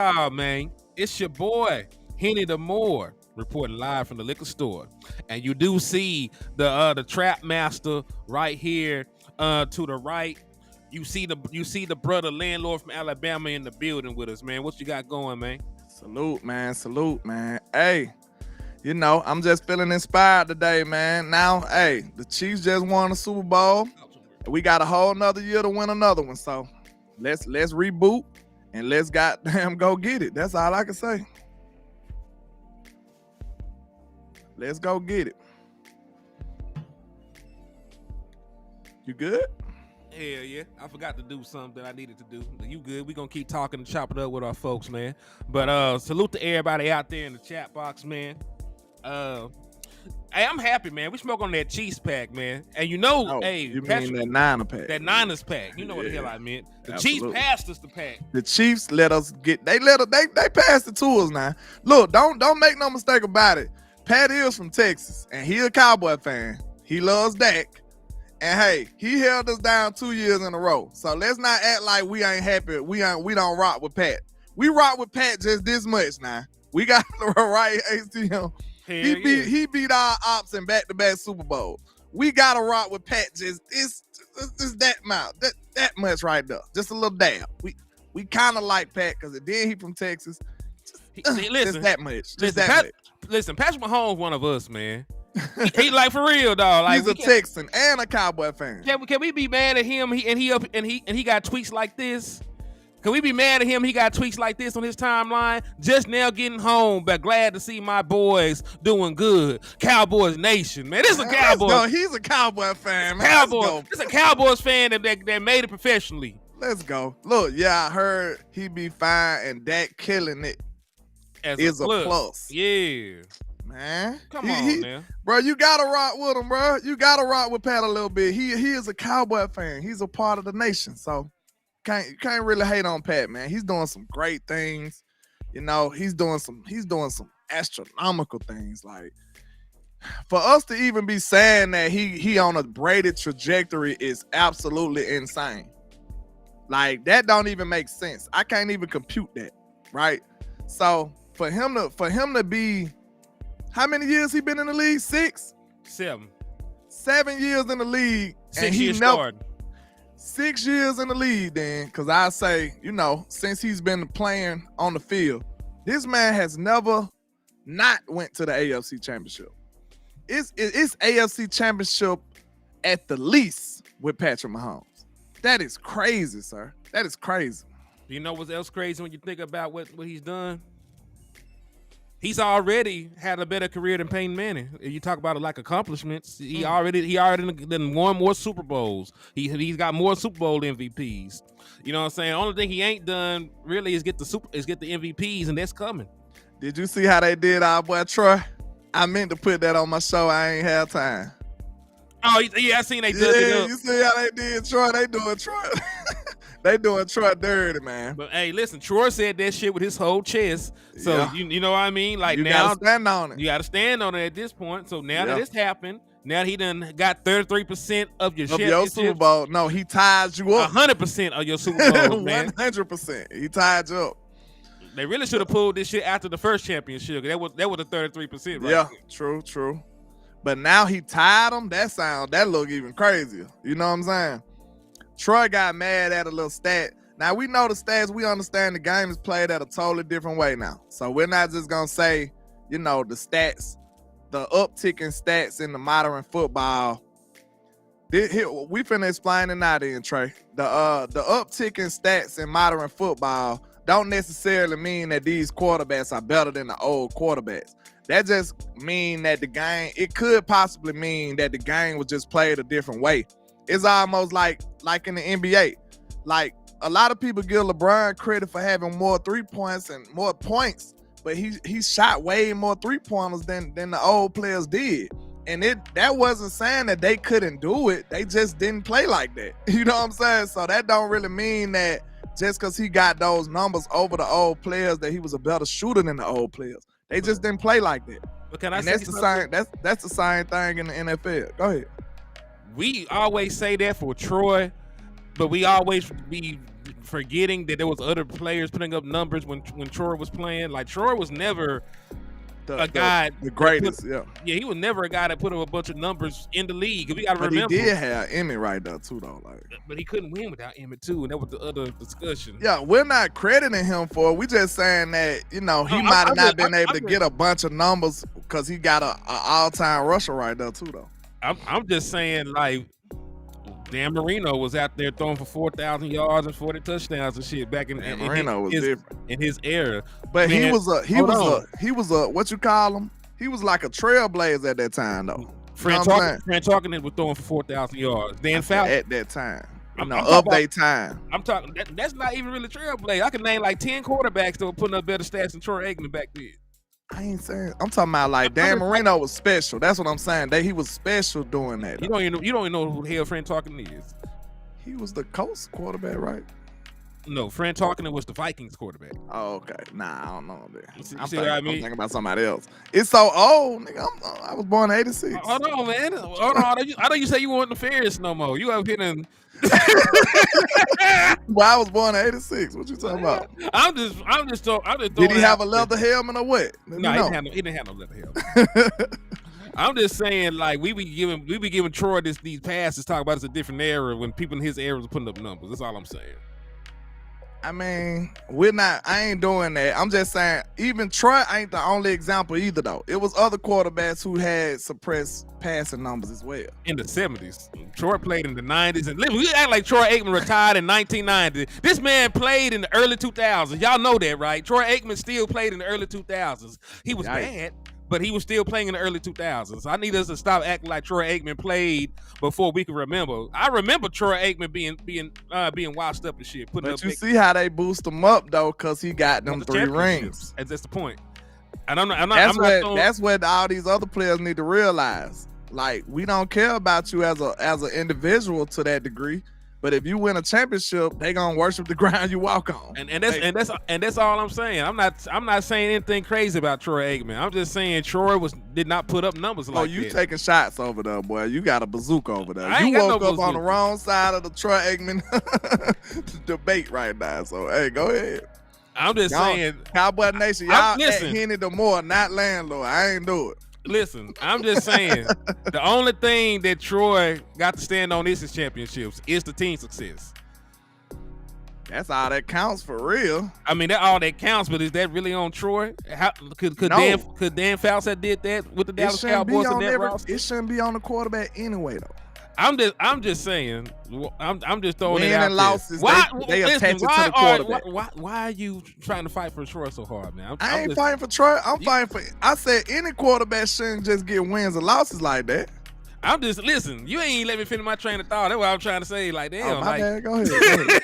Oh man, it's your boy Henny the Moore reporting live from the liquor store, and you do see the trap master right here to the right. You see the brother landlord from Alabama in the building with us, man. What you got going, man? Salute, man. Salute, man. Hey, I'm just feeling inspired today, man. Now, hey, the Chiefs just won the Super Bowl. We got a whole nother year to win another one. So let's reboot and let's goddamn go get it. That's all I can say. Let's go get it. You good? Hell yeah. I forgot to do something that I needed to do. You good? We gonna keep talking and chop it up with our folks, man. But salute to everybody out there in the chat box, man. Hey, I'm happy, man. We smoke on that cheese pack, man. And you Patrick, mean that Niner pack. That Niners pack. You know what the hell I meant. The Chiefs passed us the pack. The Chiefs let us get they passed it to us now. Look, don't make no mistake about it. Pat is from Texas and he a Cowboy fan. He loves Dak. And hey, he held us down 2 years in a row. So let's not act like we ain't happy. We don't rock with Pat. We rock with Pat just this much now. We got the right ATM. He beat our ops in back-to-back Super Bowl. We gotta rock with Pat just that amount. That much right there. Just a little dab. We kind of like Pat because then he from Texas. Just that much. Listen, Patrick Mahomes one of us, man. He like for real, dog. Like, he's a Texan and a Cowboy fan. Can we be mad at him? He got tweets like this. Can we be mad at him? He got tweets like this on his timeline. Just now getting home, but glad to see my boys doing good. Cowboys Nation, man. This is a Cowboy. He's a Cowboy fan, man. Cowboy. This is a Cowboys fan that made it professionally. Let's go. Look, yeah, I heard he be fine and Dak killing it is a plus. Yeah. Man, come on, man, bro. You gotta rock with him, bro. You gotta rock with Pat a little bit. He is a Cowboy fan. He's a part of the nation, so can't really hate on Pat, man. He's doing some great things. He's doing some astronomical things. Like for us to even be saying that he on a braided trajectory is absolutely insane. Like that don't even make sense. I can't even compute that, right? So for him to be. How many years he been in the league? 6? 7. 7 years in the league. 6 years started. 6 years in the league then, because I say, since he's been playing on the field, this man has never not went to the AFC Championship. It's AFC Championship at the least with Patrick Mahomes. That is crazy, sir. That is crazy. You know what's else crazy when you think about what he's done? He's already had a better career than Peyton Manning. You talk about it like accomplishments. He already done won more Super Bowls. He's got more Super Bowl MVPs. You know what I'm saying? The only thing he ain't done really is get the MVPs, and that's coming. Did you see how they did our boy Troy? I meant to put that on my show. I ain't have time. Oh yeah, I seen they dug it up. You see how they did Troy? They doing Troy. They doing Troy dirty, man. But hey, listen, Troy said that shit with his whole chest. So yeah. you know what I mean? Like you now gotta stand on it. You gotta stand on it at this point. So now that it's happened, now he done got 33% of your Super Bowl. No, he tied you up. 100% of your Super Bowl, man. 100%. He tied you up. They really should have pulled this shit after the first championship. That was the 33%, right? Yeah, true. But now he tied them. That look even crazier. You know what I'm saying? Troy got mad at a little stat. Now, we know the stats. We understand the game is played at a totally different way now. So we're not just going to say, the stats, the uptick in stats in the modern football. We finna explain it now then, Trey. The uptick in stats in modern football don't necessarily mean that these quarterbacks are better than the old quarterbacks. That just mean that it could possibly mean that the game was just played a different way. It's almost like in the NBA. Like, a lot of people give LeBron credit for having more 3 points and more points, but he shot way more 3-pointers than the old players did. And that wasn't saying that they couldn't do it. They just didn't play like that. You know what I'm saying? So that don't really mean that just because he got those numbers over the old players that he was a better shooter than the old players. They just didn't play like that. But can I and say that's the same thing in the NFL. Go ahead. We always say that for Troy, but we always be forgetting that there was other players putting up numbers when Troy was playing. Like Troy was never a guy, the greatest. Yeah, he was never a guy that put up a bunch of numbers in the league. We got to remember. He did have Emmett right there too, though. Like, but he couldn't win without Emmett too, and that was the other discussion. Yeah, we're not crediting him for it. We just saying that he might have not been able to get a bunch of numbers because he got a all-time rusher right there too, though. I'm just saying, like, Dan Marino was out there throwing for 4,000 yards and 40 touchdowns and shit back in Marino was different in his era. But man, he was a what you call him? He was like a trailblazer at that time, though. Fran Tarkenton was throwing for 4,000 yards. Dan Fouts at that time. Of their time. I'm talking. That's not even really trailblazer. I can name like 10 quarterbacks that were putting up better stats than Troy Aikman back then. I ain't saying. I'm talking about like Dan Marino was special. That's what I'm saying. He was special doing that. You don't even know who the hell Fran Tarkenton is. He was the Colts quarterback, right? No, Fran Tarkenton was the Vikings quarterback. Oh, okay. Nah, I don't know that. I'm thinking about somebody else. It's so old, nigga. I was born in '86. Hold on, man. Hold on. I know you say you weren't nefarious no more. You up here and. Well, I was born in '86. What you talking about? I'm just. Did he have a leather helmet or what? No, he didn't have no leather helmet. I'm just saying, like, we be giving Troy these passes, talk about it's a different era when people in his era was putting up numbers. That's all I'm saying. I mean, I ain't doing that. I'm just saying, even Troy ain't the only example either, though. It was other quarterbacks who had suppressed passing numbers as well. In the 70s. Troy played in the 90s. And we act like Troy Aikman retired in 1990. This man played in the early 2000s. Y'all know that, right? Troy Aikman still played in the early 2000s. He was bad, but he was still playing in the early 2000s. I need us to stop acting like Troy Aikman played before we can remember. I remember Troy Aikman being washed up and shit. But you see how they boost him up though, because he got them 3 rings. And that's the point. And that's what all these other players need to realize. Like, we don't care about you as an individual to that degree. But if you win a championship, they gonna worship the ground you walk on. And that's all I'm saying. I'm not saying anything crazy about Troy Aikman. I'm just saying Troy did not put up numbers like that. Oh, you taking shots over there, boy. You got a bazooka over there. You woke up on the wrong side of the Troy Aikman debate right now. So hey, go ahead. I'm just saying, Cowboy Nation, y'all at Henny the Moore, not landlord. I ain't do it. Listen, I'm just saying, the only thing that Troy got to stand on is his championships. Is the team success. That's all that counts for real. I mean, that all that counts, but is that really on Troy? Could Dan Fouts have did that with the Dallas Cowboys and that roster? It shouldn't be on the quarterback anyway, though. I'm just saying. I'm just throwing it out and losses, there. They attach it to the quarterback. Why are you trying to fight for Troy so hard, man? I ain't fighting for Troy. Fighting for. I said any quarterback shouldn't just get wins and losses like that. Listen. You ain't let me finish my train of thought. That's what I'm trying to say. Like, damn. My bad. Go ahead.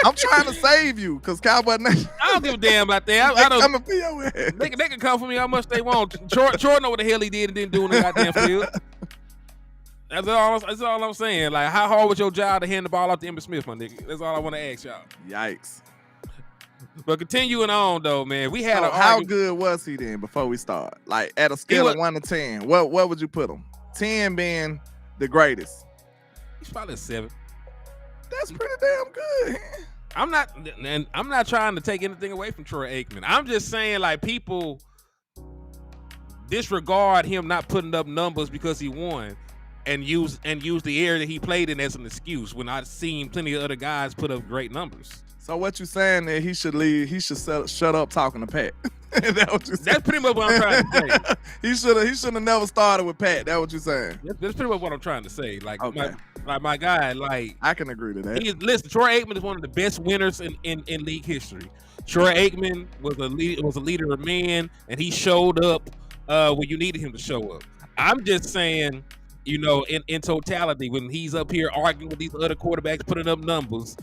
I'm trying to save you, because Cowboy Nation. I don't give a damn about that. I don't. Coming for your head. They can come for me how much they want. Troy know what the hell he did and didn't do in the goddamn field. That's all I'm saying. Like, how hard was your job to hand the ball off to Emmitt Smith, my nigga? That's all I want to ask y'all. Yikes. But continuing on, though, man, we had how good was he then before we start? Like, at a scale of 1 to 10, what would you put him? 10 being the greatest. He's probably a 7. That's pretty damn good. I'm not trying to take anything away from Troy Aikman. I'm just saying, like, people disregard him not putting up numbers because he won. And use the area that he played in as an excuse when I've seen plenty of other guys put up great numbers. So what you saying that he should leave? He should shut up talking to Pat. That's pretty much what I'm trying to say. He should have never started with Pat. That's what you're saying. That's pretty much what I'm trying to say. Like, okay. my guy, like, I can agree to that. Listen, Troy Aikman is one of the best winners in league history. Troy Aikman was a leader of men, and he showed up when you needed him to show up. I'm just saying, you know, in totality, when he's up here arguing with these other quarterbacks, putting up numbers,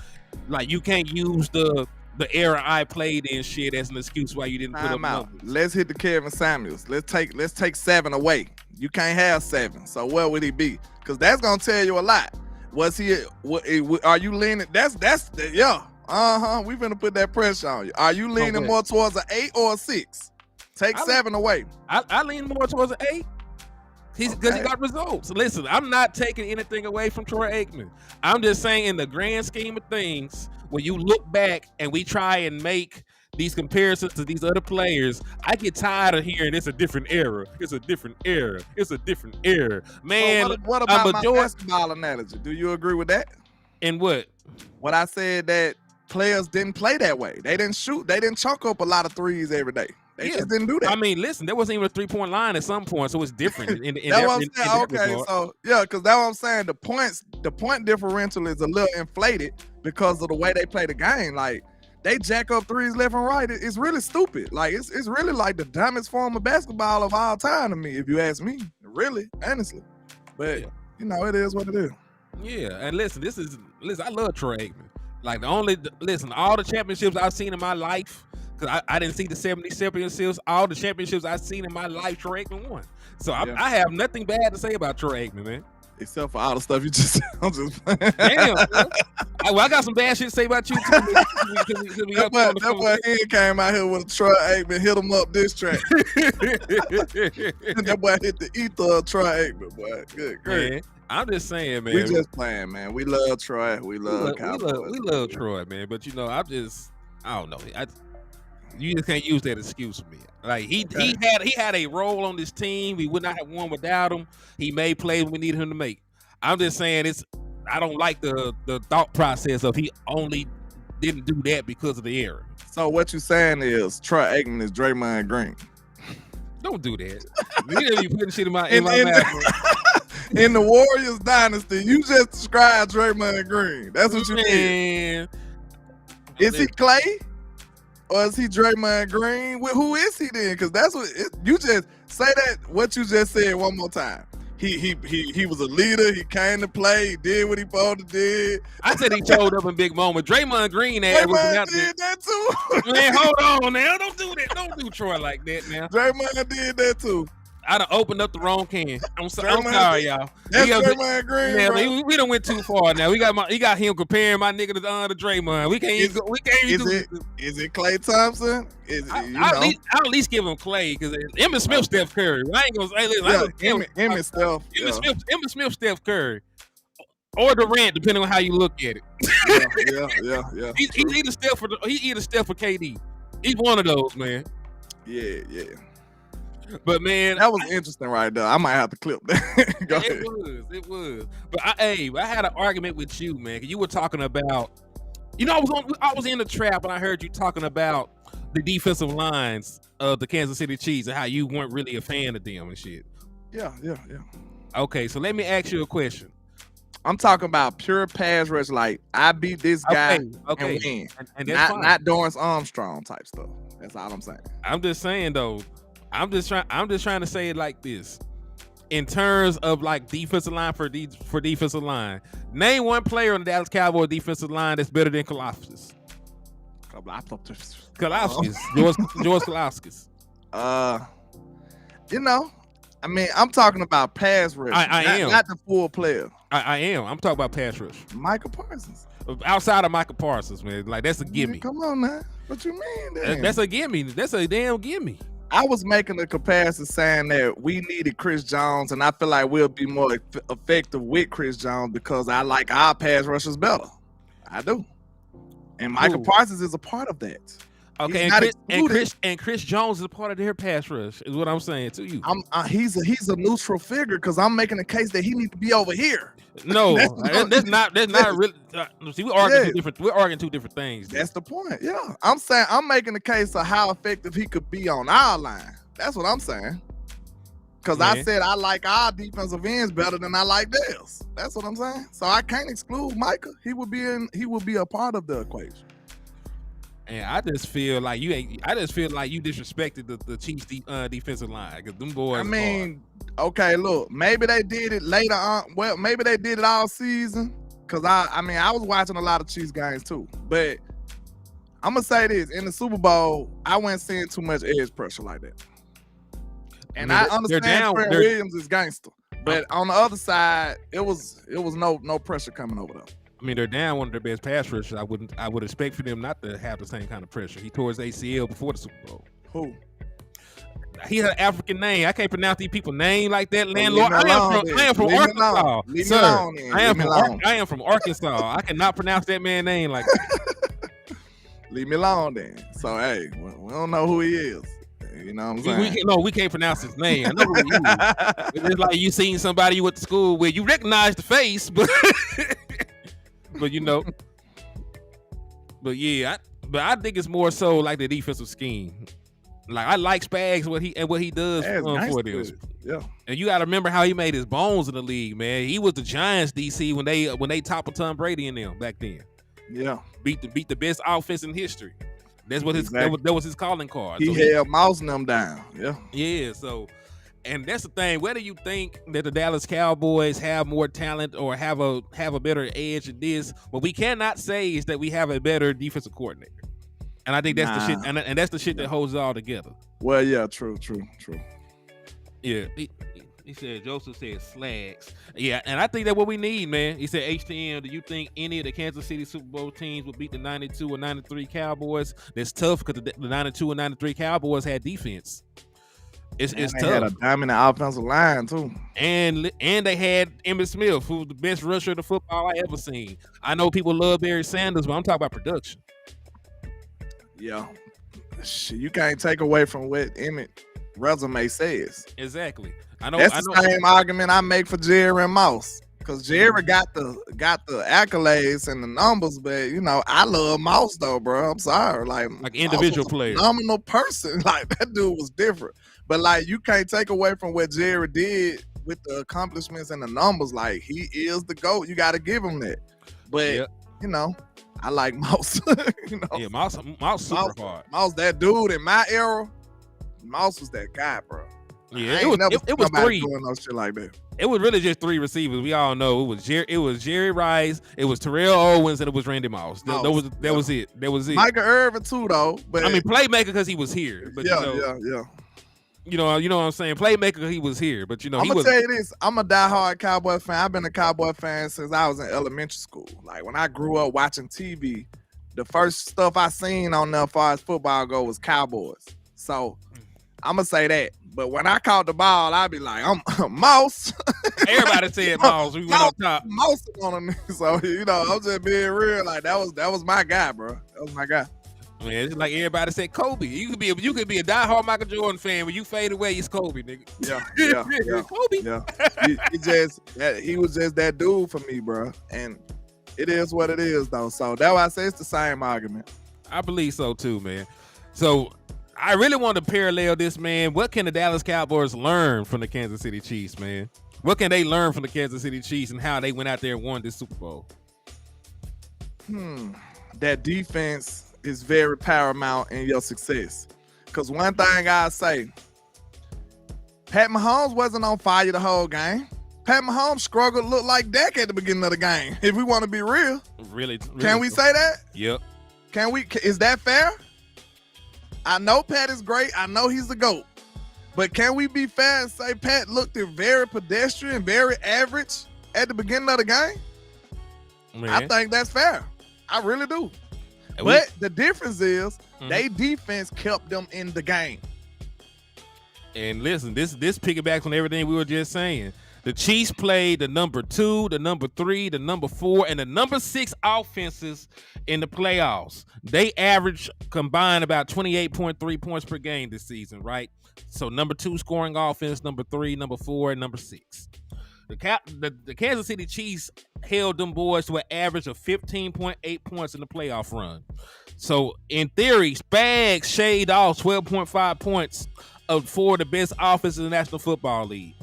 like, you can't use the era I played in shit as an excuse why you didn't put up numbers. Let's hit the Kevin Samuels. Let's take 7 away. You can't have 7. So where would he be? Because that's gonna tell you a lot. Was he? Are you leaning? That's yeah. We finna put that pressure on you. Are you leaning more towards an 8 or a 6? Take 7 away. I lean more towards an 8. Because he got results. Listen, I'm not taking anything away from Troy Aikman. I'm just saying, in the grand scheme of things, when you look back and we try and make these comparisons to these other players, I get tired of hearing it's a different era. It's a different era. It's a different era. Man, so what about my basketball analogy? Do you agree with that? And what? What I said, that players didn't play that way. They didn't shoot. They didn't chunk up a lot of threes every day. They just didn't do that. I mean, listen, there wasn't even a 3-point line at some point, so it's different. That's what I'm saying. Okay, so yeah, because that's what I'm saying. The point differential is a little inflated because of the way they play the game. Like, they jack up threes left and right. It's really stupid. Like, it's really like the dumbest form of basketball of all time to me, if you ask me. Really, honestly. But you know, it is what it is. Yeah, and listen, I love Troy Aikman. Like, all the championships I've seen in my life. I didn't see the 70 championships. All the championships I've seen in my life, Troy Aikman won. So I have nothing bad to say about Troy Aikman, man. Except for all the stuff you just said. I'm just playing. Damn. I got some bad shit to say about you, too. That boy Ian came out here with a Troy Aikman, hit him up this track. That boy hit the ether of Troy Aikman, boy. Good, great. I'm just saying, man. We just playing, man. We love Troy. We love Cowboys. We love Troy, man. But, you know, I don't know. You just can't use that excuse for me. Like, he had a role on this team. We would not have won without him. He made plays we needed him to make. I'm just saying, I don't like the thought process of he only didn't do that because of the error. So what you're saying is Troy Aikman is Draymond Green. Don't do that. You didn't be putting shit in my mouth. In the Warriors dynasty, you just described Draymond Green. That's what you did. Is he Clay? Or is he Draymond Green? Well, who is he then? Because that's what you just say that. What you just said one more time. He was a leader. He came to play. He did what he supposed to did. I said he showed up in big moments. Draymond Green did that too. Man, hold on now. Don't do that. Don't do Troy like that now. Draymond did that too. I done opened up the wrong can. I'm sorry, y'all. That's Draymond Green. Yeah, bro. we done went too far now. He got him comparing my nigga to Draymond. We can't even go. Is it Klay Thompson? I'll at least give him Klay, because Emmitt Smith, Steph Curry. I ain't gonna say Emmitt Steph. Emmitt Smith, Steph Curry. Or Durant, depending on how you look at it. Yeah. He's either Steph for KD. He's one of those, man. Yeah. But man, that was interesting right there. I might have to clip that. Go ahead. It was. But I had an argument with you, man. You were talking about, I was in the trap and I heard you talking about the defensive lines of the Kansas City Chiefs and how you weren't really a fan of them and shit. Yeah. Okay, so let me ask you a question. I'm talking about pure pass rush, like I beat this guy and win. And not Dorrance Armstrong type stuff. That's all I'm saying. I'm just saying though. I'm just trying to say it like this. In terms of like defensive line for defensive line, name one player on the Dallas Cowboys defensive line that's better than Kalafdis. George Kalafdis. I mean, I'm talking about pass rush. I am not the full player. I am. I'm talking about pass rush. Michael Parsons. Outside of Michael Parsons, man, like that's a gimme. Come on now. What you mean? Then? That's a gimme. That's a damn gimme. I was making a comparison saying that we needed Chris Jones, and I feel like we'll be more effective with Chris Jones because I like our pass rushers better. I do. And Michael Parsons is a part of that. Okay, and Chris Jones is a part of their pass rush, is what I'm saying to you. He's a neutral figure because I'm making a case that he needs to be over here. No, that's not really. See, we're arguing two different things. That's the point. Yeah, I'm saying I'm making a case of how effective he could be on our line. That's what I'm saying. Because I said I like our defensive ends better than I like theirs. That's what I'm saying. So I can't exclude Micah. He would be a part of the equation. And I just feel like you disrespected the Chiefs defensive line because them boys. I mean, okay, look, maybe they did it later on. Well, maybe they did it all season. Cause I was watching a lot of Chiefs games too. But I'm gonna say this: in the Super Bowl, I wasn't seeing too much edge pressure like that. And I understand Trent Williams is gangster, but on the other side, it was no pressure coming over them. I mean, they're down one of their best pass rushers. I would expect for them not to have the same kind of pressure. He tore his ACL before the Super Bowl. Who? He had an African name. I can't pronounce these people's name like that. Well, Landlord. I am from Arkansas. Leave Sir, me alone, then. I am from Arkansas. I cannot pronounce that man's name like that. Leave me alone then. So hey, we don't know who he is. You know what I'm saying? We can't pronounce his name. I know who he is. It's like you seen somebody you went to school with. You recognize the face, but but you know. But yeah, I think it's more so like the defensive scheme. Like I like Spags what he does for this. Yeah. And you got to remember how he made his bones in the league, man. He was the Giants DC when they toppled Tom Brady in them back then. Yeah. Beat the best offense in history. That's what that was his calling card. He held mousing them down. Yeah. Yeah. So, and that's the thing. Whether you think that the Dallas Cowboys have more talent or have a better edge in this, what we cannot say is that we have a better defensive coordinator. And I think that's the shit, and that's the shit that holds it all together. Well, yeah, true. Yeah, he said, Joseph said slags. Yeah, and I think that's what we need, man. He said, HTM, do you think any of the Kansas City Super Bowl teams would beat the 92 or 93 Cowboys? That's tough because the 92 and 93 Cowboys had defense. It's tough. They had a dominant offensive line, too. And they had Emmitt Smith, who was the best rusher of the football I ever seen. I know people love Barry Sanders, but I'm talking about production. Yeah. Shit, you can't take away from what Emmett resume says. Exactly. That's the same argument I make for Jerry and Mouse. Because Jerry got the accolades and the numbers, but you know, I love Mouse though, bro. I'm sorry. Like individual player. Phenomenal person. Like that dude was different. But like you can't take away from what Jerry did with the accomplishments and the numbers. Like he is the GOAT. You gotta give him that. But you know, I like Mouse. You know? Yeah, Mouse super hard. Mouse, that dude in my era, Mouse was that guy, bro. Yeah, it was three. Doing no shit like that. It was really just three receivers. We all know it was Jerry Rice, it was Terrell Owens, and it was Randy Moss. That was it. Michael Irvin too, though. But I mean, playmaker because he was here. But yeah. You know what I'm saying? Playmaker because he was here. But you know, I'm gonna tell you this. I'm a diehard Cowboy fan. I've been a Cowboy fan since I was in elementary school. Like when I grew up watching TV, the first stuff I seen on there as far as football go was Cowboys. So I'm gonna say that. But when I caught the ball, I'd be like, I'm Mouse. Everybody said Mouse. We went on top. Mouse on me. So, you know, I'm just being real. Like that was my guy, bro. That was my guy. Man, it's like everybody said Kobe. You could be a diehard Michael Jordan fan. When you fade away, it's Kobe, nigga. Yeah. Kobe. Yeah. He was just that dude for me, bro. And it is what it is, though. So that's why I say it's the same argument. I believe so too, man. So I really want to parallel this, man. What can the Dallas Cowboys learn from the Kansas City Chiefs, man? What can they learn from the Kansas City Chiefs and how they went out there and won this Super Bowl? That defense is very paramount in your success. Because one thing I say, Pat Mahomes wasn't on fire the whole game. Pat Mahomes struggled, looked like Dak at the beginning of the game. If we want to be real, really can we say that? Yep. Can we? Is that fair? I know Pat is great. I know he's the GOAT. But can we be fair and say Pat looked very pedestrian, very average at the beginning of the game? Man. I think that's fair. I really do. But the difference is they defense kept them in the game. And listen, this piggybacks on everything we were just saying. The Chiefs played the number 2, the number 3, the number 4, and the number 6 offenses in the playoffs. They averaged combined about 28.3 points per game this season, right? So number 2 scoring offense, number 3, number 4, and number 6. The Kansas City Chiefs held them boys to an average of 15.8 points in the playoff run. So in theory, Spags shaved off 12.5 points for the best offense in the National Football League.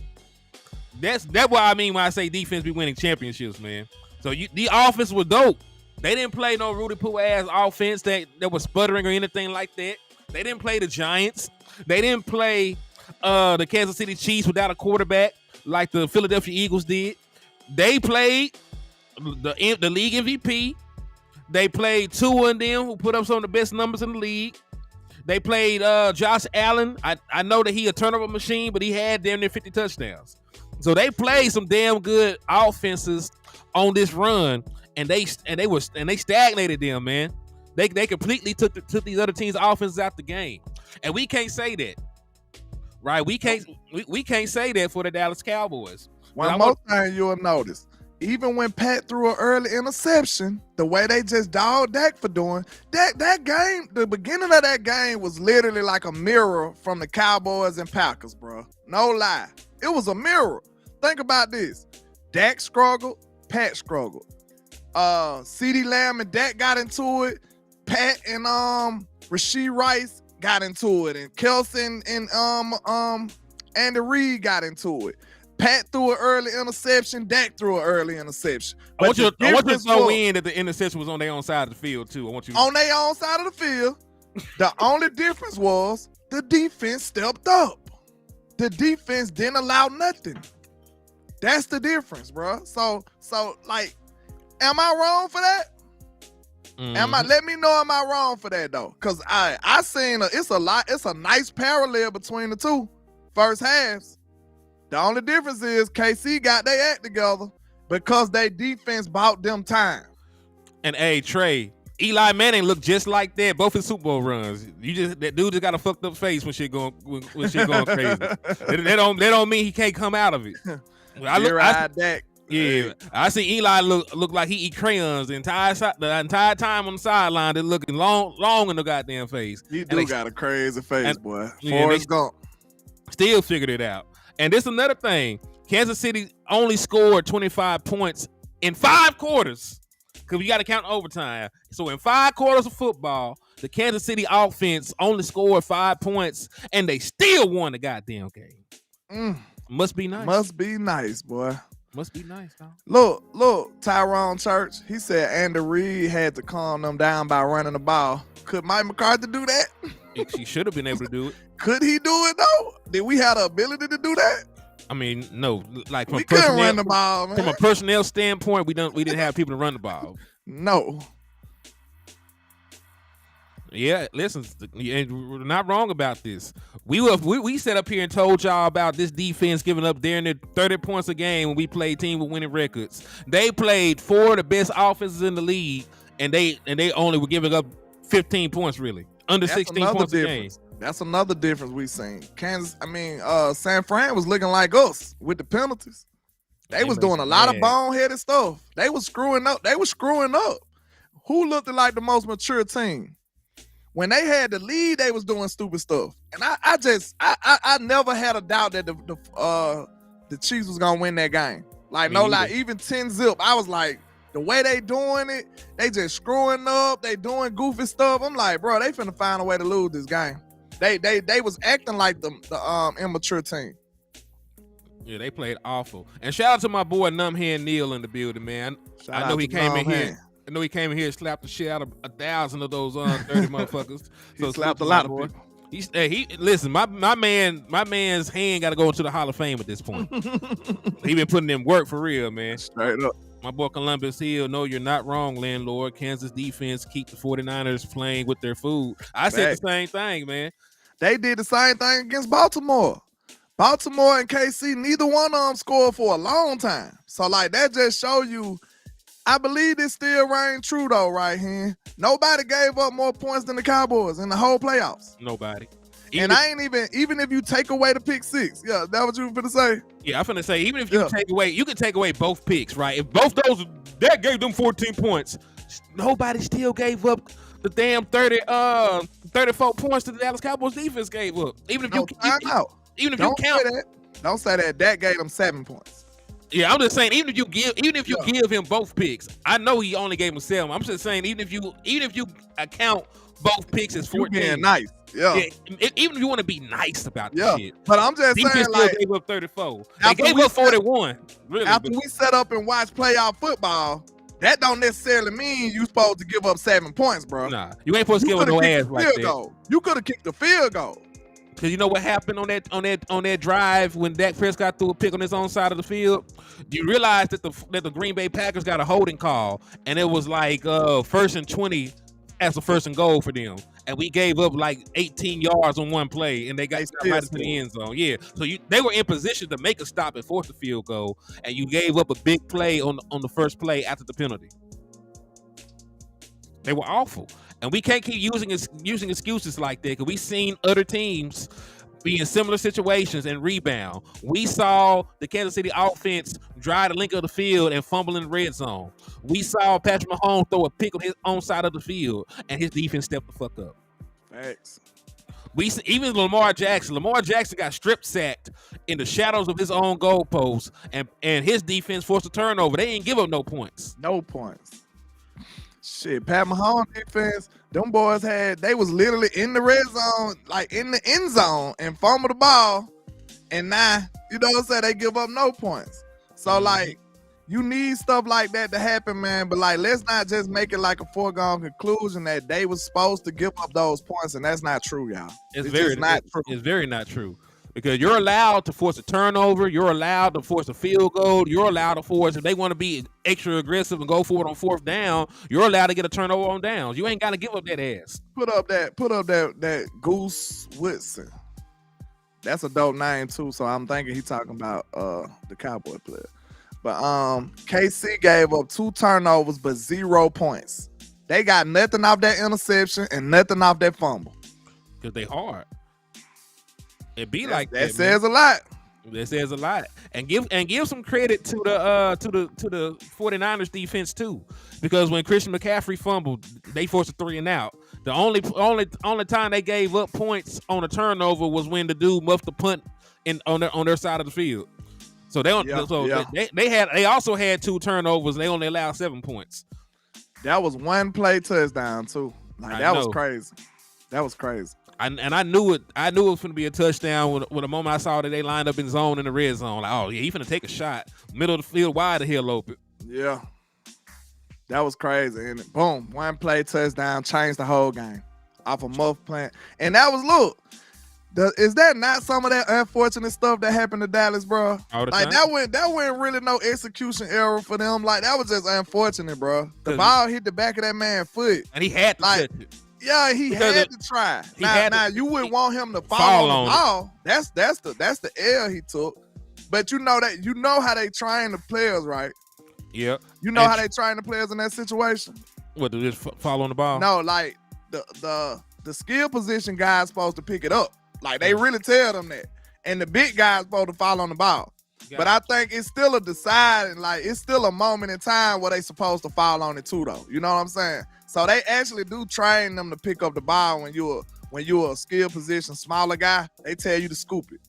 That's what I mean when I say defense be winning championships, man. So the offense was dope. They didn't play no Rudy Poo ass offense that was sputtering or anything like that. They didn't play the Giants. They didn't play the Kansas City Chiefs without a quarterback like the Philadelphia Eagles did. They played the league MVP. They played Tua and them, who put up some of the best numbers in the league. They played Josh Allen. I know that he a turnover machine, but he had damn near 50 touchdowns. So they played some damn good offenses on this run, and they stagnated them, man. They completely took these other teams' offenses out the game, and we can't say that. Right? We can't say that for the Dallas Cowboys. One more thing you'll notice. Even when Pat threw an early interception, the way they just dogged Dak for doing that game, the beginning of that game was literally like a mirror from the Cowboys and Packers, bro. No lie. It was a mirror. Think about this. Dak struggled, Pat struggled. CeeDee Lamb and Dak got into it. Pat and Rashee Rice got into it. And Kelsey and Andy Reid got into it. Pat threw an early interception. Dak threw an early interception. I want you to throw in that the interception was on their own side of the field too. I want you on their own side of the field. The only difference was the defense stepped up. The defense didn't allow nothing. That's the difference, bro. So like, am I wrong for that? Mm-hmm. Let me know, am I wrong for that though? Cause I seen it's a nice parallel between the two first halves. The only difference is KC got their act together because their defense bought them time. And hey, Trey, Eli Manning looked just like that. Both his Super Bowl runs. That dude just got a fucked up face when shit going crazy. that don't mean he can't come out of it. I see Eli look like he eat crayons the entire time on the sideline. They're looking long in the goddamn face. He got a crazy face, boy. Forrest Gump. Still figured it out. And this is another thing. Kansas City only scored 25 points in 5 quarters. Because we got to count overtime. So in 5 quarters of football, the Kansas City offense only scored 5 points, and they still won the goddamn game. Must be nice. Must be nice, boy. Must be nice, dog. Look, Tyrone Church, he said Andy Reid had to calm them down by running the ball. Could Mike McCarthy do that? He should have been able to do it. Could he do it though? Did we have the ability to do that? I mean, no. Like we couldn't run the ball, man. From a personnel standpoint, we didn't have people to run the ball. No. Yeah, listen, we're not wrong about this. We sat up here and told y'all about this defense giving up there near 30 points a game when we played teams with winning records. They played 4 of the best offenses in the league, and they only were giving up 15 points, really. Under 16 points a game. That's another difference we've seen. San Fran was looking like us with the penalties. They was doing a lot of boneheaded stuff. They was screwing up. Who looked like the most mature team? When they had the lead, they was doing stupid stuff. And I never had a doubt that the Chiefs was gonna win that game. Like, no lie, even 10-0, I was like, the way they doing it, they just screwing up, they doing goofy stuff. I'm like, bro, they finna find a way to lose this game. They was acting like the immature team. Yeah, they played awful. And shout out to my boy Numbhead Neal in the building, man. I know he came in here and slapped the shit out of 1,000 of those 30 motherfuckers. He slapped a lot of people. Listen, my man's hand got to go into the Hall of Fame at this point. He been putting in work for real, man. Straight up. My boy Columbus Hill, no, you're not wrong, landlord. Kansas defense keep the 49ers playing with their food. I said the same thing, man. They did the same thing against Baltimore. Baltimore and KC, neither one of them scored for a long time. So, like, that just show you, I believe this still reigns true, though, right here. Nobody gave up more points than the Cowboys in the whole playoffs. Nobody. Even if you take away the pick 6. Yeah, that what you were finna say? Yeah, I'm finna say, even if you can take away both picks, right? If both those, that gave them 14 points, nobody still gave up the damn 34 points that the Dallas Cowboys defense gave up. Even if you count. Don't say that. That gave them 7 points. Yeah, I'm just saying, even if you give him both picks, I know he only gave him 7. I'm just saying, even if you account both picks as 14. You being nice. Yeah. Even if you want to be nice about this shit. But I'm just saying, defense still gave up 34. They gave up 41. Really. After we set up and watch playoff football, that don't necessarily mean you supposed to give up 7 points, bro. Nah, you ain't supposed to give up no ass like that. You could have kicked the field goal. Because you know what happened on that drive when Dak Prescott threw a pick on his own side of the field? You realize that the Green Bay Packers got a holding call, and it was like 1st and 20 as a 1st and goal for them. And we gave up like 18 yards on one play, and they got right into the end zone. Yeah, so they were in position to make a stop and force the field goal, and you gave up a big play on the first play after the penalty. They were awful. And we can't keep using excuses like that, because we've seen other teams be in similar situations and rebound. We saw the Kansas City offense drive the length of the field and fumble in the red zone. We saw Patrick Mahomes throw a pick on his own side of the field, and his defense stepped the fuck up. Thanks. Even Lamar Jackson got strip sacked in the shadows of his own goalposts, and his defense forced a turnover. They didn't give up no points. No points. Shit, Pat Mahomes defense, them boys they was literally in the red zone, like in the end zone, and fumbled the ball. And now, you know what I'm saying, they give up no points. So, like, you need stuff like that to happen, man. But, like, let's not just make it like a foregone conclusion that they was supposed to give up those points, and that's not true, y'all. It's very not true. It's very not true. Because you're allowed to force a turnover. You're allowed to force a field goal. You're allowed to force, if they want to be extra aggressive and go for it on fourth down, you're allowed to get a turnover on downs. You ain't got to give up that ass. Put up that Goose Woodson. That's a dope name too. So I'm thinking he talking about the Cowboy player. But KC gave up 2 turnovers but 0 points. They got nothing off that interception and nothing off that fumble. Because they hard. It be like that. That says a lot. That says a lot. And give some credit to the 49ers defense too. Because when Christian McCaffrey fumbled, they forced a 3 and out. The only time they gave up points on a turnover was when the dude muffed the punt on their side of the field. So they they also had 2 turnovers and they only allowed 7 points. That was 1 play touchdown too. Like that was crazy. That was crazy. I knew it. I knew it was going to be a touchdown when the moment I saw that they lined up in zone in the red zone. Like, oh yeah, he's going to take a shot, middle of the field, wide the hell open. Yeah, that was crazy. And boom, 1 play touchdown, changed the whole game off a muff plant. And that was is that not some of that unfortunate stuff that happened to Dallas, bro? Like that wasn't really no execution error for them. Like that was just unfortunate, bro. The ball hit the back of that man's foot, and he had to touch it. Yeah, he had to try. Now you wouldn't want him to fall on the ball. That's the L he took. But you know how they train the players, right? Yeah. You know how they train the players in that situation. What, to just fall on the ball? No, like the skill position guy's supposed to pick it up. Like they really tell them that. And the big guy's supposed to fall on the ball. But I think it's still a deciding, like it's still a moment in time where they supposed to fall on it too, though. You know what I'm saying? So they actually do train them to pick up the ball when you're a skill position smaller guy. They tell you to scoop it,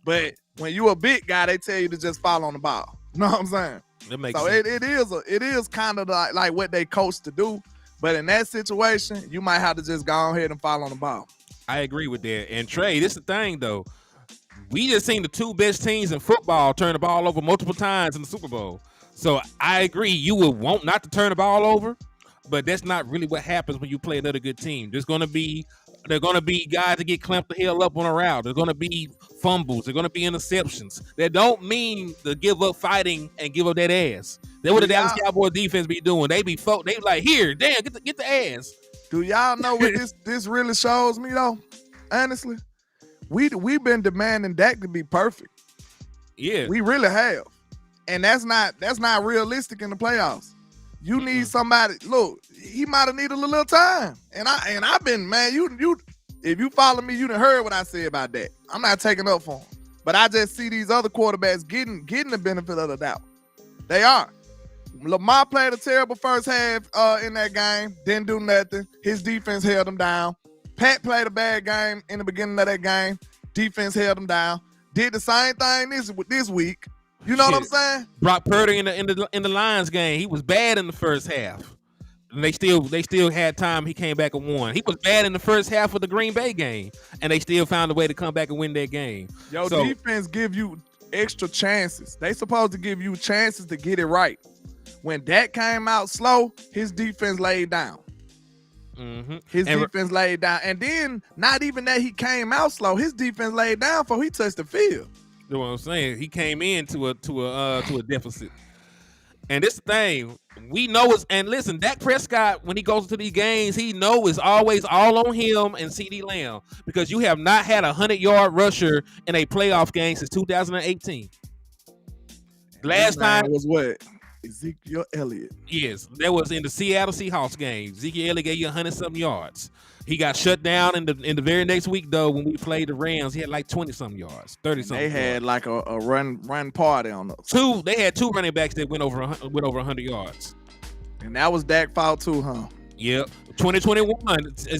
but when you're a big guy, they tell you to just fall on the ball. You know what I'm saying? That makes so sense. It is kind of like what they coach to do, but in that situation, you might have to just go ahead and fall on the ball. I agree with that. And Trey, this is the thing though. We just seen the 2 best teams in football turn the ball over multiple times in the Super Bowl. So I agree, you would want not to turn the ball over. But that's not really what happens when you play another good team. They're gonna be guys that get clamped the hell up on a route. There's gonna be fumbles. There's gonna be interceptions. That don't mean to give up fighting and give up that ass. That's what the Dallas Cowboys defense be doing. They like, here, damn, get the ass. Do y'all know what this really shows me though? Honestly, we've been demanding Dak to be perfect. Yeah, we really have, and that's not realistic in the playoffs. You need somebody. Look, he might have needed a little time, and I've been, man. You if you follow me, you done heard what I said about that. I'm not taking up for him, but I just see these other quarterbacks getting the benefit of the doubt. They are. Lamar played a terrible first half in that game. Didn't do nothing. His defense held him down. Pat played a bad game in the beginning of that game. Defense held him down. Did the same thing this week. You know what I'm saying? Brock Purdy in the Lions game, he was bad in the first half, and they still had time. He came back and won. He was bad in the first half of the Green Bay game, and they still found a way to come back and win that game. Defense give you extra chances. They supposed to give you chances to get it right. When Dak came out slow, his defense laid down. Mm-hmm. His defense laid down, and then not even that he came out slow. His defense laid down before he touched the field. You know what I'm saying? He came in to a deficit. And this thing, we know is, and listen, Dak Prescott, when he goes into these games, he know it's always all on him and CeeDee Lamb, because you have not had a 100-yard rusher in a playoff game since 2018. Last time was what? Ezekiel Elliott. Yes, that was in the Seattle Seahawks game. Ezekiel Elliott gave you 100-something yards. He got shut down in the very next week though. When we played the Rams, he had like 20-something yards, 30-something. They had like a run party on us. They had 2 running backs that went over 100 yards, and that was Dak fault too, huh? Yep. 2021.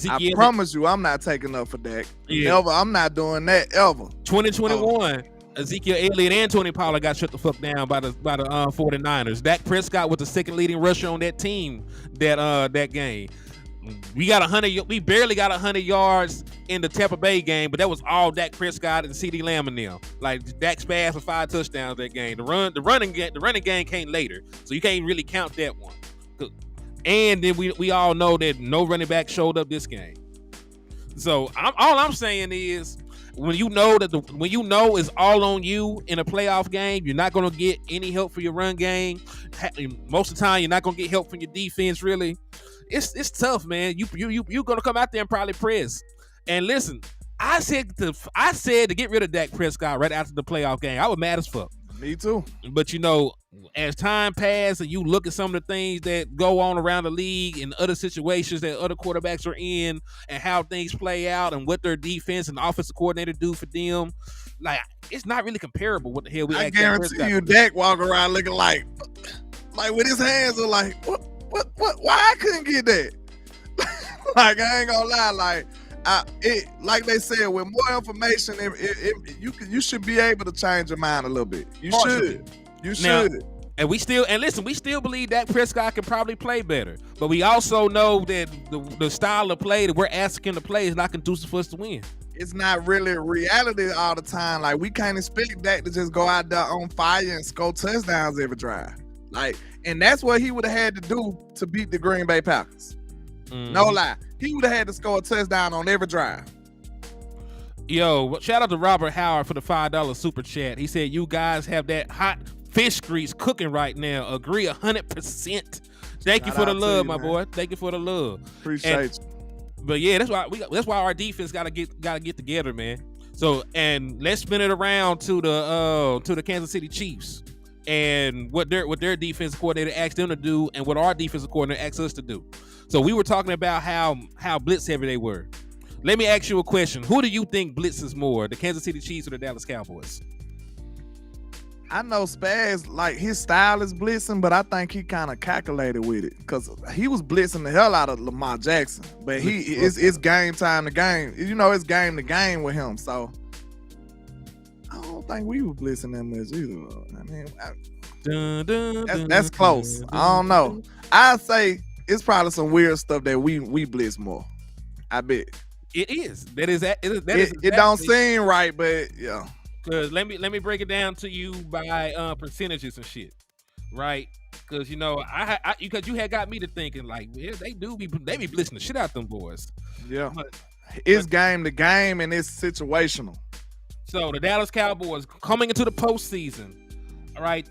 I promise you, I'm not taking up for Dak. Yeah. Never. I'm not doing that ever. 2021. Ezekiel Elliott and Tony Pollard got shut the fuck down by the 49ers. Dak Prescott was the second leading rusher on that team that game. We barely got 100 yards in the Tampa Bay game, but that was all Dak Prescott and CeeDee Lamb and them. Like Dak passed for 5 touchdowns that game. The running game came later, so you can't really count that one. And then we all know that no running back showed up this game. So all I'm saying is, when you know it's all on you in a playoff game, you're not going to get any help for your run game. Most of the time, you're not going to get help from your defense. Really, it's tough, man. You're going to come out there and probably press. And listen, I said to get rid of Dak Prescott right after the playoff game. I was mad as fuck. Me too. But as time passed and you look at some of the things that go on around the league and other situations that other quarterbacks are in and how things play out and what their defense and offensive coordinator do for them, like, it's not really comparable what the hell we. I guarantee you, Dak walk around looking like with his hands are like, what? Why I couldn't get that? Like, I ain't gonna lie, like they said, with more information, you should be able to change your mind a little bit. You should. Now, and we still believe Dak Prescott can probably play better, but we also know that the style of play that we're asking him to play is not conducive for us to win. It's not really reality all the time. Like, we can't expect Dak to just go out there on fire and score touchdowns every drive. Like, and that's what he would have had to do to beat the Green Bay Packers. No lie. He would have had to score a touchdown on every drive. Yo, shout out to Robert Howard for the $5 super chat. He said, you guys have that hot fish grease cooking right now. Agree 100%. Thank you for the love, my boy. Thank you for the love. Appreciate you. But yeah, that's why our defense gotta get together, man. So, and let's spin it around to the Kansas City Chiefs and what their defensive coordinator asked them to do and what our defensive coordinator asked us to do. So we were talking about how blitz heavy they were. Let me ask you a question. Who do you think blitzes more, the Kansas City Chiefs or the Dallas Cowboys? I know Spaz, like, his style is blitzing, but I think he kind of calculated with it because he was blitzing the hell out of Lamar Jackson. But it's game time to game. It's game to game with him. So I don't think we were blitzing that much either. I mean, that's close. I don't know. I'd say it's probably some weird stuff that we blitz more. I bet. It is. That is it don't seem right, but yeah. Cause let me break it down to you by percentages and shit, right? Cause because you had got me to thinking like, yeah, they be blitzing the shit out them boys. Yeah, it's game to game and it's situational. So the Dallas Cowboys coming into the postseason, all right.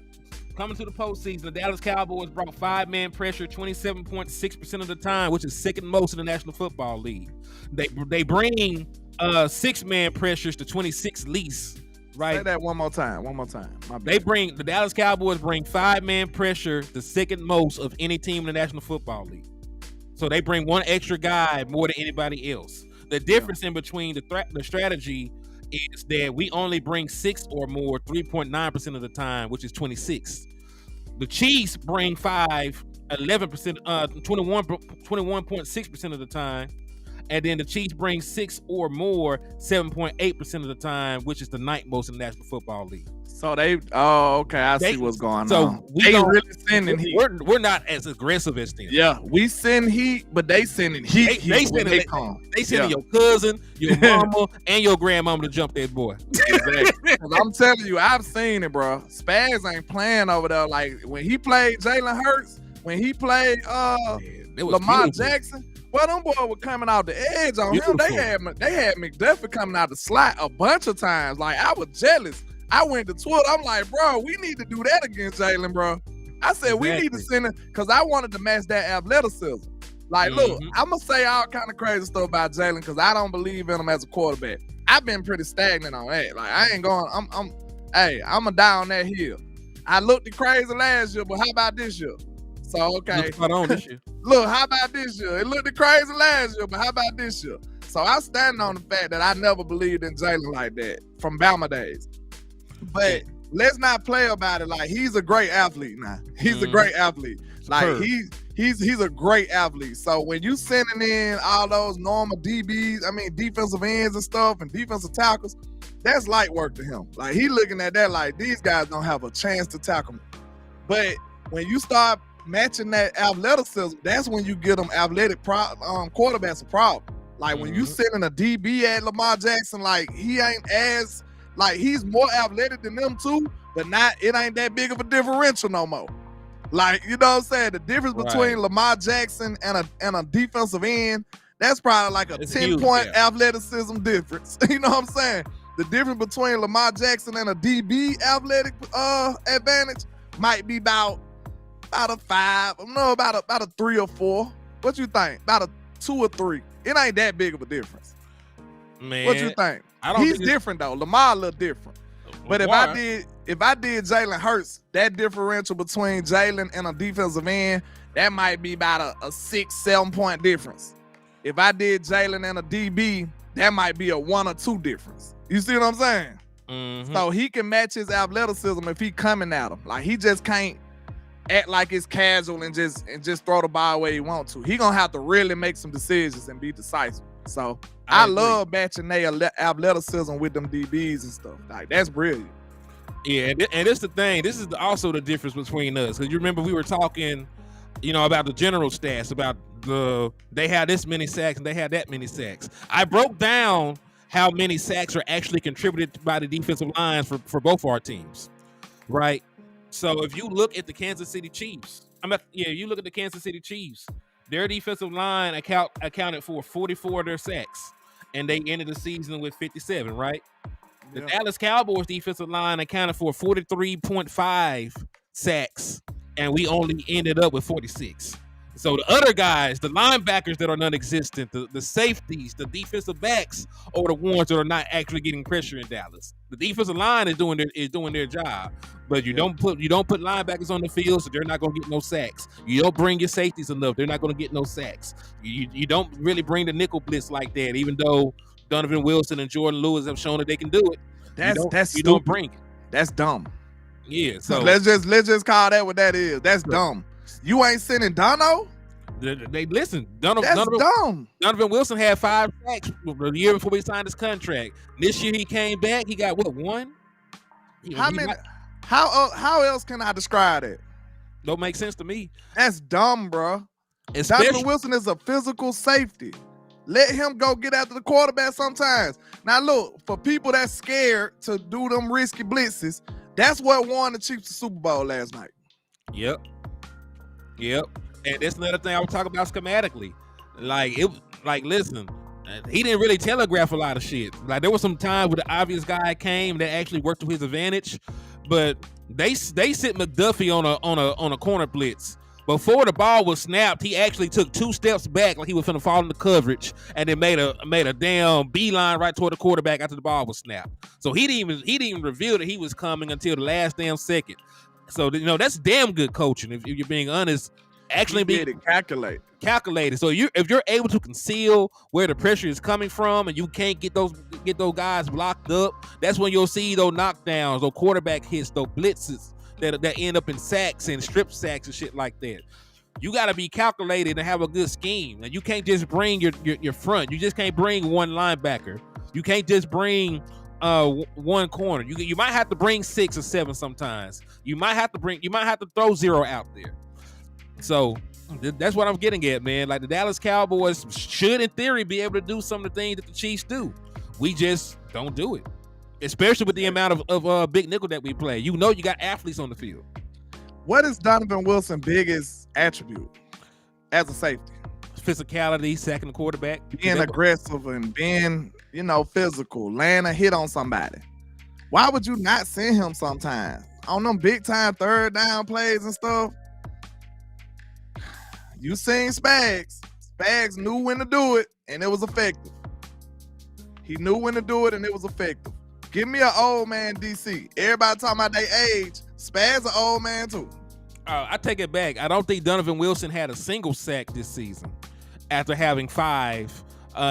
Coming to the postseason, the Dallas Cowboys brought 5-man pressure 27.6% of the time, which is second most in the National Football League. They bring 6-man pressures to 26 least. Right. Say that one more time. My bad. The Dallas Cowboys bring 5-man pressure, the second most of any team in the National Football League. So they bring one extra guy more than anybody else. The difference in between the strategy is that we only bring 6 or more 3.9% of the time, which is 26. The Chiefs bring 5, 11%, 21.6% of the time. And then the Chiefs bring 6 or more 7.8% of the time, which is the ninth most in the National Football League. So okay, I see what's going on. So they really sending heat. We're not as aggressive as them. Yeah, we send heat, but they sending heat. They sending your cousin, your mama, and your grandmama to jump that boy. Exactly. I'm telling you, I've seen it, bro. Spaz ain't playing over there. Like when he played Jalen Hurts, when he played Lamar Jackson. Well, them boys were coming out the edge on him. They had McDuffie coming out the slot a bunch of times. Like, I was jealous. I went to Twitter. I'm like, bro, we need to do that against Jalen, bro. I said, we need to send him because I wanted to match that athleticism. Like, look, I'm going to say all kind of crazy stuff about Jalen because I don't believe in him as a quarterback. I've been pretty stagnant on that. Like, I ain't going, I'm a die on that hill. I looked crazy last year, but how about this year? So okay. Looks spot on this year. Look, how about this year? It looked crazy last year, but how about this year? So I stand on the fact that I never believed in Jalen like that from Bama days. But let's not play about it. Like, he's a great athlete now. He's a great athlete. Like, he's a great athlete. So when you sending in all those normal DBs, I mean defensive ends and stuff and defensive tackles, that's light work to him. Like, he looking at that like these guys don't have a chance to tackle me. But when you start matching that athleticism, that's when you get them athletic quarterbacks a problem. Like, when you sending a DB at Lamar Jackson, like, he ain't as, like, he's more athletic than them too, but it ain't that big of a differential no more. Like, you know what I'm saying? The difference between Lamar Jackson and a defensive end, that's probably like a 10-point athleticism difference. You know what I'm saying? The difference between Lamar Jackson and a DB athletic advantage might be about a 5. I don't know, about a 3 or 4. What you think? About a 2 or 3. It ain't that big of a difference. Man, what you think? He's different though. Lamar a little different. But if I did Jalen Hurts, that differential between Jalen and a defensive end, that might be about a 6-7 point difference. If I did Jalen and a DB, that might be a 1 or 2 difference. You see what I'm saying? So he can match his athleticism if he coming at him. Like, he just can't act like it's casual and just throw the ball where he want to. He gonna have to really make some decisions and be decisive. So I love matching their athleticism with them DBs and stuff. Like, that's brilliant. Yeah, and this the thing. This is also the difference between us. Because you remember we were talking, about the general stats, about they had this many sacks and they had that many sacks. I broke down how many sacks are actually contributed by the defensive lines for both our teams, right? So if you look at the Kansas City Chiefs, you look at the Kansas City Chiefs, their defensive line accounted for 44 of their sacks, and they ended the season with 57, right? The Dallas Cowboys defensive line accounted for 43.5 sacks, and we only ended up with 46. So the other guys, the linebackers that are non-existent, the safeties, the defensive backs, are the ones that are not actually getting pressure in Dallas. The defensive line is doing their job, but you don't put linebackers on the field, so they're not going to get no sacks. You don't bring your safeties enough, they're not going to get no sacks. You don't really bring the nickel blitz like that, even though Donovan Wilson and Jordan Lewis have shown that they can do it. That's you don't bring it. That's dumb. Yeah, so let's just call that what that is. That's dumb. You ain't sending Dono? They listen. That's dumb. Donovan Wilson had 5 sacks the year before he signed his contract. This year he came back. He got 1? How else can I describe it? Don't make sense to me. That's dumb, bro. Donovan Wilson is a physical safety. Let him go get after the quarterback sometimes. Now look, for people that's scared to do them risky blitzes, that's what won the Chiefs the Super Bowl last night. Yep. And that's another thing I was talking about schematically. Listen, he didn't really telegraph a lot of shit. Like, there was some times where the obvious guy came that actually worked to his advantage, but they sit McDuffie on a corner blitz. Before the ball was snapped, he actually took 2 steps back like he was finna fall into coverage, and then made a damn beeline right toward the quarterback after the ball was snapped. So he didn't even reveal that he was coming until the last damn second. So that's damn good coaching if you're being honest. Actually being calculated. So if you're able to conceal where the pressure is coming from, and you can't get those guys blocked up, that's when you'll see those knockdowns, those quarterback hits, those blitzes that end up in sacks and strip sacks and shit like that. You got to be calculated and have a good scheme. And you can't just bring your front. You just can't bring one linebacker. You can't just bring one corner. You might have to bring 6 or 7 sometimes. You might have to throw 0 out there. So that's what I'm getting at, man. Like, the Dallas Cowboys should, in theory, be able to do some of the things that the Chiefs do. We just don't do it, especially with the amount of big nickel that we play. You got athletes on the field. What is Donovan Wilson's biggest attribute as a safety? Physicality, sacking the quarterback, being aggressive and being, physical, laying a hit on somebody. Why would you not send him sometimes on them big time 3rd down plays and stuff? You seen Spags. Spags knew when to do it, and it was effective. He knew when to do it, and it was effective. Give me an old man DC. Everybody talking about their age. Spaz an old man too. I take it back. I don't think Donovan Wilson had a single sack this season after having 5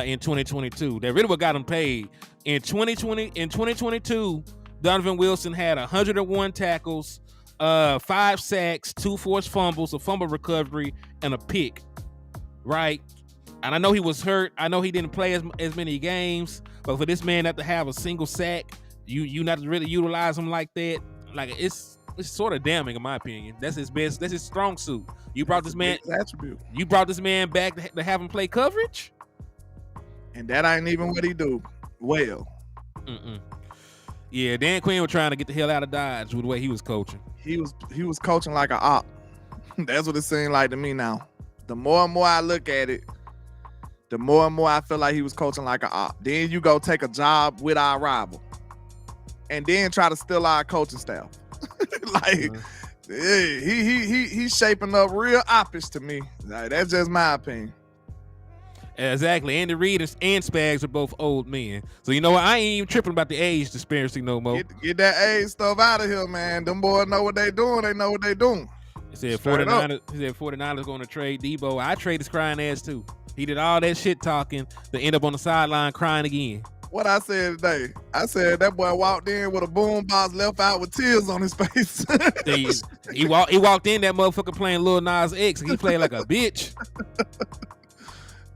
in 2022. That really what got him paid. In 2022, Donovan Wilson had 101 tackles, 5 sacks, 2 forced fumbles, a fumble recovery, and a pick. Right? And I know he was hurt. I know he didn't play as many games, but for this man not to have a single sack, you not to really utilize him like that, like it's sort of damning in my opinion. That's his best. That's his strong suit. You brought this man attribute. You brought this man back to have him play coverage, and that ain't even what he do well. Yeah, Dan Quinn was trying to get the hell out of Dodge with the way he was coaching. He was coaching like an op. That's what it seemed like to me now. The more and more I look at it, the more and more I feel like he was coaching like an op. Then you go take a job with our rival and then try to steal our coaching staff. He's shaping up real oppish to me. Like, that's just my opinion. Exactly. Andy Reid and Spags are both old men. So you know what? I ain't even tripping about the age disparity no more. Get that age stuff out of here, man. Them boys know what they doing. They know what they doing. He said 49ers going to trade Debo. I trade his crying ass too. He did all that shit talking to end up on the sideline crying again. What I said today, I said that boy walked in with a boom box, left out with tears on his face. he walked in, that motherfucker playing Lil Nas X, and he played like a bitch.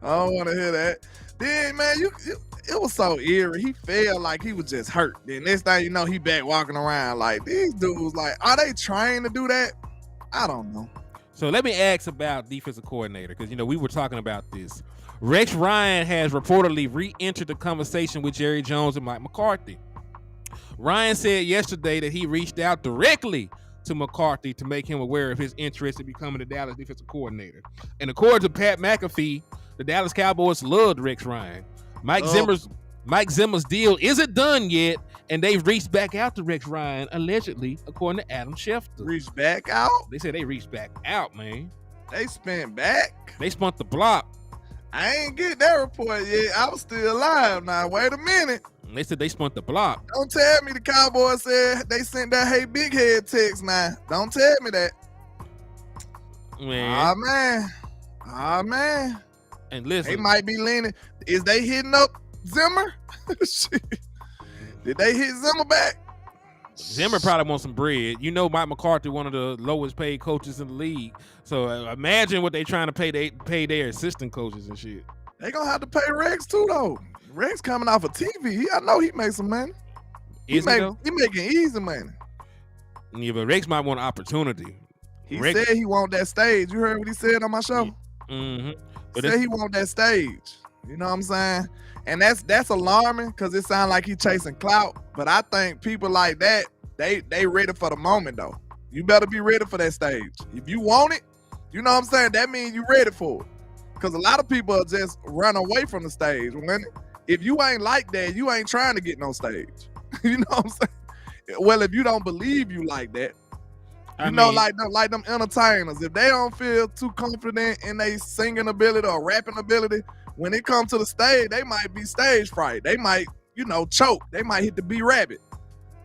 I don't want to hear that. Then, man, it was so eerie. He felt like he was just hurt. Then next thing you know, he back walking around. Like, these dudes, like, are they trained to do that? I don't know. So let me ask about defensive coordinator, because, we were talking about this. Rex Ryan has reportedly re-entered the conversation with Jerry Jones and Mike McCarthy. Ryan said yesterday that he reached out directly to McCarthy to make him aware of his interest in becoming the Dallas defensive coordinator. And according to Pat McAfee, the Dallas Cowboys loved Rex Ryan. Mike Zimmer's deal isn't done yet, and they've reached back out to Rex Ryan, allegedly, according to Adam Schefter. Reached back out? They said they reached back out, man. They spent back? They spent the block. I ain't get that report yet. I was still alive now. Wait a minute. They said they spent the block. Don't tell me the Cowboys said they sent that "Hey Big Head" text now. Don't tell me that. Man. Oh man. And listen, they might be leaning. Is they hitting up Zimmer? Did they hit Zimmer back? Zimmer probably wants some bread. Mike McCarthy, one of the lowest paid coaches in the league. So imagine what they trying to pay their assistant coaches and shit. They gonna have to pay Rex too, though. Rex coming off of TV. I know he makes some money. He making easy money. Yeah, but Rex might want an opportunity. He said he want that stage. You heard what he said on my show? Mm-hmm. He said he want that stage. You know what I'm saying? And that's alarming because it sounds like he chasing clout. But I think people like that, they ready for the moment, though. You better be ready for that stage. If you want it, you know what I'm saying? That means you ready for it. Because a lot of people just run away from the stage. If you ain't like that, you ain't trying to get no stage. You know what I'm saying? Well, if you don't believe you like that, like them entertainers, if they don't feel too confident in their singing ability or rapping ability, when it comes to the stage, they might be stage fright. They might, choke. They might hit the B-Rabbit.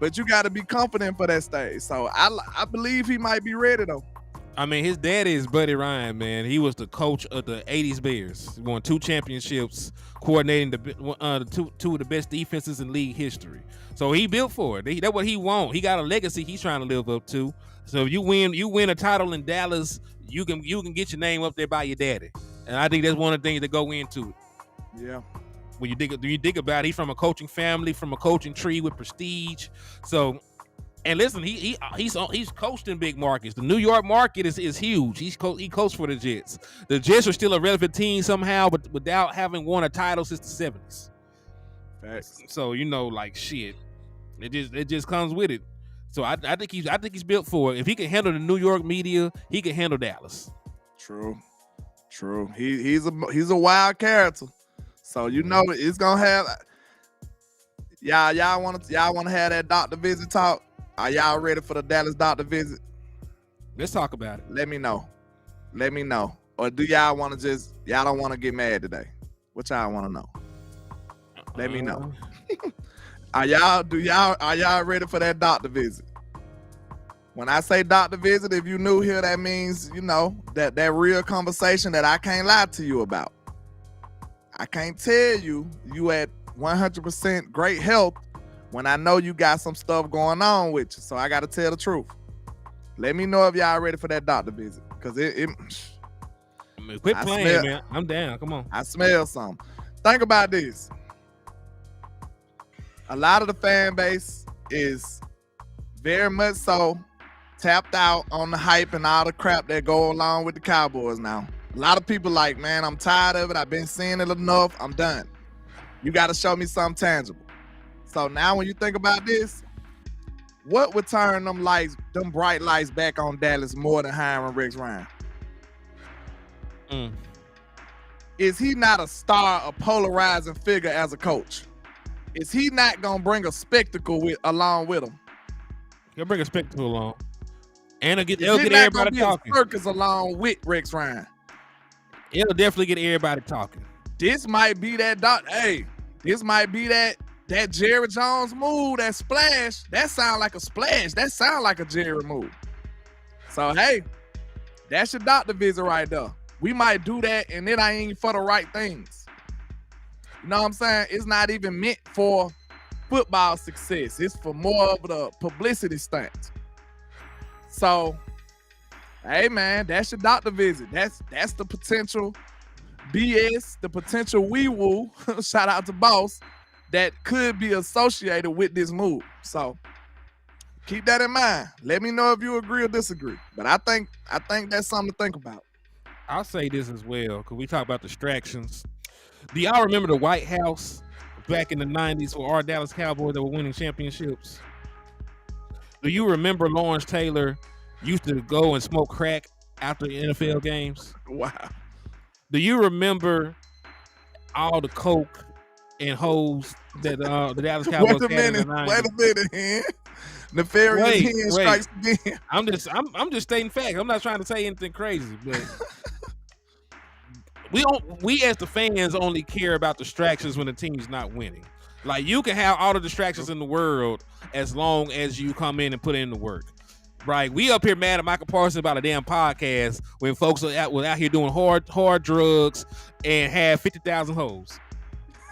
But you got to be confident for that stage. So I believe he might be ready, though. I mean, his daddy is Buddy Ryan, man. He was the coach of the 80s Bears. He won 2 championships, coordinating the two of the best defenses in league history. So he built for it. That's what he wants. He got a legacy he's trying to live up to. So if you win a title in Dallas, you can get your name up there by your daddy. And I think that's one of the things that go into it. Yeah. When you think about it, he's from a coaching family, from a coaching tree with prestige. So, and listen, he's coached in big markets. The New York market is huge. He coached for the Jets. The Jets are still a relevant team somehow, but without having won a title since the 70s. Facts. So shit, it just comes with it. So I think he's built for it. If he can handle the New York media, he can handle Dallas. True. He's a wild character. So it's gonna have y'all want to have that doctor visit talk. Are y'all ready for the Dallas doctor visit? Let's talk about it. Let me know. Or do y'all want to y'all don't want to get mad today? What y'all want to know? Let me know. Are y'all ready for that doctor visit? When I say doctor visit, if you new here, that means, you know, that real conversation that I can't lie to you about. I can't tell you at 100% great health when I know you got some stuff going on with you. So I got to tell the truth. Let me know if y'all ready for that doctor visit. Because quit playing, man. I'm down. Come on. I smell something. Think about this. A lot of the fan base is very much so tapped out on the hype and all the crap that go along with the Cowboys now. A lot of people like, man, I'm tired of it. I've been seeing it enough. I'm done. You got to show me something tangible. So now when you think about this, what would turn them bright lights back on Dallas more than hiring Rex Ryan? Is he not a star, a polarizing figure as a coach? Is he not going to bring a spectacle along with him? He'll bring a spectacle along. And it'll get everybody talking. Circus along with Rex Ryan. It'll definitely get everybody talking. This might be that this might be that Jerry Jones move, that splash. That sound like a splash. That sound like a Jerry move. So hey, that's your doctor visit right there. We might do that, and it ain't for the right things. You know what I'm saying? It's not even meant for football success. It's for more of the publicity stunt. So, hey man, that's your doctor visit. That's the potential BS, the potential wee-woo, shout out to Boss, that could be associated with this move. So keep that in mind. Let me know if you agree or disagree. But I think that's something to think about. I'll say this as well, because we talk about distractions. Do y'all remember the White House back in the 90s for our Dallas Cowboys that were winning championships? Do you remember Lawrence Taylor used to go and smoke crack after NFL games? Wow. Do you remember all the coke and hoes that the Dallas Cowboys had in the 90s? Wait a minute, man. Nefarious hand strikes again. I'm just stating facts. I'm not trying to say anything crazy, but we as the fans only care about distractions when the team's not winning. Like, you can have all the distractions in the world as long as you come in and put in the work. Right? We up here mad at Michael Parsons about a damn podcast when folks were out here doing hard drugs and had 50,000 hoes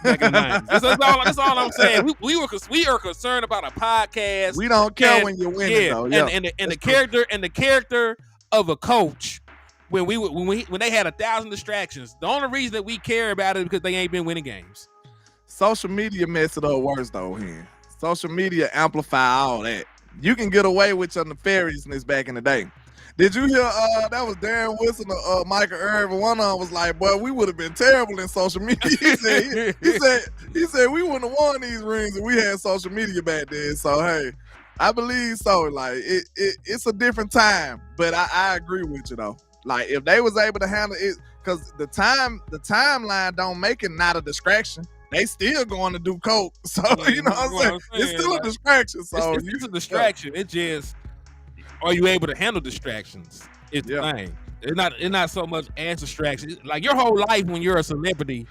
back in the 90s. That's all I'm saying. We are concerned about a podcast. We don't care when you're winning, though. Yeah. And the character of a coach when they had 1,000 distractions. The only reason that we care about it is because they ain't been winning games. Social media mess it up worse though. Here, social media amplify all that. You can get away with your nefariousness back in the day. Did you hear that was Darren Wilson or Michael Irvin? One of them was like, boy, we would have been terrible in social media. He said we wouldn't have won these rings if we had social media back then. So hey, I believe so. Like it's a different time, but I agree with you though. Like if they was able to handle it, because the timeline don't make it not a distraction. They still going to do coke. So, you know what I'm saying? It's still a distraction. So it's a distraction. It just, are you able to handle distractions? It's the thing. It's not so much as distraction. Like your whole life when you're a celebrity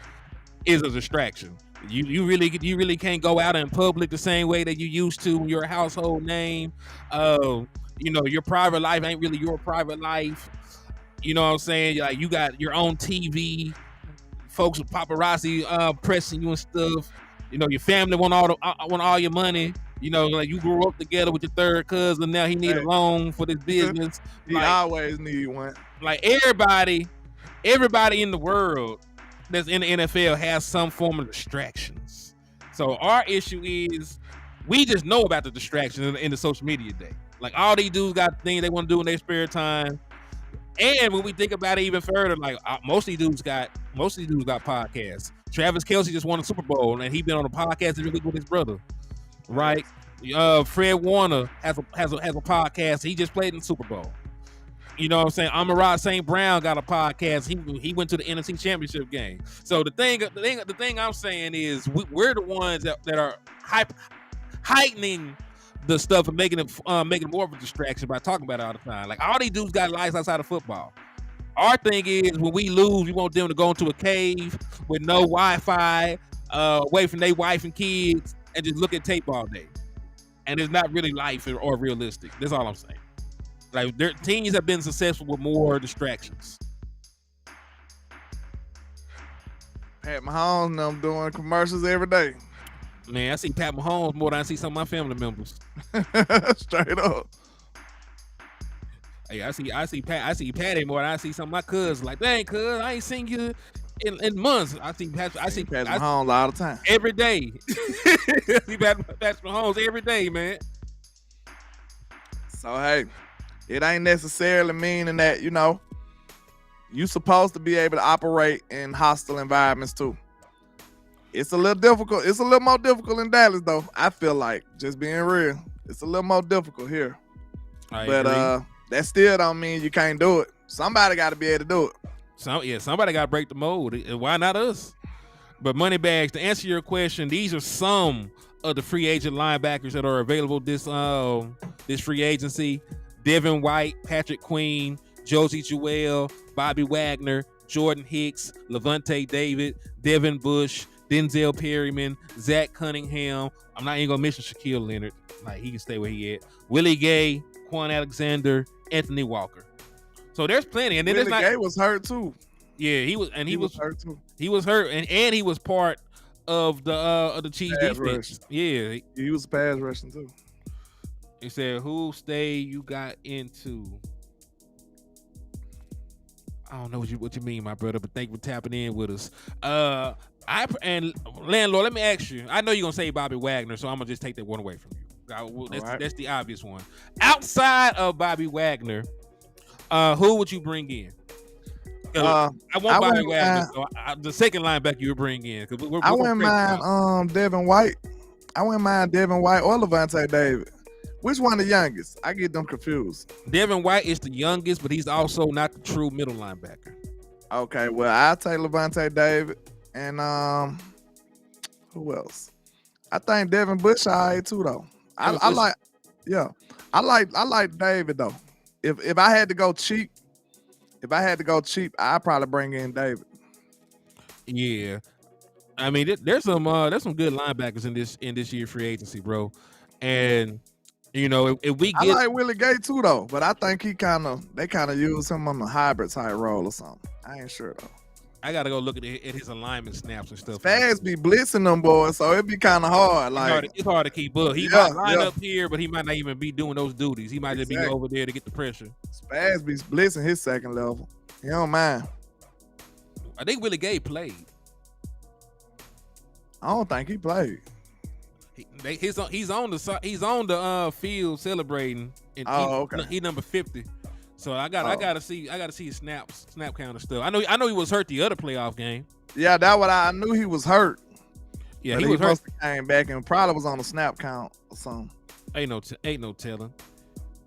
is a distraction. You really can't go out in public the same way that you used to when you're a household name. Your private life ain't really your private life. You know what I'm saying? Like you got your own TV. Folks with paparazzi pressing you and stuff. You know, your family want all your money. You know, like you grew up together with your third cousin. Now he need a loan for this business. He always need one. Like everybody in the world that's in the NFL has some form of distractions. So our issue is we just know about the distractions in the social media day. Like all these dudes got things they want to do in their spare time. And when we think about it even further, like most of these dudes got podcasts. Travis Kelce just won a Super Bowl, and he been on a podcast every week with his brother, right? Fred Warner has a podcast. He just played in the Super Bowl. You know what I'm saying? Amon-Ra St. Brown got a podcast. He went to the NFC Championship game. So the thing I'm saying is we're the ones that are heightening the stuff and making it more of a distraction by talking about it all the time. Like all these dudes got lives outside of football. Our thing is when we lose, we want them to go into a cave with no Wi-Fi, away from their wife and kids, and just look at tape all day. And it's not really life or realistic. That's all I'm saying. Like their teams have been successful with more distractions. Pat Mahomes and them doing commercials every day. Man, I see Pat Mahomes more than I see some of my family members. Straight up. Hey, I see Patty more than I see some of my cousins. Like, dang, cuz, I ain't seen you in months. I see Pat Mahomes all the time. Every day. I see Pat Mahomes every day, man. So hey, it ain't necessarily meaning that, you supposed to be able to operate in hostile environments too. It's a little difficult. It's a little more difficult in Dallas, though. I feel like, just being real, it's a little more difficult here. I agree. That still don't mean you can't do it. Somebody got to be able to do it. Somebody got to break the mold. Why not us? But Moneybags, to answer your question, these are some of the free agent linebackers that are available this free agency. Devin White, Patrick Queen, Josie Jewell, Bobby Wagner, Jordan Hicks, Levante David, Devin Bush, Denzel Perryman, Zach Cunningham. I'm not even gonna mention Shaquille Leonard. Like, he can stay where he at. Willie Gay, Quan Alexander, Anthony Walker. So there's plenty. And then Willie Gay was hurt too. Yeah, he was hurt too. He was hurt, and he was part of the Chiefs Pass defense. rush. Yeah, he was pass rushing too. He said, "Who stay you got into?" I don't know what you mean, my brother, but thank you for tapping in with us. And landlord, let me ask you. I know you're gonna say Bobby Wagner, so I'm gonna just take that one away from you. That's the obvious one. Outside of Bobby Wagner, who would you bring in? I want Bobby Wagner. So the second linebacker you would bring in, because I wouldn't mind Devin White. I wouldn't mind Devin White or Levante David. Which one the youngest? I get them confused. Devin White is the youngest, but he's also not the true middle linebacker. Okay, well, I'll take Levante David. And who else? I think Devin Bush all right too, though. I like David though. If I had to go cheap, I'd probably bring in David. Yeah. I mean, there's some good linebackers in this year's free agency, bro. And if we get, I like Willie Gay too, though, but I think they kind of use him on the hybrid type role or something. I ain't sure though. I gotta go look at his alignment snaps and stuff. Spags be blitzing them boys, so it'd be kind of hard. It's hard to keep up. He might line up here, but he might not even be doing those duties. He might just be over there to get the pressure. Spags be blitzing his second level. He don't mind. I think Willie Gay played. I don't think he played. He's on the field celebrating. And okay. He number 50. So I gotta see his snap count and stuff. I know he was hurt the other playoff game. Yeah, that what I knew he was hurt. Yeah, he was hurt. Came back and probably was on the snap count or something. Ain't no telling.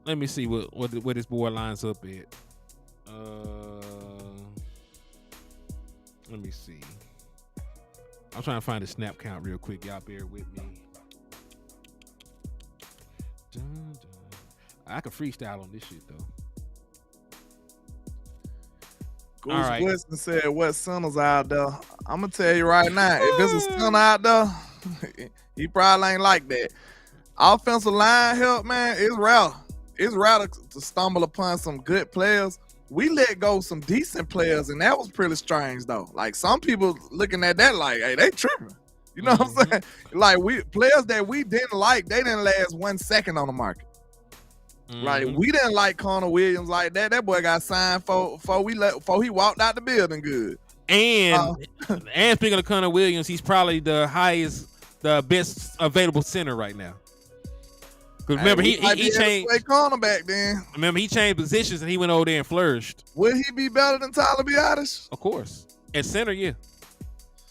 Let me see what this board lines up at. Let me see. I'm trying to find the snap count real quick. Y'all bear with me. I can freestyle on this shit though. Goose Blitzen said, "What centers out there?" I'm gonna tell you right now, if it's a center out there, he probably ain't like that. Offensive line help, man, it's rare. It's rare to stumble upon some good players. We let go some decent players, and that was pretty strange though. Like, some people looking at that like, hey, they tripping. You know what I'm saying? Like, players that we didn't like, they didn't last 1 second on the market. Like, we didn't like Connor Williams like that. That boy got signed before he walked out the building good. And speaking of Connor Williams, he's probably the best available center right now. Because remember, he changed cornerback then. Remember, he changed positions and he went over there and flourished. Would he be better than Tyler Biadasz? Of course. At center, yeah.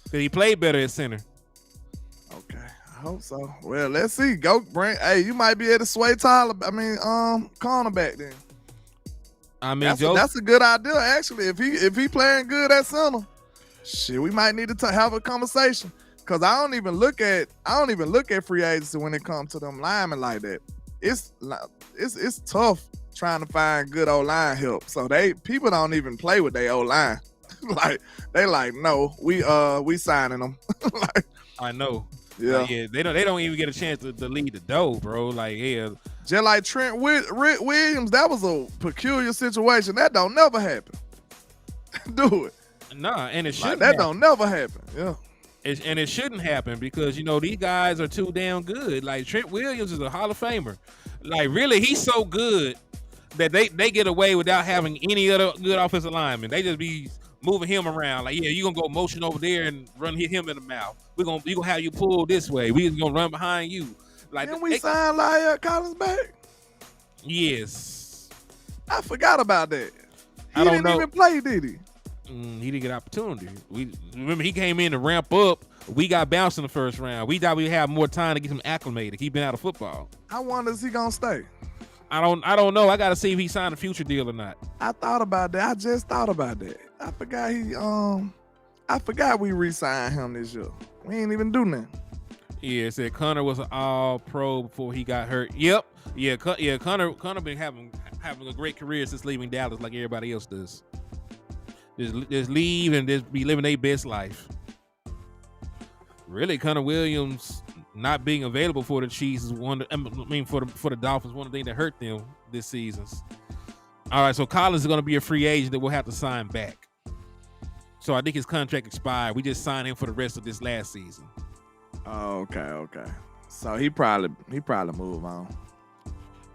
Because he played better at center. Okay, I hope so. Well, let's see. Go bring. Hey, you might be able to sway Tyler. Cornerback then. I mean, that's a good idea actually. If he playing good at center, shit, we might need to have a conversation. Cause I don't even look at free agency when it comes to them linemen like that. It's tough trying to find good old line help. So people don't even play with their old line. Like, they like, no, we signing them. Like, I know. Yeah. They don't even get a chance to lead the dough, bro. Like, yeah, Just like Trent Williams, that was a peculiar situation. That don't never happen. Do it. Nah, and it Like, shouldn't. that don't never happen. Yeah. And it shouldn't happen because these guys are too damn good. Like Trent Williams is a Hall of Famer. Like really, he's so good that they get away without having any other good offensive lineman. They just be moving him around. Like, yeah, you gonna go motion over there and hit him in the mouth. We gonna have you pull this way. We gonna run behind you. Like, Didn't we sign Lyle Collins back? Yes. I forgot about that. I don't know. Even play, did he? He didn't get opportunity. We remember he came in to ramp up. We got bounced in the first round. We thought we'd have more time to get him acclimated. He been out of football. I wonder is he gonna stay? I don't know. I gotta see if he signed a future deal or not. I thought about that. I just thought about that. I forgot we re-signed him this year. We ain't even do nothing. Yeah, it said Connor was an all-pro before he got hurt. Yep. Yeah, Connor been having a great career since leaving Dallas, like everybody else does. Just leave and just be living their best life. Really, Connor Williams not being available for the Chiefs is for the Dolphins, one of the things that hurt them this season. All right, so Collins is going to be a free agent that we'll have to sign back. So I think his contract expired. We just signed him for the rest of this last season. Oh, okay. So he probably move on.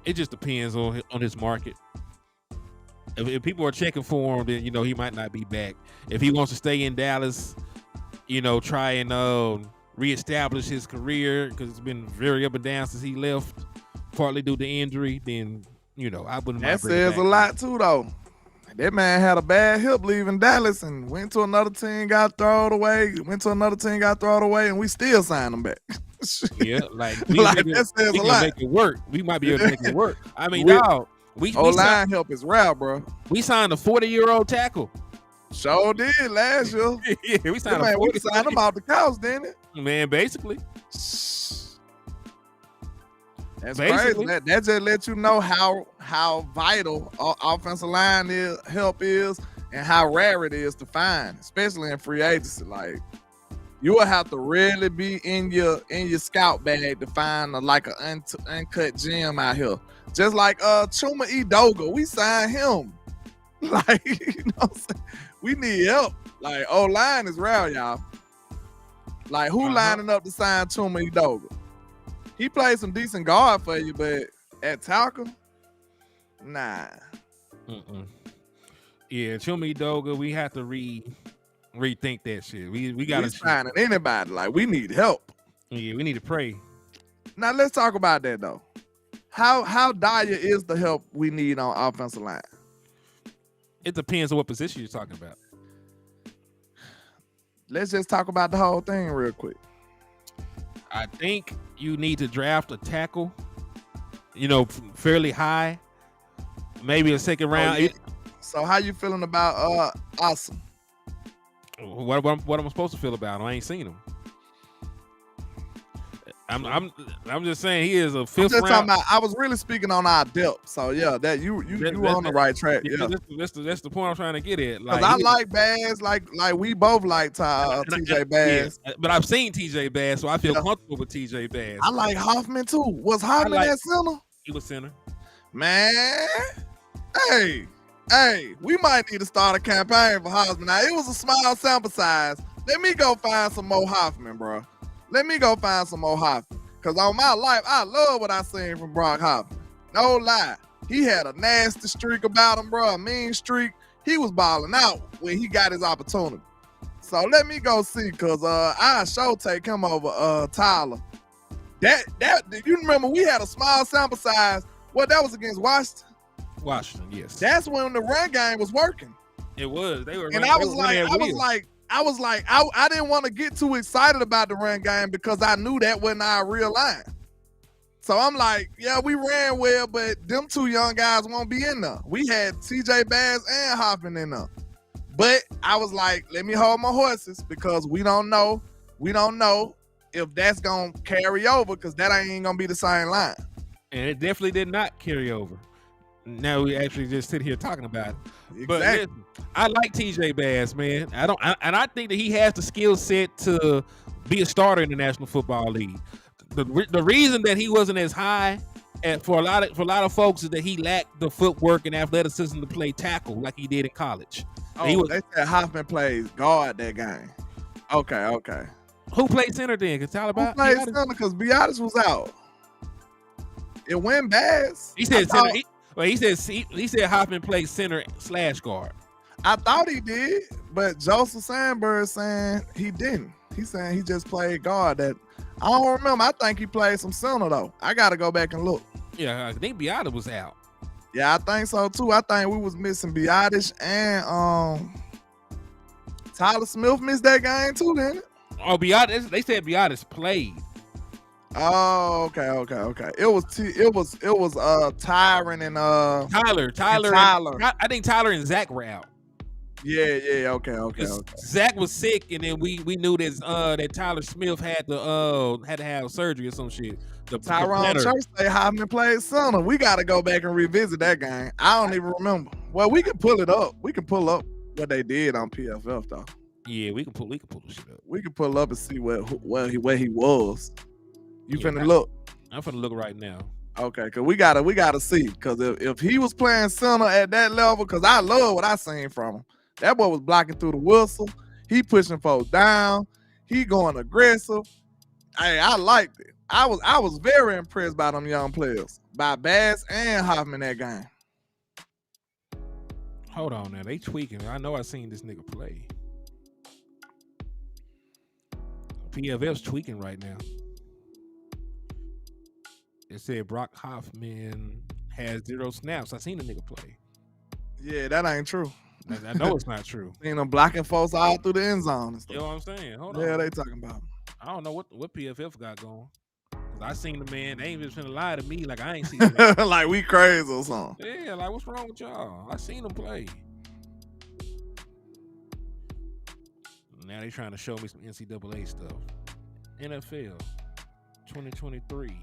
It just depends on his market. If people are checking for him, then he might not be back. If he wants to stay in Dallas, try and reestablish his career because it's been very up and down since he left, partly due to injury. Then I wouldn't. That says a lot too, though. That man had a bad hip leaving Dallas and went to another team, got thrown away. And we still signed him back. Yeah, like that says a lot. Make it work. We might be able to make it work. I mean, dog. We line help is rare, bro. We signed a 40-year-old tackle. Sure did last year. Yeah, we signed we signed him out the couch, didn't it? Man, basically. That's crazy. That just lets you know how vital offensive line help is and how rare it is to find, especially in free agency. Like, you will have to really be in your scout bag to find an uncut gem out here. Just like Chuma Edoga, we signed him. Like, what I'm saying? We need help. Like, O-line is rare, y'all. Like, who lining up to sign Chuma Edoga? He played some decent guard for you, but at tackle, nah. Yeah, Chuma Edoga, we have to rethink that shit. We gotta signing anybody. Like, we need help. Yeah, we need to pray. Now let's talk about that though. How dire is the help we need on offensive line? It depends on what position you're talking about. Let's just talk about the whole thing real quick. I think you need to draft a tackle, fairly high, maybe a second round. Yeah. So how you feeling about Awesome? What am I supposed to feel about him? I ain't seen him. I'm just saying he is a fifth round. I was really speaking on our depth. So yeah, that you were on the right track. Yeah, that's the point I'm trying to get at. Because I like Bass, like we both like TJ Bass. Yeah, but I've seen TJ Bass, so I feel comfortable with TJ Bass. I like Hoffman too. Was Hoffman at center? He was center. Man, hey, we might need to start a campaign for Hoffman. Now it was a small sample size. Let me go find some more Hoffman, bro. Because on my life, I love what I seen from Brock Hoffman. No lie. He had a nasty streak about him, bro. A mean streak. He was balling out when he got his opportunity. So let me go see, because I sure take him over Tyler. That you remember we had a small sample size. What, that was against Washington? Washington, yes. That's when the run game was working. It was. They were. And I didn't want to get too excited about the run game because I knew that wasn't our real line. So I'm like, yeah, we ran well, but them two young guys won't be in there. We had TJ Bass and Hoffman in there. But I was like, let me hold my horses because we don't know if that's going to carry over because that ain't going to be the same line. And it definitely did not carry over. Now we actually just sit here talking about it. Exactly. But listen, I like TJ Bass, man. I think that he has the skill set to be a starter in the National Football League. The reason that he wasn't as high And for a lot of folks, is that he lacked the footwork and athleticism to play tackle like he did in college. They said Hoffman plays guard that game. Okay. Who played center then? Cause Tyler Who played center? Because Biotis was out. It went Bass. He said center. He said Hoffman played center / guard. I thought he did, but Joseph Sandberg saying he didn't. He's saying he just played guard. That I don't remember. I think he played some center though. I gotta go back and look. Yeah, I think Biotis was out. Yeah, I think so too. I think we was missing Biotis and Tyler Smith missed that game too, didn't it? Oh, Biotis. They said Biotis played. Oh, okay. It was Tyron and Tyler. I think Tyler and Zach were out. Yeah. Okay. Zach was sick, and then we knew that Tyler Smith had to have surgery or some shit. Tyrone Church say Hoffman played center. We got to go back and revisit that game. I don't even remember. Well, we can pull it up. We can pull up what they did on PFF though. Yeah, we can pull the shit up. We can pull up and see where he was. You finna look? I'm finna look right now. Okay, cause we gotta see. Cause if he was playing center at that level, cause I love what I seen from him. That boy was blocking through the whistle. He pushing folks down. He going aggressive. I liked it. I was very impressed by them young players, by Bass and Hoffman that game. Hold on now, they tweaking. I know I seen this nigga play. PFF's tweaking right now. It said Brock Hoffman has 0 snaps. I seen the nigga play. Yeah, that ain't true. I know it's not true. Seen them blocking folks all through the end zone and stuff. You know what I'm saying? Hold on. Yeah, they talking about. I don't know what PFF got going. I seen the man. They ain't even finna lie to me like I ain't seen him. Like we crazy or something. Yeah, like what's wrong with y'all? I seen him play. Now they trying to show me some NCAA stuff. NFL 2023. Let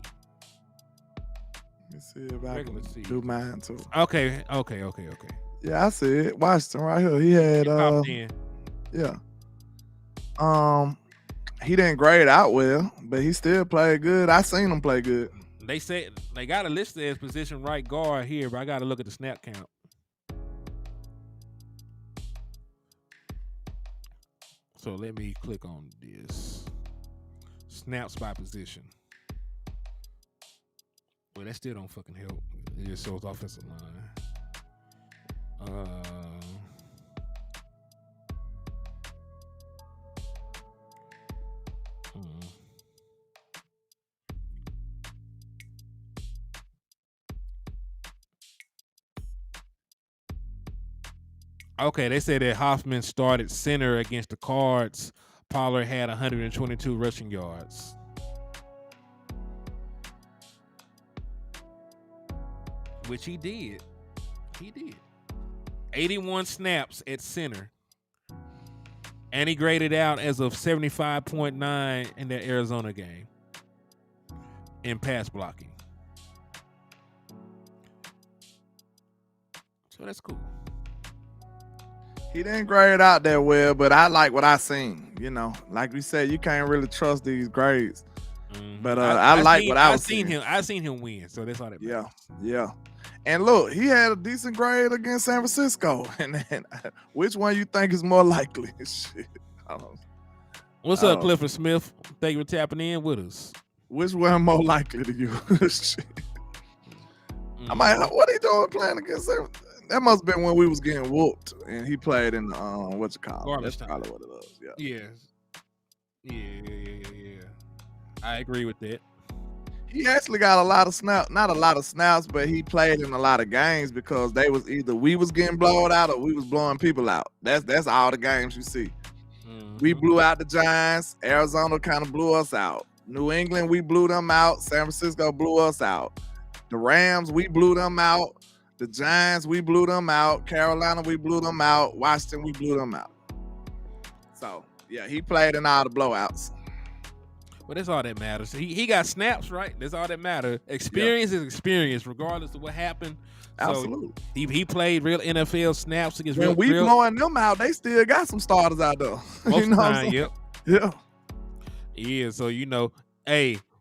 me see if I can do mine too. Okay. Yeah, I see it. Washington right here. He had yeah. He didn't grade out well, but he still played good. I seen him play good. They said they got a list as position right guard here, but I got to look at the snap count. So let me click on this. Snaps by position. Well, that still don't fucking help. It just shows offensive line. Okay, they said that Hoffman started center against the Cards. Pollard had 122 rushing yards. Which he did. 81 snaps at center. And he graded out as of 75.9 in that Arizona game in pass blocking. So that's cool. He didn't grade out that well, but I like what I seen. You know, like we said, you can't really trust these grades. Mm-hmm. But I like what I was seeing. I seen him win, so that's all that matters. Yeah. And look, he had a decent grade against San Francisco. And then, which one you think is more likely? Shit. What's up, Clifford Smith? Thank you for tapping in with us. Which one more likely to you? Shit. I might. What he doing playing against San Francisco? That must have been when we was getting whooped, and he played in what's it called? Garbage That's time. probably what it is. Yeah. I agree with that. He actually got a lot of snaps, not a lot of snaps, but he played in a lot of games because they was either we was getting blown out or we was blowing people out. That's all the games you see. Mm-hmm. We blew out the Giants. Arizona kind of blew us out. New England, we blew them out. San Francisco blew us out. The Rams, we blew them out. The Giants, we blew them out. Carolina, we blew them out. Washington, we blew them out. So, yeah, he played in all the blowouts. But that's all that matters. He got snaps, right? That's all that matters. Experience is experience, regardless of what happened. Absolutely. So he played real NFL snaps against when we blowing them out, they still got some starters out there. Most of the time, yep. Yeah. Yeah, so, hey,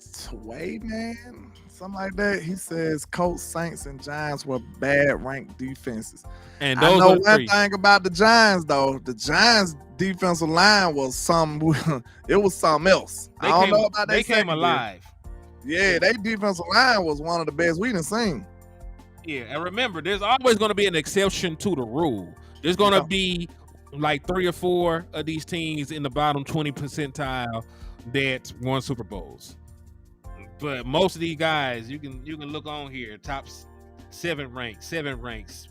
Sway, man, something like that. He says Colts, Saints, and Giants were bad ranked defenses. And I those know are the one three. thing about the Giants, though. The Giants' defensive line was something. It was something else. I don't know about that. They came alive. Yeah, their defensive line was one of the best we done seen. Yeah, and remember, there's always going to be an exception to the rule. There's going to be like 3 or 4 of these teams in the bottom 20 percentile that won Super Bowls. But most of these guys, you can look on here, top 7 ranks,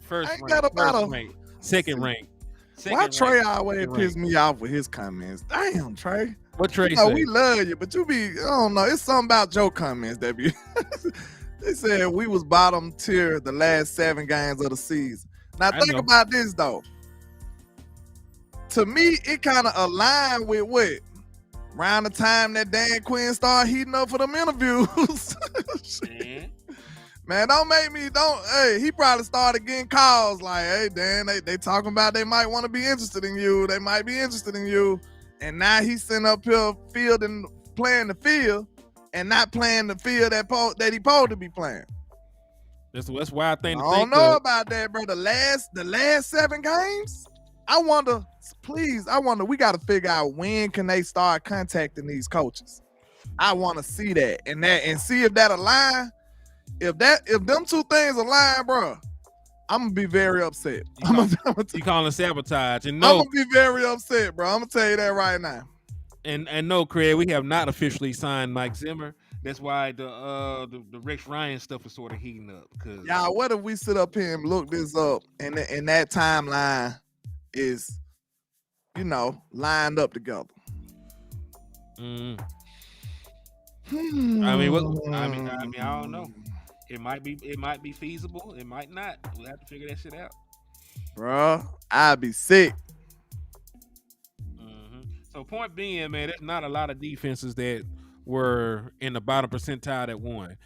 first rank, second rank. Why Trey always piss me off with his comments? Damn, Trey. What Trey say? We love you, but I don't know. It's something about your comments that be. They said we was bottom tier the last 7 games of the season. Now think about this though. To me, it kind of aligned with what? Around the time that Dan Quinn started heating up for them interviews. Man, hey, he probably started getting calls like, hey, Dan, they talking about they might want to be interested in you. They might be interested in you. And now he's sitting up here playing the field and not playing the field that he supposed to be playing. That's why I think. I don't know about that, bro. The last 7 games, I wonder, we got to figure out when can they start contacting these coaches. I want to see that and see if that align. If them 2 things align, bro, I'm gonna be very upset. You calling sabotage? And I'm gonna be very upset, bro. I'm gonna tell you that right now. And no, Craig, we have not officially signed Mike Zimmer. That's why the Rex Ryan stuff is sort of heating up. Cause y'all, what if we sit up here and look this up, and that timeline is, lined up together? I mean, I don't know. It might be feasible. It might not. We'll have to figure that shit out. Bro, I'd be sick. So point being, man, there's not a lot of defenses that were in the bottom percentile that won.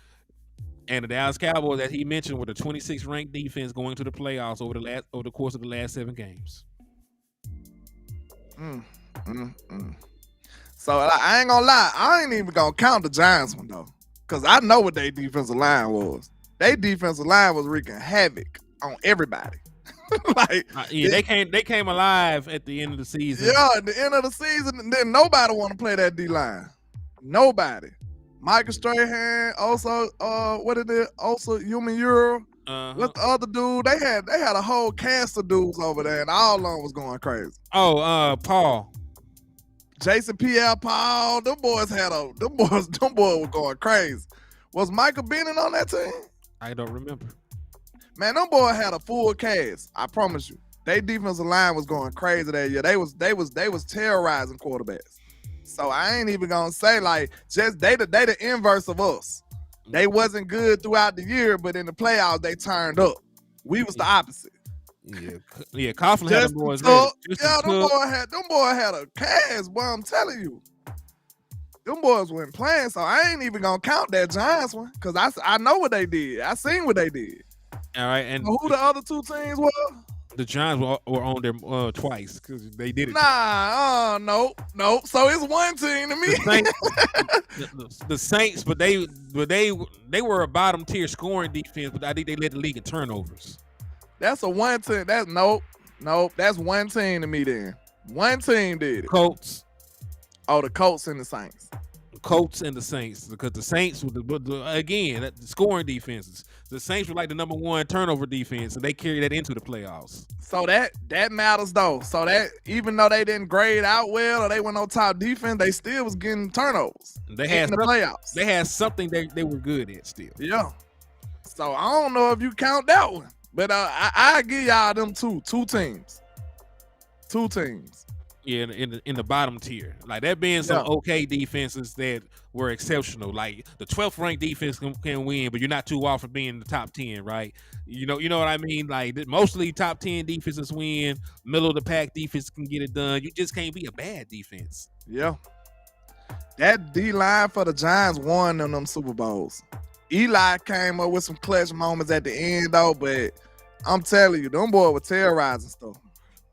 And the Dallas Cowboys, that he mentioned, were the 26th ranked defense going to the playoffs over the course of the last 7 games. So I ain't gonna lie, I ain't even gonna count the Giants one though, because I know what their defensive line was. Their defensive line was wreaking havoc on everybody. They came alive at the end of the season. Yeah, at the end of the season, then nobody want to play that D line. Nobody. Michael Strahan, also Human Euro. What's the other dude? They had a whole cast of dudes over there, and all of them was going crazy. Paul. Jason Pierre-Paul, them boys were going crazy. Was Michael Bennett on that team? I don't remember. Man, them boys had a full cast. I promise you. Their defensive line was going crazy that year. They was terrorizing quarterbacks. So I ain't even gonna say just they the inverse of us. They wasn't good throughout the year, but in the playoffs they turned up. We was the opposite. Yeah, Coughlin had them boys. Them boys had a cast, boy. I'm telling you, them boys weren't playing. So I ain't even gonna count that Giants one because I know what they did. I seen what they did. All right, and so who the other 2 teams were? The Giants were on there twice because they did it. No. So it's one team to me. The Saints, but they were a bottom tier scoring defense, but I think they led the league in turnovers. That's a one team. That's nope. That's one team to me. Then one team did it. Colts. Oh, the Colts and the Saints. Colts and the Saints, because the Saints were the scoring defenses. The Saints were like the number 1 turnover defense, and they carried that into the playoffs. So that matters though. So that even though they didn't grade out well or they went on top defense, they still was getting turnovers. They had in the playoffs. They had something they were good at still. Yeah. So I don't know if you count that one, but I give y'all them two teams. 2 teams. Yeah, in the bottom tier, like that being some okay defenses that were exceptional. Like the 12th ranked defense can win, but you're not too off from being in the top 10, right? You know what I mean? Like mostly top 10 defenses win. Middle of the pack defense can get it done. You just can't be a bad defense. Yeah, that D line for the Giants won them Super Bowls. Eli came up with some clutch moments at the end though, but I'm telling you, them boys were terrorizing stuff.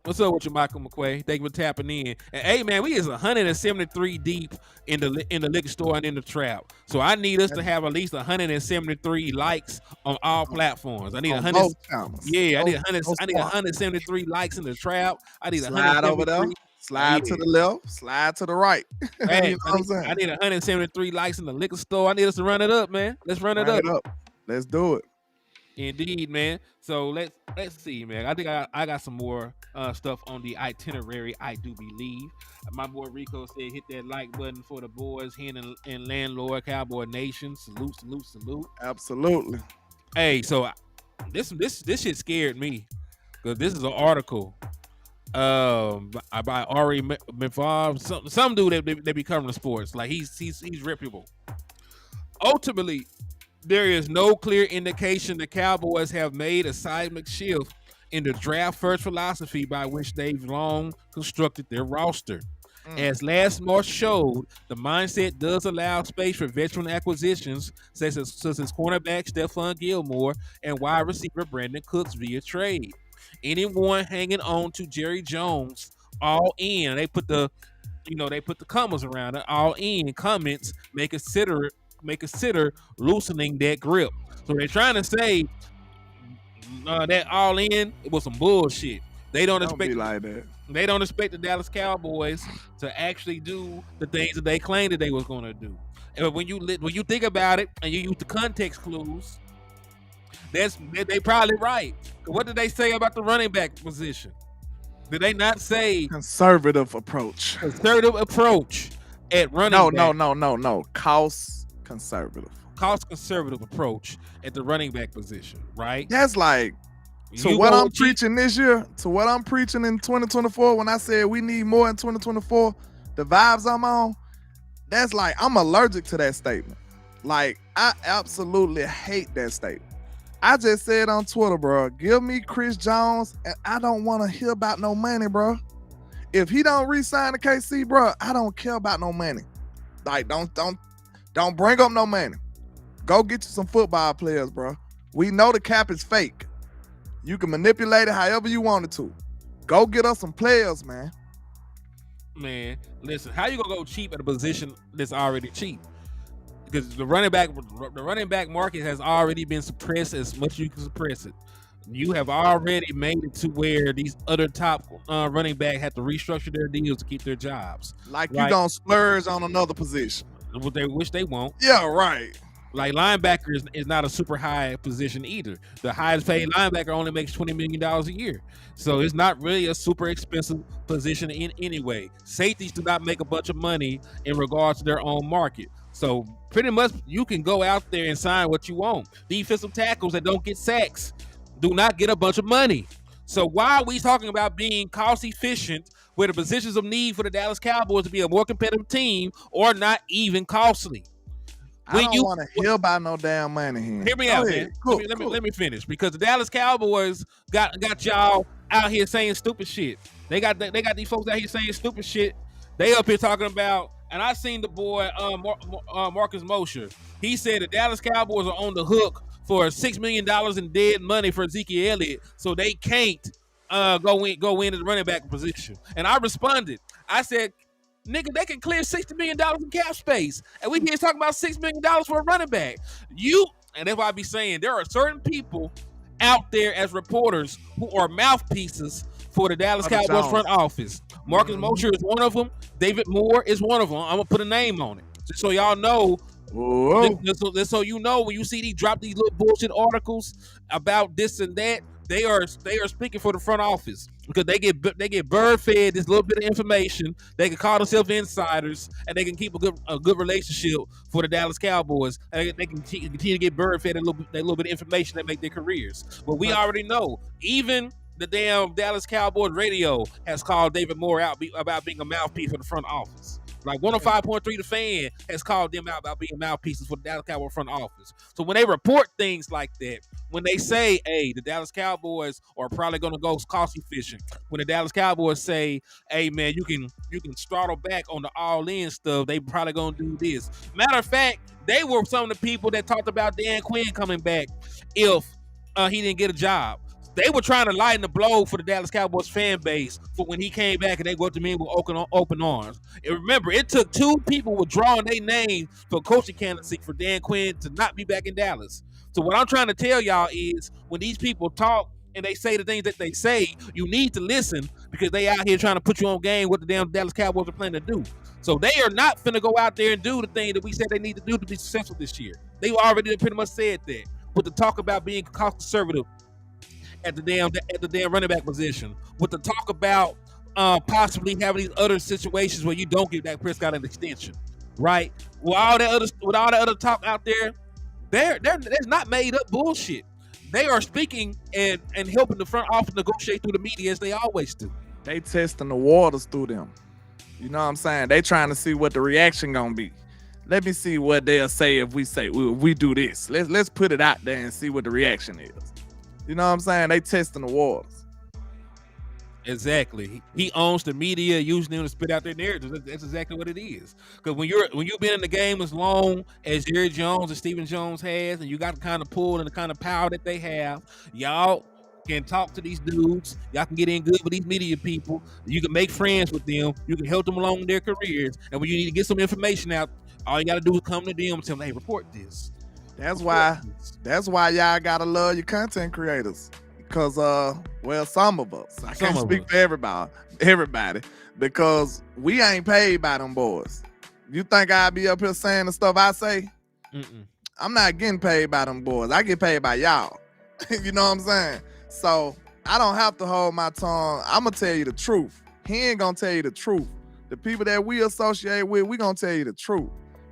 What's up with you, Michael McQuay? Thank you for tapping in. And hey, man, we is 173 deep in the liquor store and in the trap. So I need us to have at least 173 likes on all platforms. I need On 100. both channels. Yeah, I need 100. Both I need 173 likes in the trap. I need Slide over there. 173. Slide to the left. Slide to the right. Hey, You know what I'm saying? I need 173 likes in the liquor store. I need us to run it up, man. Let's run it up. Let's do it. Indeed, man. So let's see, man. I think I got some more stuff on the itinerary. I do believe my boy Rico said hit that like button for the boys here in Landlord Cowboy Nation. Salute, salute, salute. Absolutely. Hey, so this shit scared me because this is an article by Ari Mifab, some dude that be covering the sports. Like he's reputable. Ultimately, there is no clear indication the Cowboys have made a seismic shift in the draft first philosophy by which they've long constructed their roster. As last March showed, the mindset does allow space for veteran acquisitions such as cornerback Stephon Gilmore and wide receiver Brandon Cooks via trade. Anyone hanging on to Jerry Jones all in, they put the commas around it, all in comments may consider loosening that grip. So they're trying to say that all in, it was some bullshit. They don't expect like that. They don't expect the Dallas Cowboys to actually do the things that they claimed that they was going to do. And when you think about it and you use the context clues, they probably right. What did they say about the running back position? Did they not say conservative approach? Conservative approach at running back. No. Cost conservative Approach at the running back position, right? That's like what I'm preaching this year, to what I'm preaching in 2024, when I said we need more in 2024, the vibes I'm on, that's like, I'm allergic to that statement. Like, I absolutely hate that statement. I just said on Twitter, bro, give me Chris Jones, and I don't want to hear about no money, bro. If he don't re-sign the KC, bro, I don't care about no money. Like, don't bring up no money. Go get you some football players, bro. We know the cap is fake. You can manipulate it however you wanted to. Go get us some players, man. Man, listen, how you gonna go cheap at a position that's already cheap? Because the running back market has already been suppressed as much as you can suppress it. You have already made it to where these other top running back have to restructure their deals to keep their jobs. Like you don't splurge on another position. Which they won't. Yeah, right. Like linebacker is not a super high position either. The highest paid linebacker only makes $20 million a year. So it's not really a super expensive position in any way. Safeties do not make a bunch of money in regards to their own market. So pretty much you can go out there and sign what you want. Defensive tackles that don't get sacks do not get a bunch of money. So why are we talking about being cost efficient where the positions of need for the Dallas Cowboys to be a more competitive team or not even costly? I don't want to hear about no damn money here. Hear me out, man. Let me finish, because the Dallas Cowboys got y'all out here saying stupid shit. They got these folks out here saying stupid shit. They up here talking about, and I seen the boy Marcus Mosher. He said the Dallas Cowboys are on the hook for $6 million in dead money for Ezekiel Elliott, so they can't go in at the running back position. And I responded. I said, nigga, they can clear $60 million in cap space. And we here talking about $6 million for a running back. And that's why I be saying there are certain people out there as reporters who are mouthpieces for the Dallas Cowboys front office. Marcus Mosher is one of them. David Moore is one of them. I'm going to put a name on it. Just so y'all know. Just so you know, when you see these drop these little bullshit articles about this and that, they are speaking for the front office, because they get bird fed this little bit of information. They can call themselves insiders, and they can keep a good relationship for the Dallas Cowboys. And they can continue to get bird fed a little bit of information that make their careers. But we already know, even the damn Dallas Cowboys radio has called David Moore out about being a mouthpiece for the front office. Like 105.3 The Fan has called them out about being mouthpieces for the Dallas Cowboys front office. So when they report things like that, when they say, hey, the Dallas Cowboys are probably going to go cost efficient, when the Dallas Cowboys say, hey, man, you can throttle back on the all-in stuff, they probably going to do this. Matter of fact, they were some of the people that talked about Dan Quinn coming back if he didn't get a job. They were trying to lighten the blow for the Dallas Cowboys fan base for when he came back and they went to me with open arms. And remember, it took 2 people withdrawing their name for coaching candidacy for Dan Quinn to not be back in Dallas. So what I'm trying to tell y'all is when these people talk and they say the things that they say, you need to listen because they out here trying to put you on game what the damn Dallas Cowboys are planning to do. So they are not finna go out there and do the thing that we said they need to do to be successful this year. They already pretty much said that. With the talk about being cost conservative at the damn running back position, with the talk about possibly having these other situations where you don't give Dak Prescott an extension, right? With all that other talk out there, there's not made up bullshit. They are speaking and helping the front office negotiate through the media as they always do. They testing the waters through them. You know what I'm saying? They trying to see what the reaction gonna be. Let me see what they'll say if we do this. Let's put it out there and see what the reaction is. You know what I'm saying? They testing the waters. Exactly. He owns the media, using them to spit out their narratives. That's exactly what it is. Because when you've been in the game as long as Jerry Jones and Stephen Jones has, and you got the kind of pull and the kind of power that they have, y'all can talk to these dudes. Y'all can get in good with these media people. You can make friends with them. You can help them along in their careers. And when you need to get some information out, all you got to do is come to them and tell them, hey, report this. That's why y'all gotta love your content creators. Because some of us. I can't speak for everybody. Because we ain't paid by them boys. You think I'd be up here saying the stuff I say? Mm-mm. I'm not getting paid by them boys. I get paid by y'all. You know what I'm saying? So I don't have to hold my tongue. I'm gonna tell you the truth. He ain't gonna tell you the truth. The people that we associate with, we gonna tell you the truth.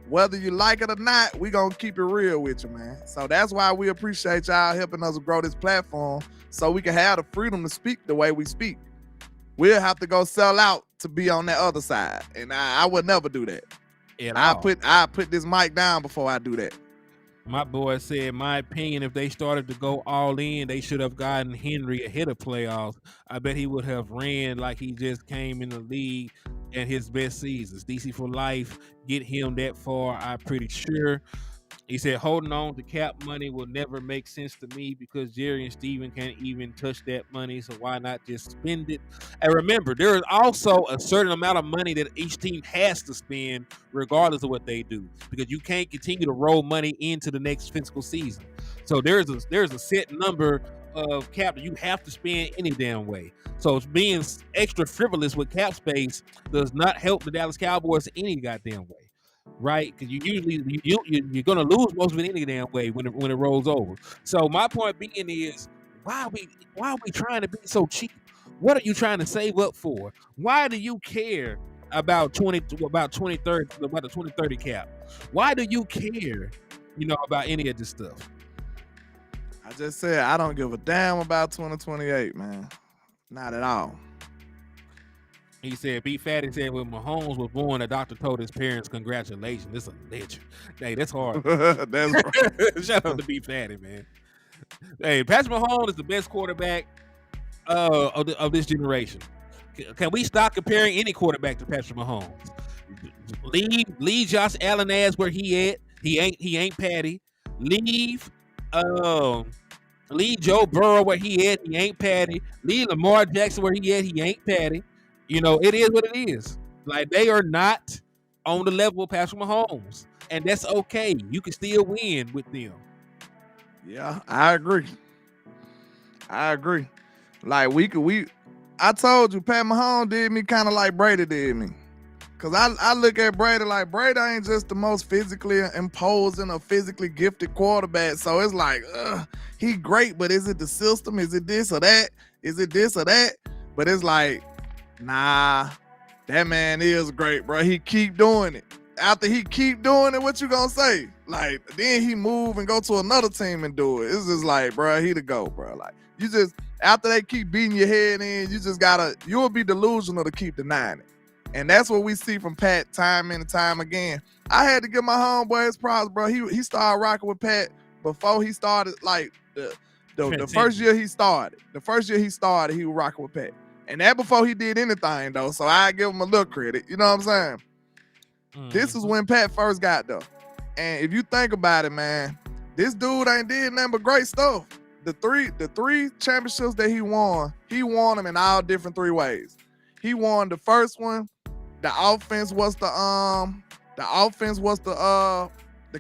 Whether you like it or not, we gonna keep it real with you, man. So that's why we appreciate y'all helping us grow this platform so we can have the freedom to speak the way we speak. We'll have to go sell out to be on that other side. And I would never do that. I put this mic down before I do that. My boy said, in my opinion, if they started to go all in, they should have gotten Henry ahead of playoffs. I bet he would have ran like he just came in the league at his best seasons. DC for life, get him that far, I'm pretty sure. He said, holding on to cap money will never make sense to me because Jerry and Steven can't even touch that money, so why not just spend it? And remember, there is also a certain amount of money that each team has to spend regardless of what they do, because you can't continue to roll money into the next fiscal season. So there's a set number of cap that you have to spend any damn way. So being extra frivolous with cap space does not help the Dallas Cowboys any goddamn way. Right, because you're gonna lose most of it any damn way when it rolls over. So my point being is, why are we trying to be so cheap? What are you trying to save up for? Why do you care about the 2030 cap? Why do you care, about any of this stuff? I just said I don't give a damn about 2028, man. Not at all. He said, B. Fatty said, when Mahomes was born, the doctor told his parents, congratulations. This is a legend. Hey, that's hard. That's right. Shout out to B. Fatty, man. Hey, Patrick Mahomes is the best quarterback of this generation. Can we stop comparing any quarterback to Patrick Mahomes? Leave Josh Allen as where he at. He ain't Patty. Leave Joe Burrow where he at. He ain't Patty. Leave Lamar Jackson where he at. He ain't Patty. It is what it is. Like, they are not on the level of Patrick Mahomes, and that's okay. You can still win with them. Yeah, I agree. Like, I told you, Pat Mahomes did me kind of like Brady did me. Because I look at Brady like, Brady ain't just the most physically imposing or physically gifted quarterback. So it's like, he great, but is it the system? Is it this or that? Is it this or that? But it's like, nah, that man is great, bro. He keep doing it. After he keep doing it, what you gonna say? Like, then he move and go to another team and do it. It's just like, bro, he the go, bro. Like, you just, after they keep beating your head in, you'll be delusional to keep denying it. And that's what we see from Pat time and time again. I had to give my homeboy his props, bro. He started rocking with Pat before he started, like, the first year he started. The first year he started, he was rocking with Pat. And that before he did anything, though. So I give him a little credit. You know what I'm saying? Mm-hmm. This is when Pat first got there. And if you think about it, man, this dude ain't did nothing but great stuff. the three championships that he won them in all different three ways. He won the first one. The offense was the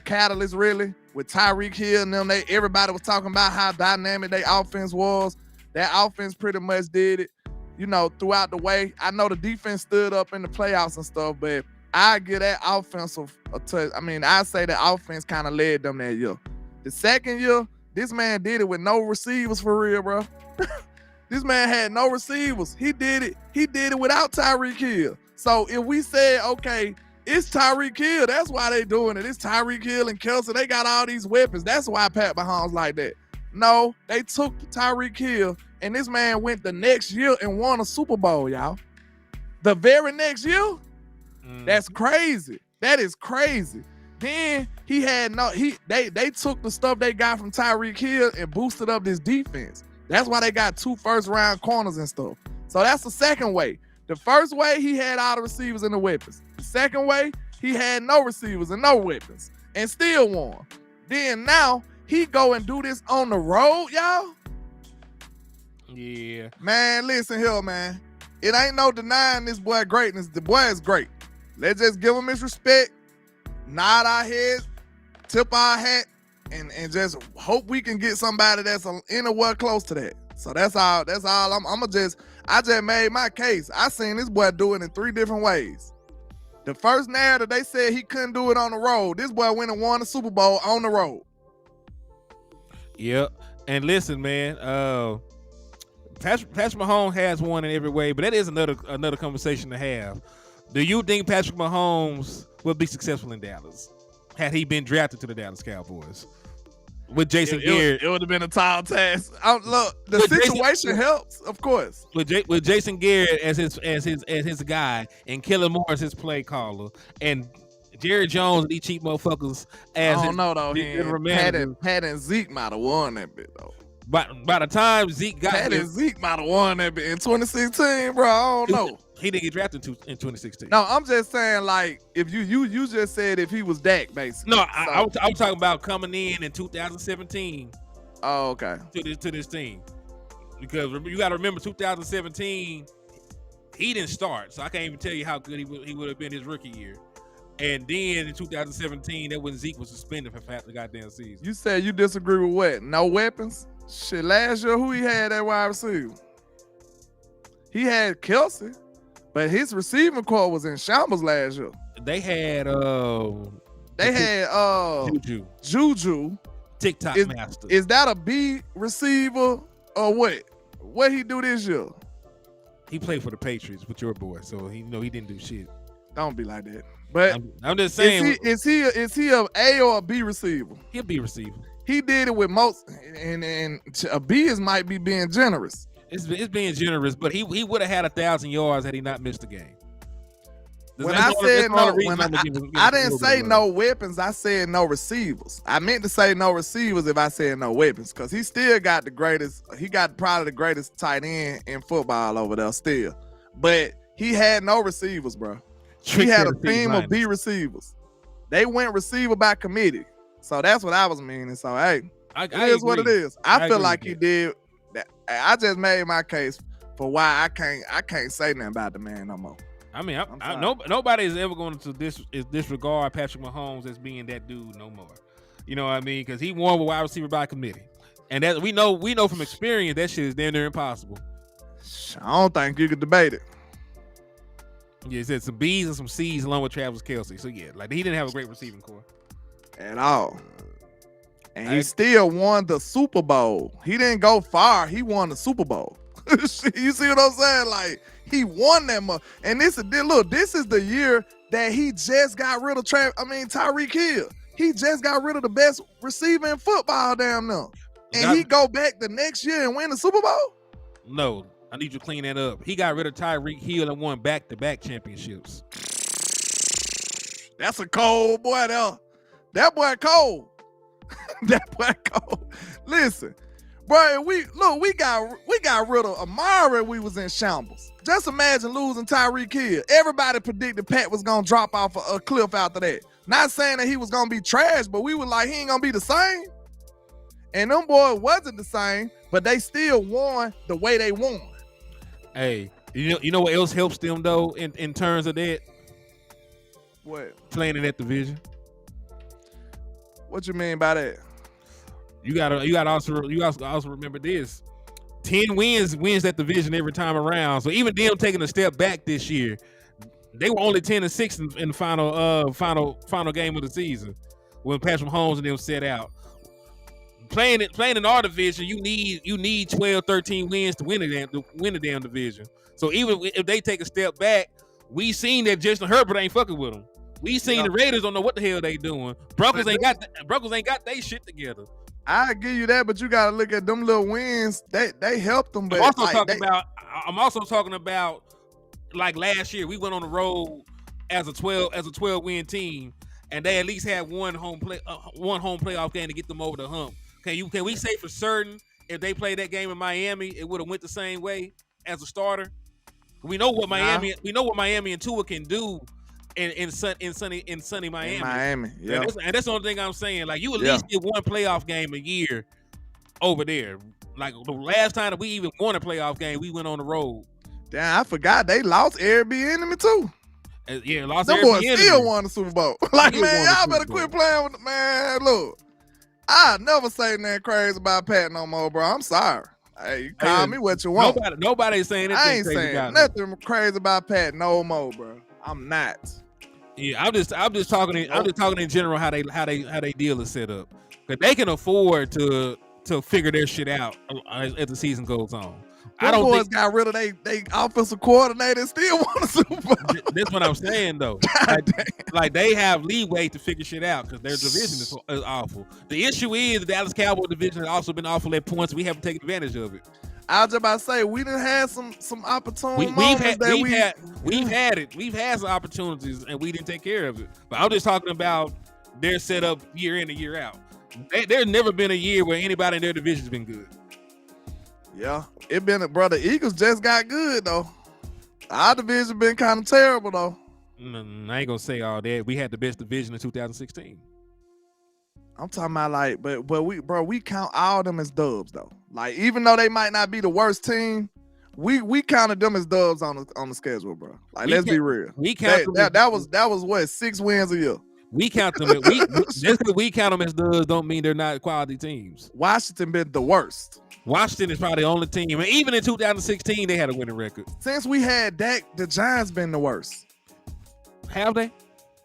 catalyst, really, with Tyreek Hill and them. Everybody was talking about how dynamic their offense was. That offense pretty much did it, throughout the way. I know the defense stood up in the playoffs and stuff, but I give that offensive a touch. I mean, I say the offense kind of led them that year. The second year, this man did it with no receivers for real, bro. This man had no receivers. He did it without Tyreek Hill. So if we said, okay, it's Tyreek Hill, that's why they doing it. It's Tyreek Hill and Kelsey. They got all these weapons. That's why Pat Mahomes like that. No, they took Tyreek Hill, and this man went the next year and won a Super Bowl, y'all. The very next year? That's crazy. That is crazy. Then they took the stuff they got from Tyreek Hill and boosted up this defense. That's why they got 2 first-round corners and stuff. So that's the second way. The first way, he had all the receivers and the weapons. The second way, he had no receivers and no weapons and still won. Then now, he go and do this on the road, y'all? Yeah. Man, listen here, man. It ain't no denying this boy greatness. The boy is great. Let's just give him his respect, nod our heads, tip our hat, and just hope we can get somebody that's anywhere close to that. So that's all. I just made my case. I seen this boy do it in 3 different ways. The first narrative, they said he couldn't do it on the road. This boy went and won the Super Bowl on the road. Yep. And listen, man, Patrick Mahomes has won in every way, but that is another conversation to have. Do you think Patrick Mahomes will be successful in Dallas had he been drafted to the Dallas Cowboys? With Jason Garrett, it would have been a tall task. Look, the situation helps, of course. With Jason Garrett as his guy, and Kellen Moore as his play caller, and Jerry Jones and these cheap motherfuckers as I don't know though. Pat and Zeke might have won that bit though. By the time Zeke got Pat and Zeke might have won that bit in 2016, bro. I don't know. He didn't get drafted in 2016. No, I'm just saying, like, if you just said if he was Dak, basically. No, I was talking about coming in 2017. Oh, okay. To this team, because you got to remember 2017, he didn't start, so I can't even tell you how good he would have been his rookie year. And then in 2017, that when Zeke was suspended for half the goddamn season. You said you disagree with what? No weapons? Shit, last year who he had that wide receiver? He had Kelsey. But his receiving core was in shambles last year. They had Juju. TikTok master. Is that a B receiver or what? What he do this year? He played for the Patriots with your boy, so he didn't do shit. Don't be like that. But I'm just saying, is he a A or a B receiver? He'll be a receiver. He did it with most, and a B might be being generous. It's being generous, but he would have had 1,000 yards had he not missed the game. When I said no, I didn't say no weapons. I said no receivers. I meant to say no receivers if I said no weapons, because he still got the greatest. He got probably the greatest tight end in football over there still, but he had no receivers, bro. He had a team of B receivers. They went receiver by committee, so that's what I was meaning. So hey, it is what it is. I feel like he did. I just made my case for why I can't say nothing about the man no more. I mean, nobody is ever going to disregard Patrick Mahomes as being that dude no more. You know what I mean? Because he won with wide receiver by committee, and that we know from experience that shit is damn near impossible. I don't think you could debate it. Yeah, he said some B's and some C's along with Travis Kelce. So yeah, like he didn't have a great receiving core at all. And he still won the Super Bowl. He didn't go far. He won the Super Bowl. You see what I'm saying? Like, he won that much. And this is the year that he just got rid of Tyreek Hill. He just got rid of the best receiver in football down there. And he go back the next year and win the Super Bowl? No, I need you to clean that up. He got rid of Tyreek Hill and won back-to-back championships. That's a cold boy, though. That boy cold. That boy cold. Listen, bro, we got rid of Amari. We was in shambles. Just imagine losing Tyreek Hill. Everybody predicted Pat was gonna drop off a cliff after that. Not saying that he was gonna be trash, but we were like, he ain't gonna be the same. And them boys wasn't the same, but they still won the way they won. Hey, you know what else helps them though in terms of that? What? Playing in that division. What you mean by that? You gotta also remember this. 10 wins that division every time around. So even them taking a step back this year, they were only 10-6 in the final game of the season when Patrick Mahomes and them set out. Playing in our division, you need 12, 13 wins to win the damn division. So even if they take a step back, we seen that Justin Herbert ain't fucking with them. We seen the Raiders don't know what the hell they doing. Broncos ain't got they shit together. I give you that, but you gotta look at them little wins. They helped them. But I'm also talking about like last year we went on the road as a 12 win team, and they at least had one home playoff game to get them over the hump. Can we say for certain if they played that game in Miami, it would have went the same way as a starter? We know what Miami and Tua can do in sunny Miami. In Miami, yeah. And that's the only thing I'm saying. Like, you at least get one playoff game a year over there. Like, the last time that we even won a playoff game, we went on the road. Damn, I forgot they lost Airbnb too. Yeah, lost them boys still won the Super Bowl. Like, man, y'all better quit playing with man. Look, I never say nothing crazy about Pat no more, bro. I'm sorry. Hey, you call me what you want. Nobody's saying anything. I ain't saying nothing crazy about Pat no more, bro. I'm not. Yeah, I'm just talking in general how they deal is set up. Cause they can afford to figure their shit out as the season goes on. I don't think got rid of they offensive coordinator and still won the Super Bowl. That's what I'm saying though. Like they have leeway to figure shit out because their division is awful. The issue is the Dallas Cowboys division has also been awful at points. We haven't taken advantage of it. I was just about to say we done had some opportunities. We've had some opportunities and we didn't take care of it. But I'm just talking about their setup year in and year out. There's never been a year where anybody in their division has been good. Yeah, it been brother. Eagles just got good though. Our division been kind of terrible though. I ain't gonna say all that. We had the best division in 2016. I'm talking about like, but we count all of them as dubs though. Like even though they might not be the worst team, we counted them as dubs on the schedule, bro. Like let's be real. We count that was what 6 wins a year. We count them. Just because we count them as dubs don't mean they're not quality teams. Washington been the worst. Washington is probably the only team, and even in 2016 they had a winning record. Since we had Dak, the Giants been the worst. Have they?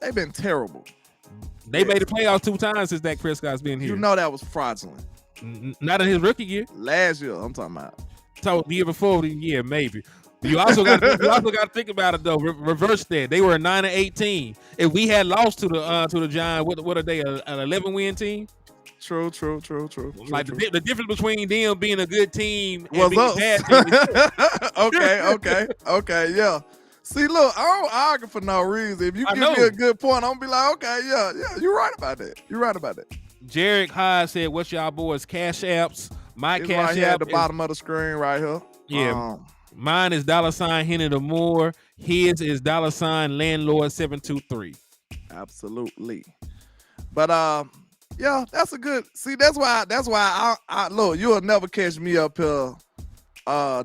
They've been terrible. They made the playoffs 2 times since Dak Prescott's been here. You know that was fraudulent. Not in his rookie year. Last year, I'm talking about. So the year before, maybe. You also got to think about it though. Reverse that. They were a 9-18. If we had lost to the Giants, what are they? An 11-win team? True. Like the difference between them being a good team and was being us. A bad team. Okay, yeah. See, look, I don't argue for no reason. If you give me a good point, I'm gonna be like, okay, yeah, you're right about that. Jared Hyde said, "What's y'all boys' cash apps?" My it's cash right app at the bottom of the screen right here. Yeah, mine is $Henny the Moore. His is $Landlord723. Absolutely, but yeah, that's a good. See, that's why I look. You'll never catch me up here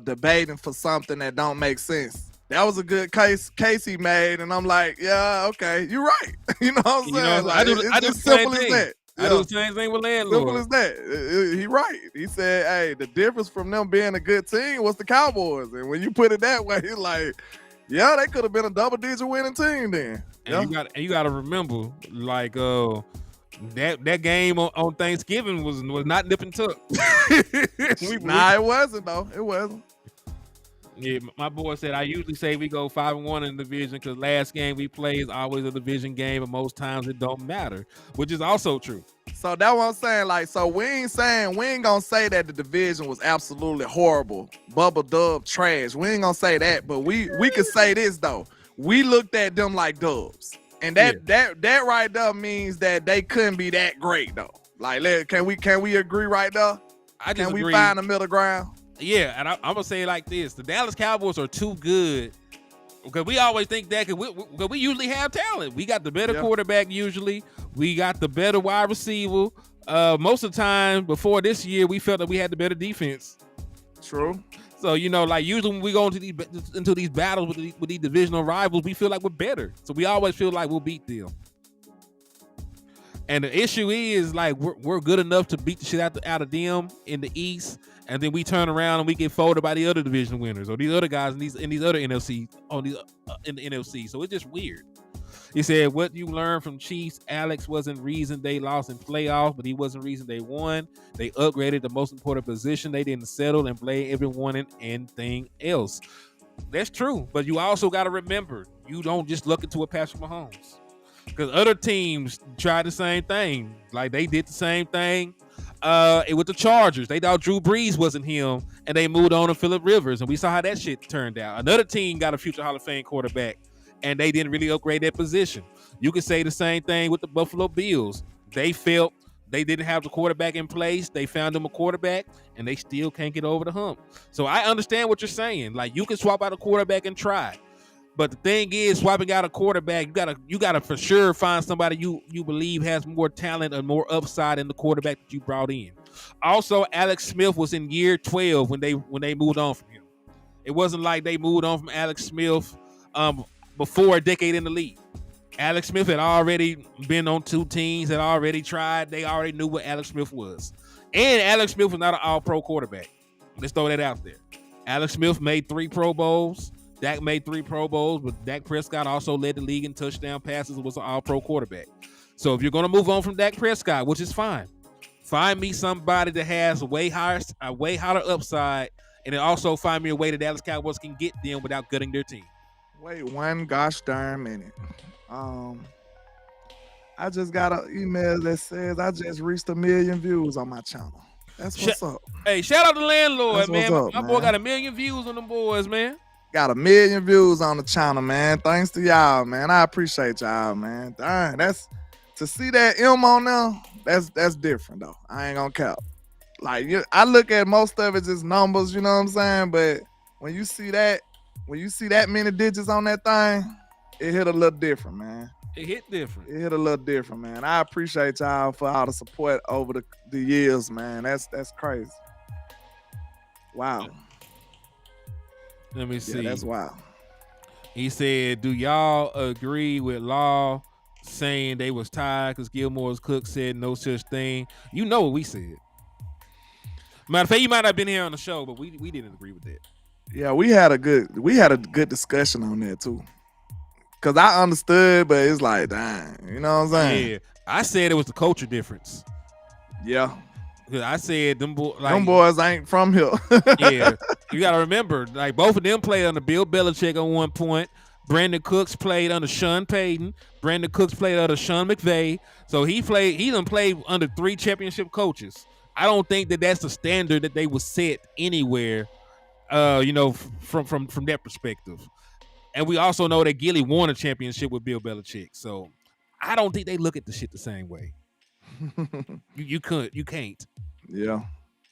debating for something that don't make sense. That was a good case he made, and I'm like, yeah, okay, you're right. You know what I'm saying? Like, I do the same thing. That. I do the same thing with Landlord. Simple as that. He right. He said, hey, the difference from them being a good team was the Cowboys, and when you put it that way, it's like, yeah, they could have been a double-digit winning team then. And you got to remember, like, that game on Thanksgiving was not nip and tuck. Nah, it wasn't though. It wasn't. Yeah, my boy said I usually say we go 5-1 in the division because last game we play is always a division game, and most times it don't matter, which is also true. So that's what I'm saying. Like, so we ain't gonna say that the division was absolutely horrible, bubble dub trash. We ain't gonna say that, but we can say this though. We looked at them like dubs. And that right there means that they couldn't be that great though. Like, can we agree right there? Can we find the middle ground? Yeah, and I'm gonna say it like this: the Dallas Cowboys are too good because we always think that because we usually have talent. We got the better quarterback usually. We got the better wide receiver. Most of the time before this year, we felt that we had the better defense. True. So like usually when we go into these battles with these divisional rivals, we feel like we're better. So we always feel like we'll beat them. And the issue is like we're good enough to beat the shit out of them in the East, and then we turn around and we get folded by the other division winners or these other guys in these other NFC in the NFC. So it's just weird. He said, "What you learned from Chiefs, Alex wasn't reason they lost in playoffs, but he wasn't reason they won. They upgraded the most important position. They didn't settle and blame everyone and anything else." That's true, but you also got to remember, you don't just look into a Patrick Mahomes. Because other teams tried the same thing. Like, they did the same thing with the Chargers. They thought Drew Brees wasn't him, and they moved on to Phillip Rivers, and we saw how that shit turned out. Another team got a future Hall of Fame quarterback, and they didn't really upgrade their position. You can say the same thing with the Buffalo Bills. They felt they didn't have the quarterback in place. They found them a quarterback, and they still can't get over the hump. So I understand what you're saying. Like, you can swap out a quarterback and try. But the thing is, swapping out a quarterback, you gotta for sure find somebody you believe has more talent and more upside in the quarterback that you brought in. Also, Alex Smith was in year 12 when they moved on from him. It wasn't like they moved on from Alex Smith before a decade in the league. Alex Smith had already been on 2 teams, had already tried. They already knew what Alex Smith was. And Alex Smith was not an all-pro quarterback. Let's throw that out there. Alex Smith made 3 Pro Bowls. Dak made 3 Pro Bowls, but Dak Prescott also led the league in touchdown passes and was an all-pro quarterback. So if you're going to move on from Dak Prescott, which is fine, find me somebody that has a way higher upside, and then also find me a way that Dallas Cowboys can get them without gutting their team. Wait one gosh darn minute. I just got an email that says I just reached 1 million views on my channel. That's what's up. Hey, shout out to the landlord, That's man. what's up, my man. boy got 1 million views on them boys, man. Got 1 million views on the channel, man. Thanks to y'all, man. I appreciate y'all, man. Darn, that's to see that M on there. That's different though. I ain't gonna cap. Like I look at most of it just numbers, you know what I'm saying? But when you see that many digits on that thing, it hit a little different, man. It hit different. It hit a little different, man. I appreciate y'all for all the support over the years, man. That's crazy. Wow. Let me see. Yeah, that's wild. He said, "Do y'all agree with Law saying they was tired because Gilmore's cook said no such thing?" You know what we said. Matter of fact, you might not have been here on the show, but we didn't agree with that. Yeah, we had a good discussion on that too. Cause I understood, but it's like, dang, you know what I'm saying? Yeah, I said it was the culture difference. Yeah. I said them boys ain't from here. Yeah, you got to remember, like both of them played under Bill Belichick at one point. Brandon Cooks played under Sean Payton. Brandon Cooks played under Sean McVay. So he done played under 3 championship coaches. I don't think that's the standard that they would set anywhere. From that perspective. And we also know that Gilly won a championship with Bill Belichick. So I don't think they look at the shit the same way. You can't. Yeah.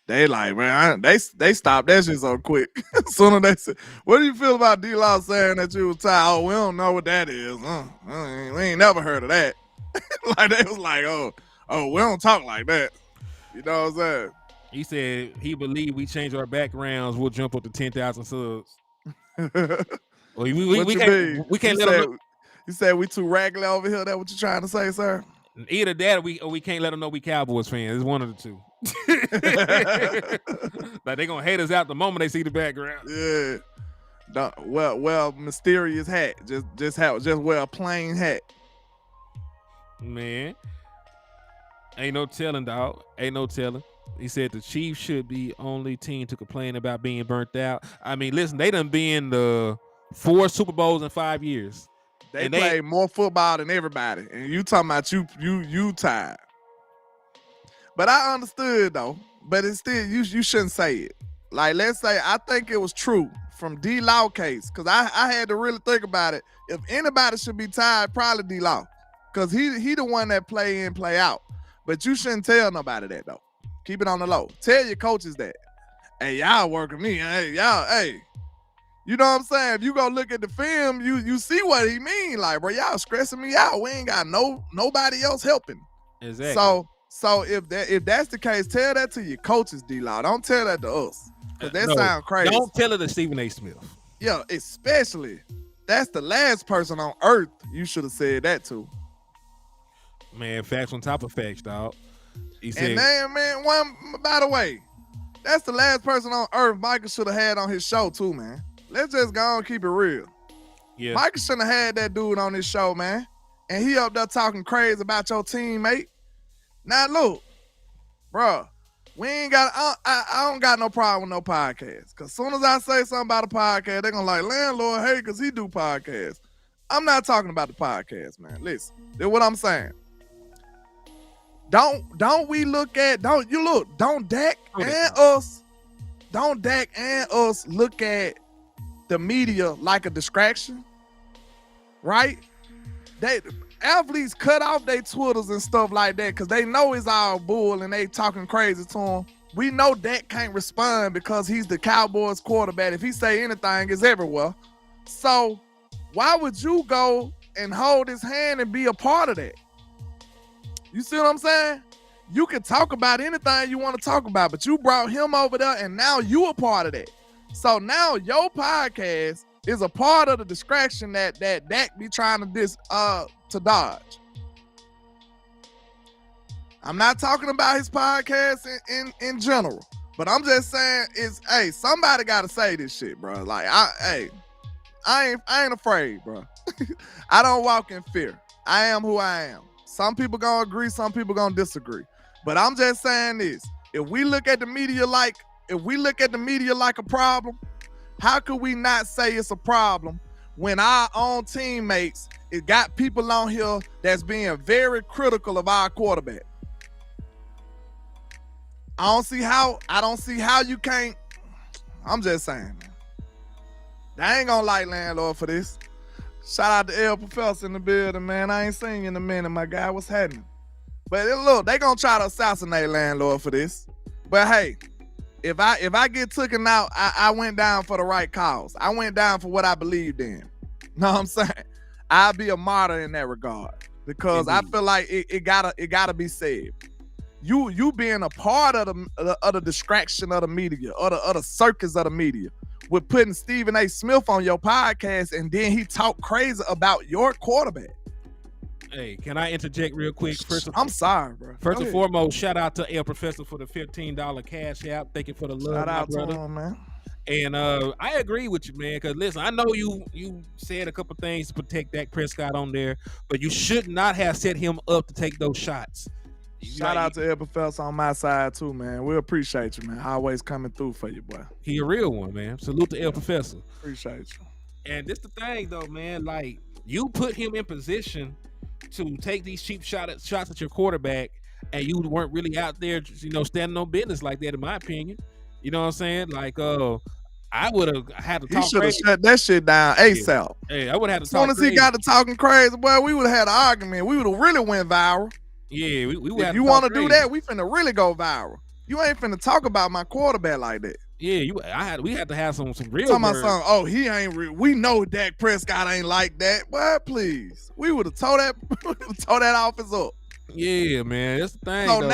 They like, man, they stopped that shit so quick. Sooner they said, "What do you feel about D-Law saying that you was tired?" "Oh, we don't know what that is. We ain't never heard of that." Like they was like, oh, we don't talk like that. You know what I'm saying? He said he believed we change our backgrounds, we'll jump up to 10,000 subs. Well, we can't let them. You said we too regular over here. That what you trying to say, sir? Either that or we can't let them know we Cowboys fans. It's one of the two. Like they gonna hate us out the moment they see the background. Yeah. Well, mysterious hat. Just wear a plain hat. Man, ain't no telling, dog. Ain't no telling. He said the Chiefs should be only team to complain about being burnt out. I mean, listen, they done been the 4 Super Bowls in 5 years. They play more football than everybody, and you talking about you tired. But I understood though. But it's still you shouldn't say it. Like let's say I think it was true from D-Law case, because I had to really think about it. If anybody should be tired, probably D-Law, because he the one that play in play out. But you shouldn't tell nobody that though. Keep it on the low. Tell your coaches that. Hey, y'all working me. Hey, y'all. Hey. You know what I'm saying? If you go look at the film, you see what he mean. Like, bro, y'all stressing me out. We ain't got nobody else helping. Exactly. So if that's the case, tell that to your coaches, D-Law. Don't tell that to us. Because that No, sound crazy. Don't tell it to Stephen A. Smith. Yeah, especially. That's the last person on earth you should have said that to. Man, facts on top of facts, dog. He said, And then, man, by the way, that's the last person on earth Michael should have had on his show too, man. Let's just go on and keep it real. yeah. Michael shouldn't have had that dude on his show, man. And he up there talking crazy about your teammate. Now look, bro, we ain't got. I don't got no problem with no podcast. Cause soon as I say something about a podcast, they're gonna like landlord, hey, cause he do podcasts. I'm not talking about the podcast, man. Listen, that's what I'm saying. Don't Dak and us look at the media like a distraction, right? Athletes cut off their Twitters and stuff like that because they know it's all bull and they talking crazy to him. We know Dak can't respond because he's the Cowboys quarterback. If he say anything, it's everywhere. So why would you go and hold his hand and be a part of that? You see what I'm saying? You can talk about anything you want to talk about, but you brought him over there and now you a part of that. So now your podcast is a part of the distraction that Dak be trying to dodge. I'm not talking about his podcast in general, but I'm just saying somebody got to say this shit, bro. Like I ain't afraid, bro. I don't walk in fear. I am who I am. Some people gonna agree, some people gonna disagree. But I'm just saying this: if we look at the media like a problem, how could we not say it's a problem when our own teammates, it got people on here that's being very critical of our quarterback? I don't see how you can't. I'm just saying, man. I ain't gonna like landlord for this. Shout out to El Professor in the building, man. I ain't seen you in a minute, my guy. What's happening? But look, they gonna try to assassinate landlord for this. But hey, if I get taken out, I went down for the right cause. I went down for what I believed in. Know what I'm saying? I'll be a martyr in that regard because I feel like it gotta be said. You being a part of the distraction of the media, or the circus of the media, with putting Stephen A. Smith on your podcast and then he talk crazy about your quarterback. Hey, can I interject real quick? I'm sorry, bro. First and foremost, shout out to El Professor for the $15 cash app. Thank you for the love, shout out brother. To him, man. And I agree with you, man, because listen, I know you said a couple things to protect Dak Prescott on there, but you should not have set him up to take those shots. Shout out to El Professor on my side too, man. We appreciate you, man. Always coming through for you, boy. He a real one, man. Salute to El Professor. Appreciate you. And this the thing though, man, like you put him in position to take these cheap shots at your quarterback, and you weren't really out there, standing on business like that, in my opinion. You know what I'm saying? Like, I would have had to talk. He should have shut that shit down ASAP. Hey, I would have had to talk. As soon as he got to talking crazy, boy, we would have had an argument. We would have really went viral. Yeah, we would. If you want to do that, we finna really go viral. You ain't finna talk about my quarterback like that. Yeah, we had to have some real. Talking about something. Oh, he ain't real. We know Dak Prescott ain't like that. Boy, please, we would have told that office up. Yeah, man, that's the thing. So though,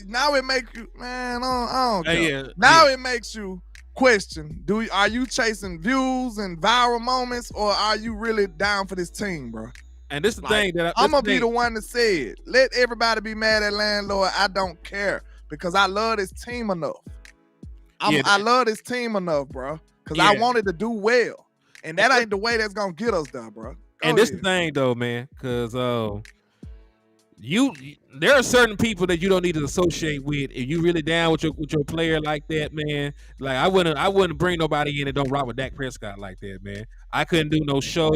now it makes you, man. I don't care. Yeah, now it makes you question: are you chasing views and viral moments, or are you really down for this team, bro? And this is the thing that I'm gonna be the one that said, let everybody be mad at landlord. I don't care because I love this team enough. I love this team enough, bro, because I wanted to do well, and that ain't the way that's gonna get us done, bro. This the thing though, man, because there are certain people that you don't need to associate with. If you really down with your player like that, man, like I wouldn't bring nobody in that don't rock with Dak Prescott like that, man. I couldn't do no show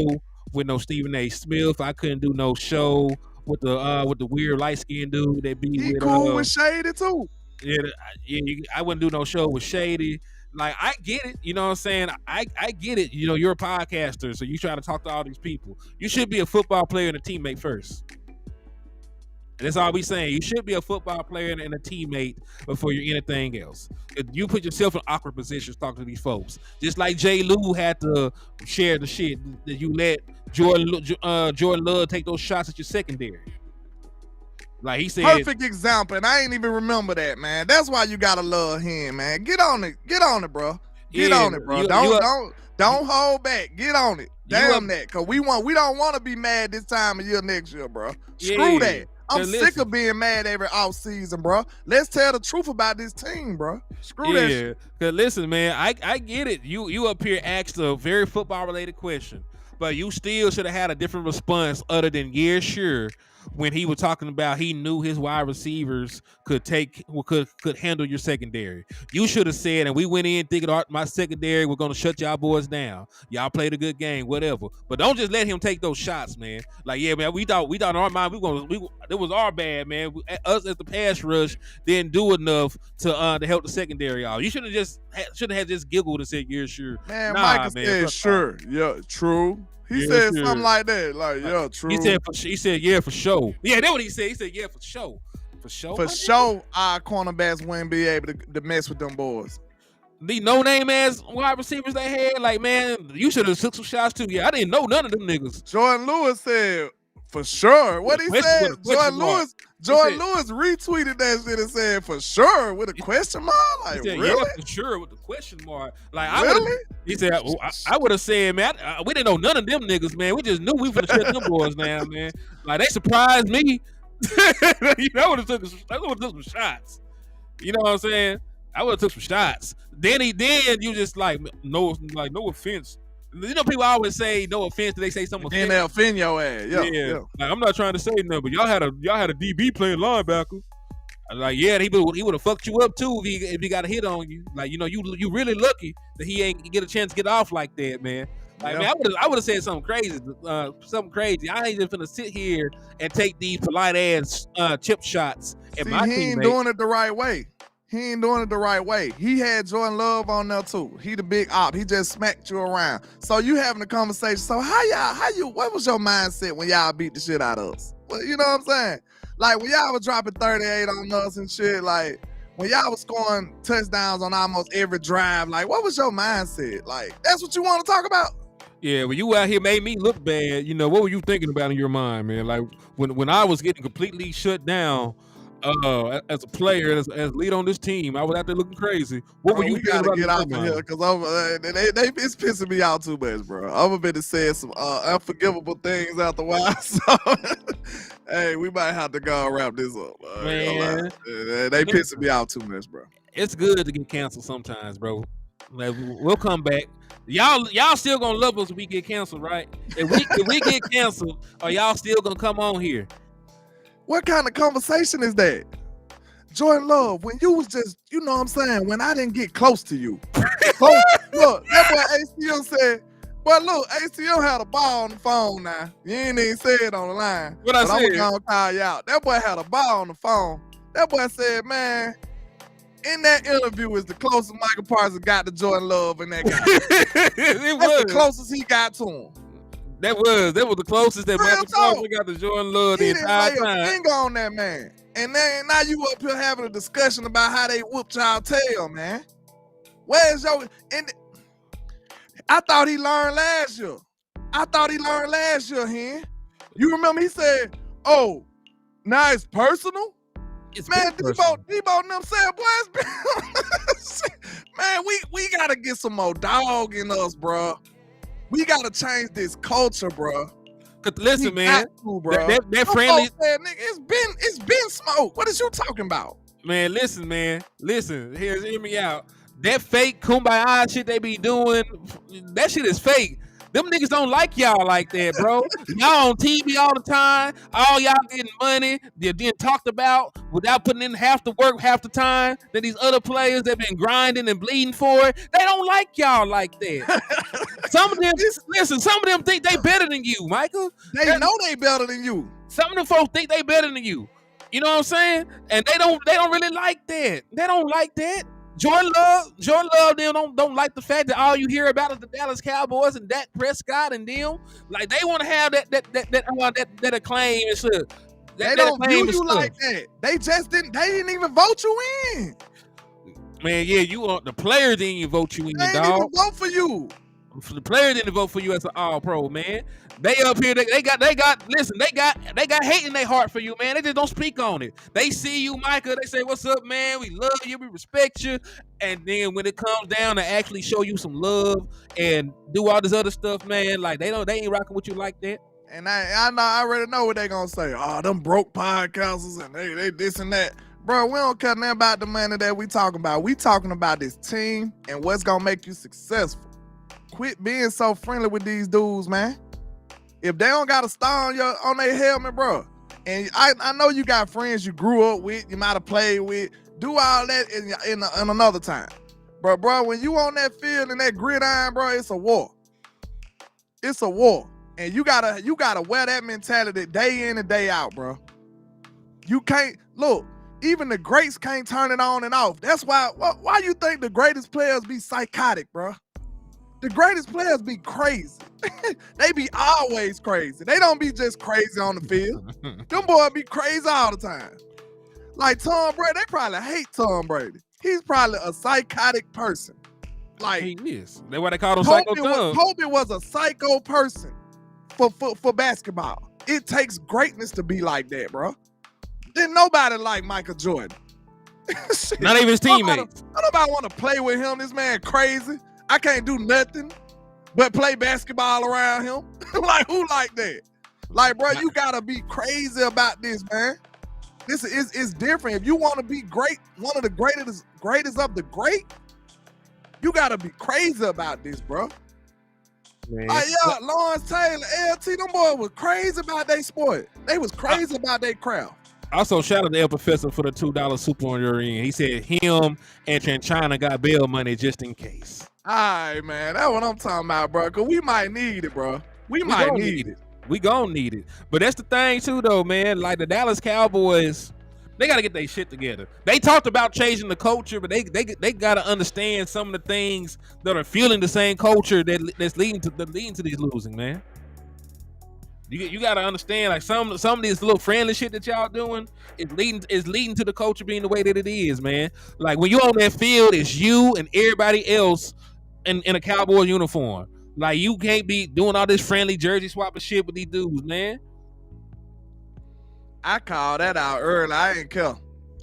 with no Stephen A. Smith. I couldn't do no show with the weird light skinned dude that be he with cool with Shady too. Yeah, I wouldn't do no show with Shady. Like, I get it, you know what I'm saying? I get it. You're a podcaster, so you try to talk to all these people. You should be a football player and a teammate first. And that's all we saying. You should be a football player and a teammate before you're anything else. If you put yourself in awkward positions talking to these folks. Just like J. Lou had to share the shit that you let Jordan Love take those shots at your secondary. Like he said, perfect example, and I ain't even remember that, man. That's why you gotta love him, man. Get on it, bro. Get on it, bro. Don't hold back. Get on it. Damn that, cause we don't want to be mad this time of year next year, bro. Screw that. I'm sick of being mad every off season, bro. Let's tell the truth about this team, bro. Screw that shit. Cause listen, man, I get it. You up here asked a very football related question, but you still should have had a different response other than sure. When he was talking about he knew his wide receivers could handle your secondary. You should have said, and we went in thinking my secondary, we're going to shut y'all boys down. Y'all played a good game, whatever. But don't just let him take those shots, man. Like, yeah, man, we thought in our mind it was our bad, man. Us as the pass rush didn't do enough to help the secondary out. You should have just giggled and said, yeah, sure. Man, Michael said, sure. Yeah, true. He said something like that. Like, yeah, true. He said, yeah, for sure. Yeah, that's what he said. He said, yeah, for sure. For sure. For sure, our cornerbacks wouldn't be able to mess with them boys. The no-name ass wide receivers they had, like, man, you should have took some shots too. Yeah, I didn't know none of them niggas. Jordan Lewis said, for sure. What he said? Jordan Lewis retweeted that shit and said, for sure, with a question mark? Like, said, really? Yeah, for sure, with the question mark. Like, he said, I would have said, man, we didn't know none of them niggas, man. We just knew we would have shut them boys down, man. Like, they surprised me. You know, I would have took some shots. You know what I'm saying? I would have took some shots. Then you just like no offense. You know, people always say no offense. They say something. Then they offend your ass. Yeah. Like, I'm not trying to say nothing, but y'all had a DB playing linebacker. Like, yeah, he would have fucked you up too if he got a hit on you. Like, you know, you really lucky that he ain't get a chance to get off like that, man. Like, man, I would have said something crazy. I ain't just finna sit here and take these polite ass chip shots at my teammate. He ain't doing it the right way. He had Jordan Love on there too. He the big op. He just smacked you around. So you having a conversation. So what was your mindset when y'all beat the shit out of us? Well, you know what I'm saying? Like, when y'all was dropping 38 on us and shit, like, when y'all was scoring touchdowns on almost every drive, like, what was your mindset? Like, that's what you want to talk about? Yeah, when you out here made me look bad, you know, what were you thinking about in your mind, man? Like, when I was getting completely shut down, as a player, as lead on this team, I was out there looking crazy. What were you thinking about? Get out of here, because it's pissing me out too much, bro. I'm a bit saying some unforgivable things after a while. So, hey, we might have to go and wrap this up. Man, they pissing me out too much, bro. It's good to get canceled sometimes, bro. Like, we'll come back. Y'all still gonna love us if we get canceled, right? If we get canceled, are y'all still gonna come on here? What kind of conversation is that? Jordan Love, when you was just, you know what I'm saying, when I didn't get close to you. Look, that boy ACL said, well, look, ACL had a ball on the phone now. You ain't even say it on the line. What I said? I'm gonna call you out. That boy had a ball on the phone. That boy said, man, in that interview is the closest Michael Parsons got to Jordan Love in that guy. That's the closest he got to him. That was the closest that Michael Parsons got to Jordan Love the entire time. He didn't lay a finger on that man. And then now you up here having a discussion about how they whooped y'all tail, man. Where's your... And I thought he learned last year, Hen. You remember he said, oh, now it's personal? Man, Debo and them said, boy, it's been... Man, we got to get some more dog in us, bro. We gotta change this culture, bro. Listen, man, that friendly said, nigga, it's been smoke. What is you talking about? Man, listen, man. Hear me out. That fake kumbaya shit they be doing, that shit is fake. Them niggas don't like y'all like that, bro. Y'all on TV all the time. All y'all getting money. They're being talked about without putting in half the work, half the time. Then these other players that been grinding and bleeding for it, they don't like y'all like that. Some of them think they better than you, Michael. They know they better than you. Some of them folks think they better than you. You know what I'm saying? And they don't really like that. They don't like that. Jordan Love, them don't like the fact that all you hear about is the Dallas Cowboys and Dak Prescott and them. Like, they want to have that acclaim and shit. They don't view you like that. They didn't even vote you in. Man, yeah, the players didn't even vote you in, dog. They didn't even vote for you. The players didn't vote for you as an All-Pro, man. They up here, they got. Listen, they got hate in their heart for you, man. They just don't speak on it. They see you, Micah. They say, "What's up, man? We love you, we respect you." And then when it comes down to actually show you some love and do all this other stuff, man, like they ain't rocking with you like that. And I already know what they gonna say. Oh, them broke podcasters and they this and that. Bro, we don't care nothing about the money that we talking about. We talking about this team and what's gonna make you successful. Quit being so friendly with these dudes, man. If they don't got a star on their helmet, bro, and I know you got friends you grew up with, you might have played with, do all that in another time. Bro, when you on that field and that gridiron, bro, it's a war. It's a war. And you gotta wear that mentality day in and day out, bro. You can't, look, even the greats can't turn it on and off. That's why you think the greatest players be psychotic, bro? The greatest players be crazy. They be always crazy. They don't be just crazy on the field. Them boys be crazy all the time. Like Tom Brady, they probably hate Tom Brady. He's probably a psychotic person. Like he is. That's why they call him Psycho Tom. Kobe was a psycho person for basketball. It takes greatness to be like that, bro. Then nobody like Michael Jordan. Not even his teammates. Nobody want to play with him. This man crazy. I can't do nothing but play basketball around him. Like, who like that? Like, bro, you gotta be crazy about this, man. This is different. If you want to be great, one of the greatest of the great, you gotta be crazy about this, bro. Man. Like, yeah, Lawrence Taylor, LT, them boys was crazy about their sport. They was crazy about their craft. Also, shout out to El Professor for the $2 super on your end. He said him and China got bail money just in case. All right, man. That's what I'm talking about, bro. Because we might need it, bro. We might need it. We gonna need it. But that's the thing, too, though, man. Like, the Dallas Cowboys, they got to get their shit together. They talked about changing the culture, but they got to understand some of the things that are fueling the same culture that's leading to these losing, man. You got to understand, like, some of these little friendly shit that y'all doing is leading to the culture being the way that it is, man. Like, when you on that field, it's you and everybody else in a Cowboys uniform. Like, you can't be doing all this friendly jersey swapping shit with these dudes, man. I called that out early. I ain't care.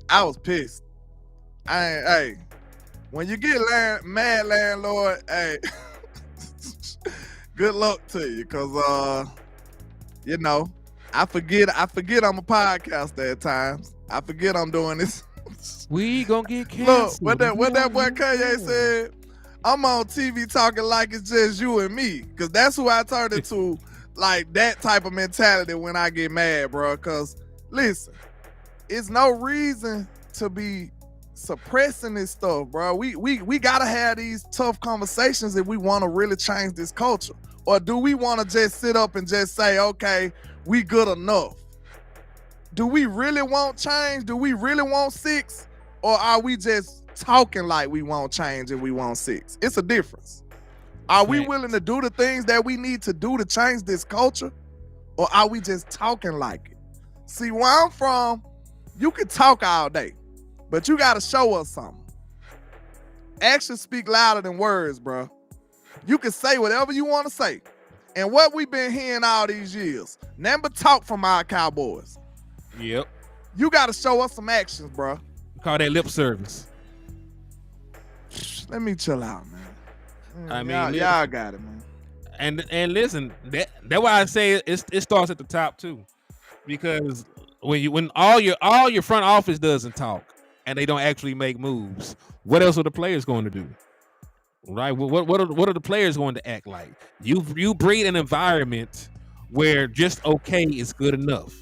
I was pissed. Hey, when you get mad landlord, hey, good luck to you, cause you know, I forget I'm a podcaster at times. I forget I'm doing this. We gonna get canceled. Look, what that boy Kanye said, I'm on TV talking like it's just you and me, cause that's who I turned into, like that type of mentality when I get mad, bro. Cause listen, it's no reason to be suppressing this stuff, bro. We gotta have these tough conversations if we want to really change this culture. Or do we want to just sit up and just say, okay, we good enough? Do we really want change? Do we really want 6? Or are we just talking like we want change and we want 6? It's a difference. Are we willing to do the things that we need to do to change this culture? Or are we just talking like it? See, where I'm from, you can talk all day, but you got to show us something. Actions speak louder than words, bro. You can say whatever you want to say. And what we've been hearing all these years, nothing but talk from our Cowboys. Yep. You got to show us some actions, bro. Call that lip service. Let me chill out, man. I mean, y'all got it, man. And listen, that's why I say it starts at the top too, because when all your front office doesn't talk and they don't actually make moves, what else are the players going to do? Right? What are the players going to act like? You breed an environment where just okay is good enough,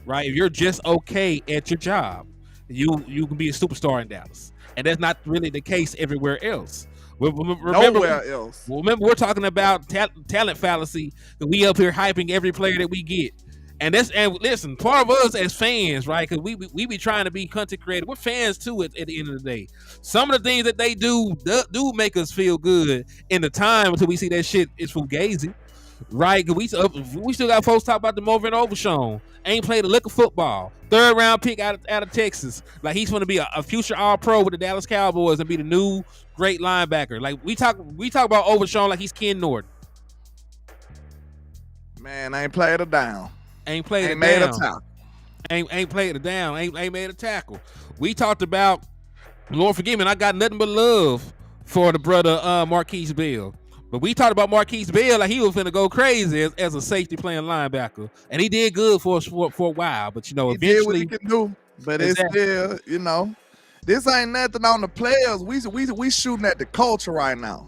right? If you're just okay at your job, you can be a superstar in Dallas, and that's not really the case everywhere else. Nowhere else. Remember, we're talking about talent fallacy. That we up here hyping every player that we get. And listen, part of us as fans, right? Because we be trying to be content creators. We're fans too at the end of the day. Some of the things that they do make us feel good in the time until we see that shit is fugazi. Right, cause we still got folks talk about the Morgan Overshown. Ain't played a lick of football. 3rd round pick out of Texas. Like he's going to be a future All Pro with the Dallas Cowboys and be the new great linebacker. Like we talk about Overshown like he's Ken Norton. Man, I ain't played a down. Ain't played ain't a made down. a tackle. Ain't played a down. Ain't made a tackle. We talked about, Lord forgive me, I got nothing but love for the brother Marquise Bell. But we talked about Marquise Bell like he was finna go crazy as a safety playing linebacker, and he did good for us for a while. But He eventually did what he can do. But Exactly. it's still, this ain't nothing on the players. We shooting at the culture right now.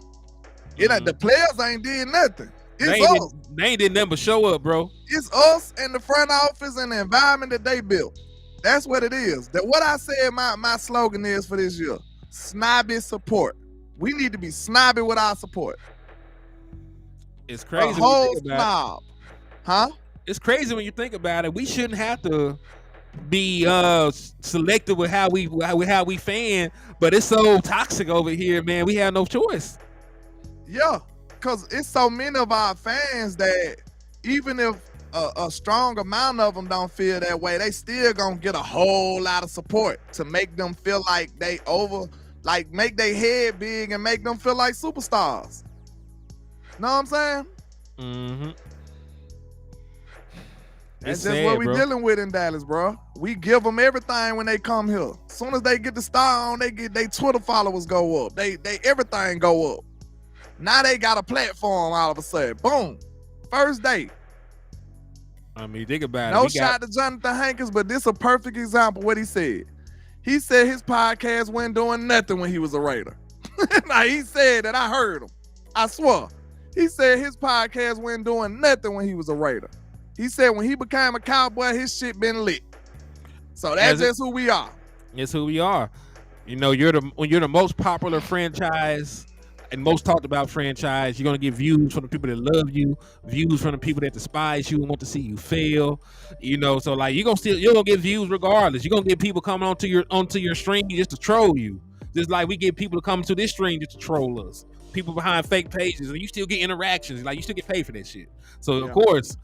The players ain't did nothing. It's they ain't did nothing but show up, bro. It's us and the front office and the environment that they built. That's what it is. That what I said my slogan is for this year: snobby support. We need to be snobby with our support. It's crazy. A whole snob. Huh? It's crazy when you think about it. We shouldn't have to be selective with how we fan, but it's so toxic over here, man. We have no choice. Yeah, because it's so many of our fans that even if a strong amount of them don't feel that way, they still gonna get a whole lot of support to make them feel like they make their head big and make them feel like superstars. Know what I'm saying? Mm-hmm. That's just what we dealing with in Dallas, bro. We give them everything when they come here. As soon as they get the star on, they Twitter followers go up. They everything go up. Now they got a platform all of a sudden. Boom. First day. I mean, think about it. No shot to Jonathan Hankins, but this is a perfect example of what he said. He said his podcast wasn't doing nothing when he was a Raider. Now he said that, I heard him. I swear. He said his podcast wasn't doing nothing when he was a Raider. He said when he became a Cowboy, his shit been lit. So that's just who we are. It's who we are. You're the most popular franchise and most talked about franchise. You're gonna get views from the people that love you, views from the people that despise you and want to see you fail. So like you're gonna get views regardless. You're gonna get people coming onto your stream just to troll you. Just like we get people to come to this stream just to troll us. People behind fake pages, and you still get interactions. Like you still get paid for that shit. So of course,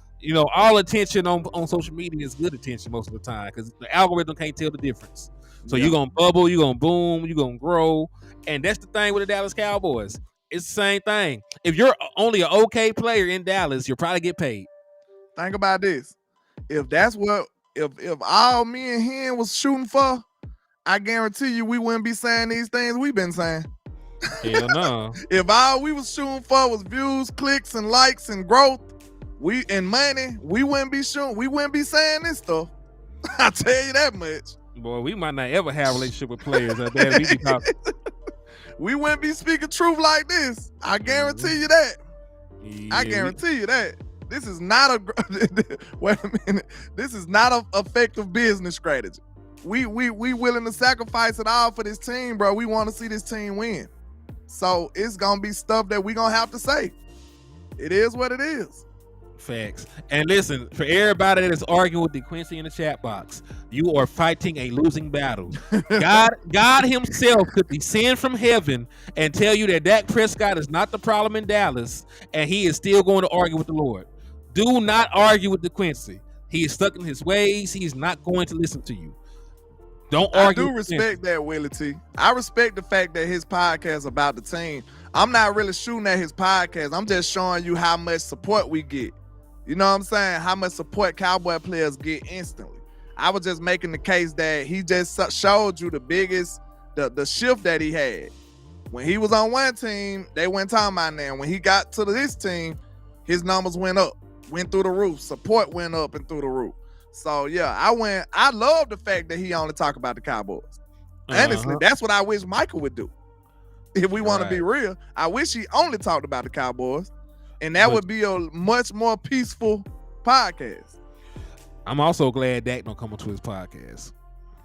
all attention on social media is good attention most of the time because the algorithm can't tell the difference. So you're gonna bubble, you're gonna boom, you're gonna grow, and that's the thing with the Dallas Cowboys. It's the same thing. If you're only an okay player in Dallas, you'll probably get paid. Think about this: if all me and him was shooting for, I guarantee you we wouldn't be saying these things we've been saying. Hell no. If all we was shooting for was views, clicks, and likes and growth, and money, we wouldn't be saying this stuff. I tell you that much. Boy, we might not ever have a relationship with players like that. We be talking. We wouldn't be speaking truth like this. I guarantee you that. Yeah. I guarantee you that. This is not wait a minute. This is not an effective business strategy. We willing to sacrifice it all for this team, bro. We want to see this team win. So it's gonna be stuff that we gonna have to say. It is what it is. Facts. And listen, for everybody that is arguing with DeQuincy in the chat box, you are fighting a losing battle. God himself could descend from heaven and tell you that Dak Prescott is not the problem in Dallas, and he is still going to argue with the Lord. Do not argue with DeQuincy. He is stuck in his ways. He is not going to listen to you. Don't argue. I do respect that, Willie T. I respect the fact that his podcast is about the team. I'm not really shooting at his podcast. I'm just showing you how much support we get. You know what I'm saying? How much support Cowboy players get instantly. I was just making the case that he just showed you the biggest, the shift that he had. When he was on one team, they weren't talking about that. When he got to this team, his numbers went through the roof. Support went up and through the roof. So yeah, I love the fact that he only talk about the Cowboys. Honestly, that's what I wish Michael would do. If we want to be real, I wish he only talked about the Cowboys. And that would be a much more peaceful podcast. I'm also glad Dak don't come onto his podcast.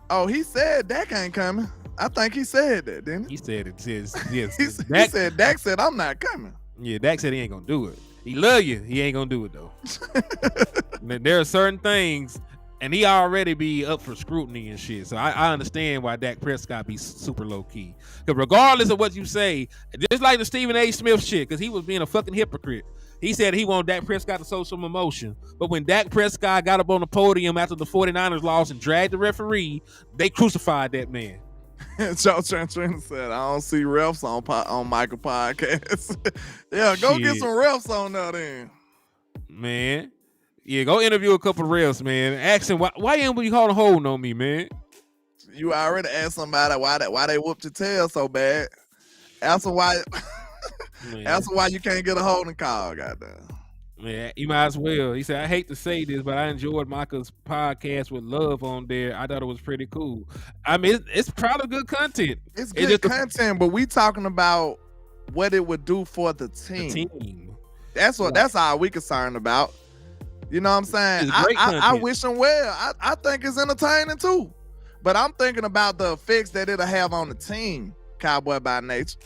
Oh, he said Dak ain't coming. I think he said that, didn't he? He said it. Yes. He said Dak said I'm not coming. Yeah, Dak said he ain't gonna do it. He love you. He ain't gonna do it though. There are certain things, and he already be up for scrutiny and shit. So I understand why Dak Prescott be super low key. Because regardless of what you say, just like the Stephen A. Smith shit, because he was being a fucking hypocrite. He said he wanted Dak Prescott to show some emotion. But when Dak Prescott got up on the podium after the 49ers lost and dragged the referee, they crucified that man. Joe Trent said, I don't see refs on Michael podcast. Yeah, go get some refs on there then. Man. Yeah, go interview a couple of refs, man. Ask him, why ain't you calling holding on me, man? You already asked somebody why they whooped your tail so bad. Ask them why you can't get a holding call, goddamn. Yeah, you might as well. He said, I hate to say this, but I enjoyed Michael's podcast with Love on there. I thought it was pretty cool. I mean, it's probably good content. It's good content, but we talking about what it would do for the team. That's all we concerned about. You know what I'm saying? I wish him well. I think it's entertaining too. But I'm thinking about the effects that it'll have on the team, Cowboy by nature.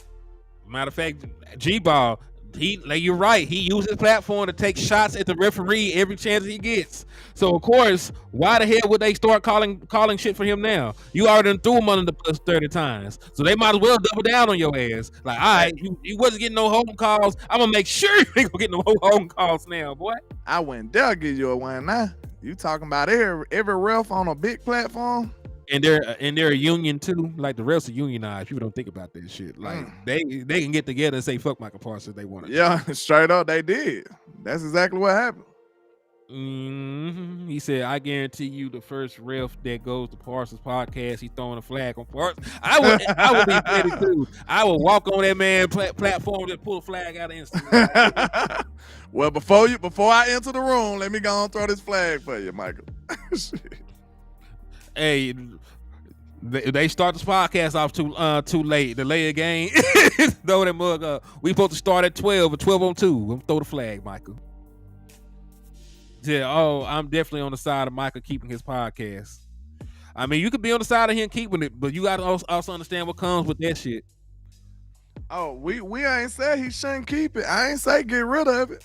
Matter of fact, G-Ball, you're right. He used his platform to take shots at the referee every chance he gets. So of course, why the hell would they start calling shit for him now? You already threw him under the bus 30 times. So they might as well double down on your ass. Like, all right, you wasn't getting no home calls. I'm gonna make sure you ain't gonna get no home calls now, boy. I wouldn't dare give you a one now. You talking about every ref on a big platform? And they're a union too. Like the refs are unionized. People don't think about that shit. Like they can get together and say fuck Michael Parsons if they want to. Yeah, straight up they did. That's exactly what happened. Mm-hmm. He said, I guarantee you the first ref that goes to Parsons podcast, he's throwing a flag on Parsons. I would be ready too. I would walk on that man platform and pull a flag out instantly. Well, before I enter the room, let me go and throw this flag for you, Michael. Hey, they start this podcast off too late. Delay a game. Throw that mug up. We supposed to start at 12 or 12 on 2. We'll throw the flag, Michael. Yeah, I'm definitely on the side of Michael keeping his podcast. I mean, you could be on the side of him keeping it, but you got to also understand what comes with that shit. Oh, we ain't said he shouldn't keep it. I ain't say get rid of it.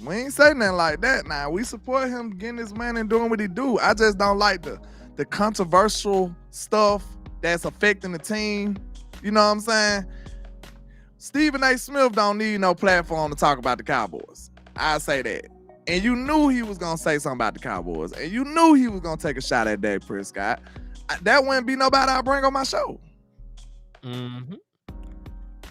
We ain't say nothing like that. Now, we support him getting his money and doing what he do. I just don't like the controversial stuff that's affecting the team. You know what I'm saying? Stephen A. Smith don't need no platform to talk about the Cowboys. I say that. And you knew he was going to say something about the Cowboys. And you knew he was going to take a shot at Dak Prescott. That wouldn't be nobody I bring on my show. Mm-hmm.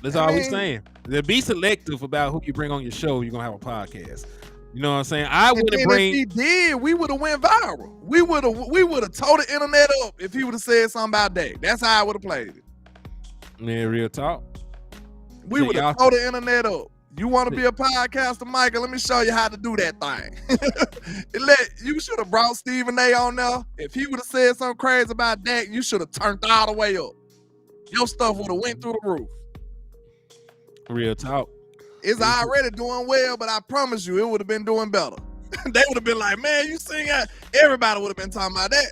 That's all we're saying. Be selective about who you bring on your show. You're going to have a podcast. You know what I'm saying? I wouldn't bring. If he did, we would have went viral. We would have tore the internet up if he would have said something about that. That's how I would have played it. Yeah, real talk. We would have tore the internet up. You want to be a podcaster, Michael? Let me show you how to do that thing. You should have brought Stephen A. on there. If he would have said something crazy about Dak, you should have turned all the way up. Your stuff would have went through the roof. Real talk. It's already doing well, but I promise you, it would have been doing better. They would have been like, man, you sing out. Everybody would have been talking about that.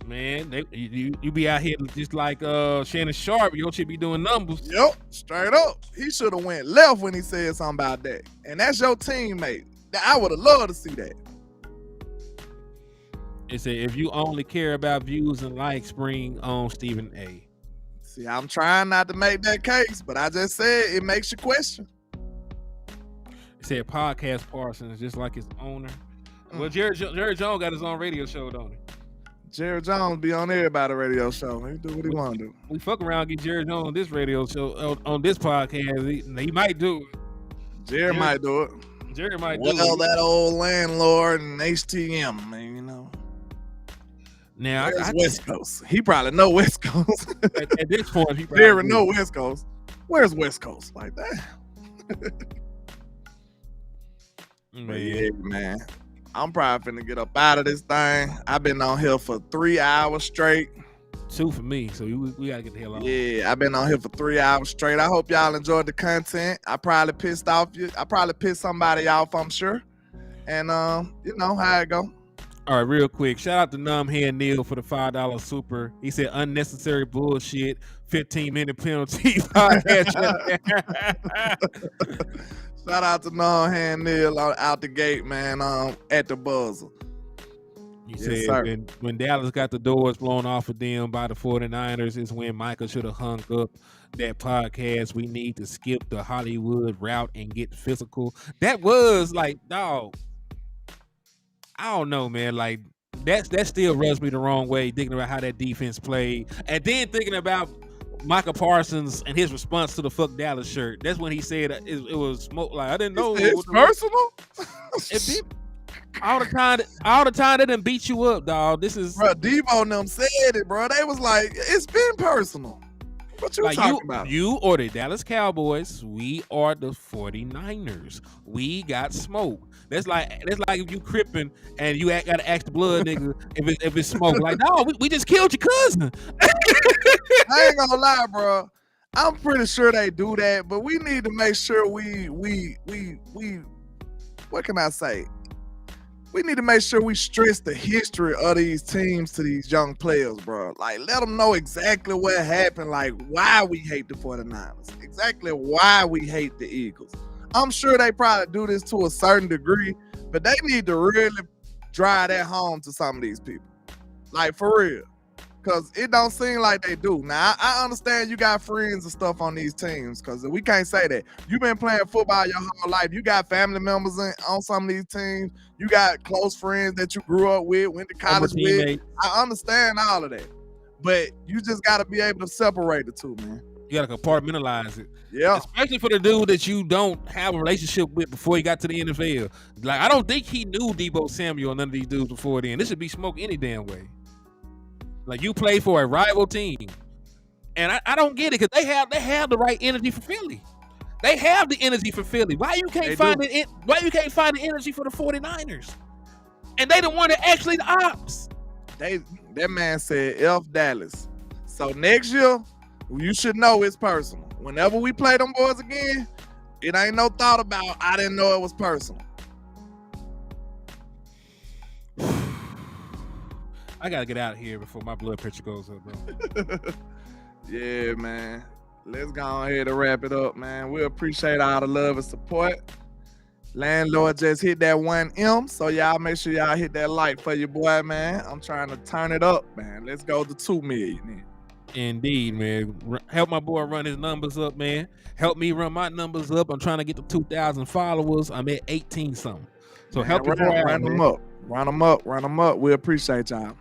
Man, you be out here just like Shannon Sharp. You should be doing numbers. Yep, straight up. He should have went left when he said something about that. And that's your teammate. I would have loved to see that. It said, if you only care about views and likes, bring on Stephen A. See, I'm trying not to make that case, but I just said it makes you question. It said podcast Parsons just like his owner. Well, Jerry Jones got his own radio show, don't he? Jerry Jones be on everybody's radio show. He do what he want to do. We fuck around and get Jerry Jones on this radio show, on this podcast. He might do it. Jerry might do it. Jerry might do it. Well, that old landlord and HTM, man, you know. Now, I West Coast. He probably know West Coast. at this point, he probably know West Coast. Where's West Coast like that? But yeah, man. I'm probably finna get up out of this thing. I've been on here for 3 hours straight. 2 for me, so we gotta get the hell out. Yeah, I've been on here for 3 hours straight. I hope y'all enjoyed the content. I probably pissed somebody off, I'm sure. And you know how it go. All right, real quick. Shout out to Numbhead Neil for the $5 super. He said unnecessary bullshit, 15-minute penalty. Shout out to Numbhead Neil out the gate, man. At the buzzer. He Yes, said sir. when Dallas got the doors blown off of them by the 49ers is when Michael should have hung up that podcast. We need to skip the Hollywood route and get physical. That was like, dog, I don't know, man. Like that still rubs me the wrong way, thinking about how that defense played. And then thinking about Michael Parsons and his response to the "fuck Dallas" shirt. That's when he said it was smoke. Like I didn't know It's personal. it be all the time. All the time they didn't beat you up, dog. This is Bro, Debo and them said it, bro. They was like, it's been personal. What you like talking about? you are the Dallas Cowboys. We are the 49ers. We got smoke. That's like if you cripping and you gotta ask the blood nigga if it's smoke. Like, no, we just killed your cousin. I ain't gonna lie, bro. I'm pretty sure they do that, but we need to make sure we what can I say? We need to make sure we stress the history of these teams to these young players, bro. Like, let them know exactly what happened, like why we hate the 49ers, exactly why we hate the Eagles. I'm sure they probably do this to a certain degree, but they need to really drive that home to some of these people. Like, for real. Because it don't seem like they do. Now, I understand you got friends and stuff on these teams, because we can't say that. You've been playing football your whole life. You got family members on some of these teams. You got close friends that you grew up with, went to college with. I understand all of that. But you just got to be able to separate the two, man. You got to compartmentalize it. Yeah. Especially for the dude that you don't have a relationship with before he got to the NFL. Like, I don't think he knew Debo Samuel or none of these dudes before then. This should be smoke any damn way. Like, you play for a rival team, and I don't get it, because they have the right energy for Philly. They have the energy for Philly. Why you can't find it? Why you can't find the energy for the 49ers? And they the one that actually the ops. That man said F Dallas. So next year, you should know it's personal. Whenever we play them boys again, it ain't no thought about I didn't know it was personal. I gotta get out of here before my blood pressure goes up, bro. Yeah, man. Let's go ahead and wrap it up, man. We appreciate all the love and support. Landlord just hit that 1M, so y'all make sure y'all hit that like for your boy, man. I'm trying to turn it up, man. Let's go to 2 million. Indeed, man. Help my boy run his numbers up, man. Help me run my numbers up. I'm trying to get to 2,000 followers. I'm at 18 something. So help your boy out, run them up. Run them up. We appreciate y'all.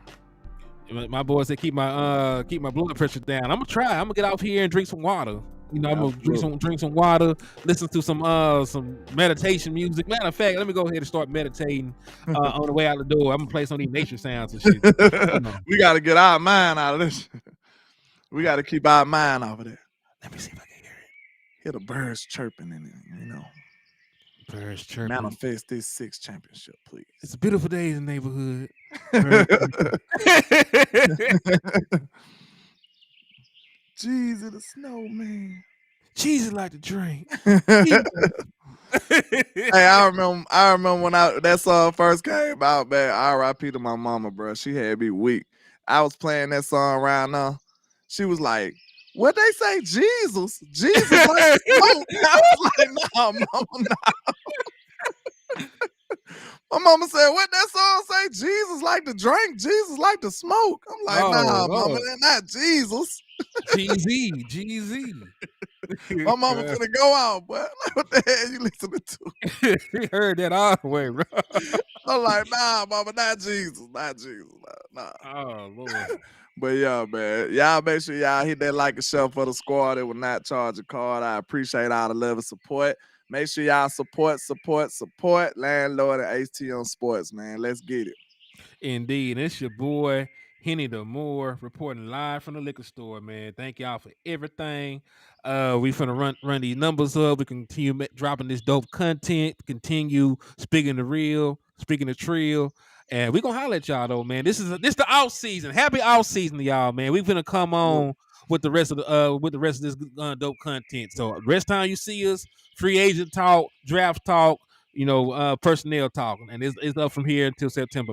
My boy said keep my blood pressure down. I'm gonna try. I'm gonna get out here and drink some water. You know, I'm gonna drink some water, listen to some meditation music. Matter of fact, let me go ahead and start meditating on the way out the door. I'm gonna play some of these nature sounds and shit. We gotta get our mind out of this. We gotta keep our mind off of that. Let me see if I can hear it. Hear the birds chirping in it, you know. Birds chirping. Manifest this 6th championship, please. It's a beautiful day in the neighborhood. Jesus the snowman. Jesus like to drink. Hey, I remember when that song first came out, man. R.I.P. to my mama, bro. She had me weak. I was playing that song around now. She was like, what they say? Jesus like smoke. I was like, nah, mama, nah. My mama said, what that song say? Jesus like to drink, Jesus like to smoke. I'm like, nah, mama, they're not Jesus. GZ. My mama finna go out, boy. Like, what the hell you listening to? He heard that all the way, bro. I'm like, nah, mama, not Jesus. Nah. Oh, Lord. But yeah, man, y'all make sure y'all hit that like and share for the squad. It will not charge a card. I appreciate all the love and support. Make sure y'all support Landlord and HTM Sports, man. Let's get it. Indeed. It's your boy, Henny the Moore, reporting live from the liquor store, man. Thank y'all for everything. We finna run these numbers up. We continue dropping this dope content, continue speaking the trill. And we gonna holler at y'all though, man. This the off season. Happy off season to y'all, man. We finna come on with the rest of this dope content. So rest time you see us, free agent talk, draft talk, personnel talk, and it's up from here until September.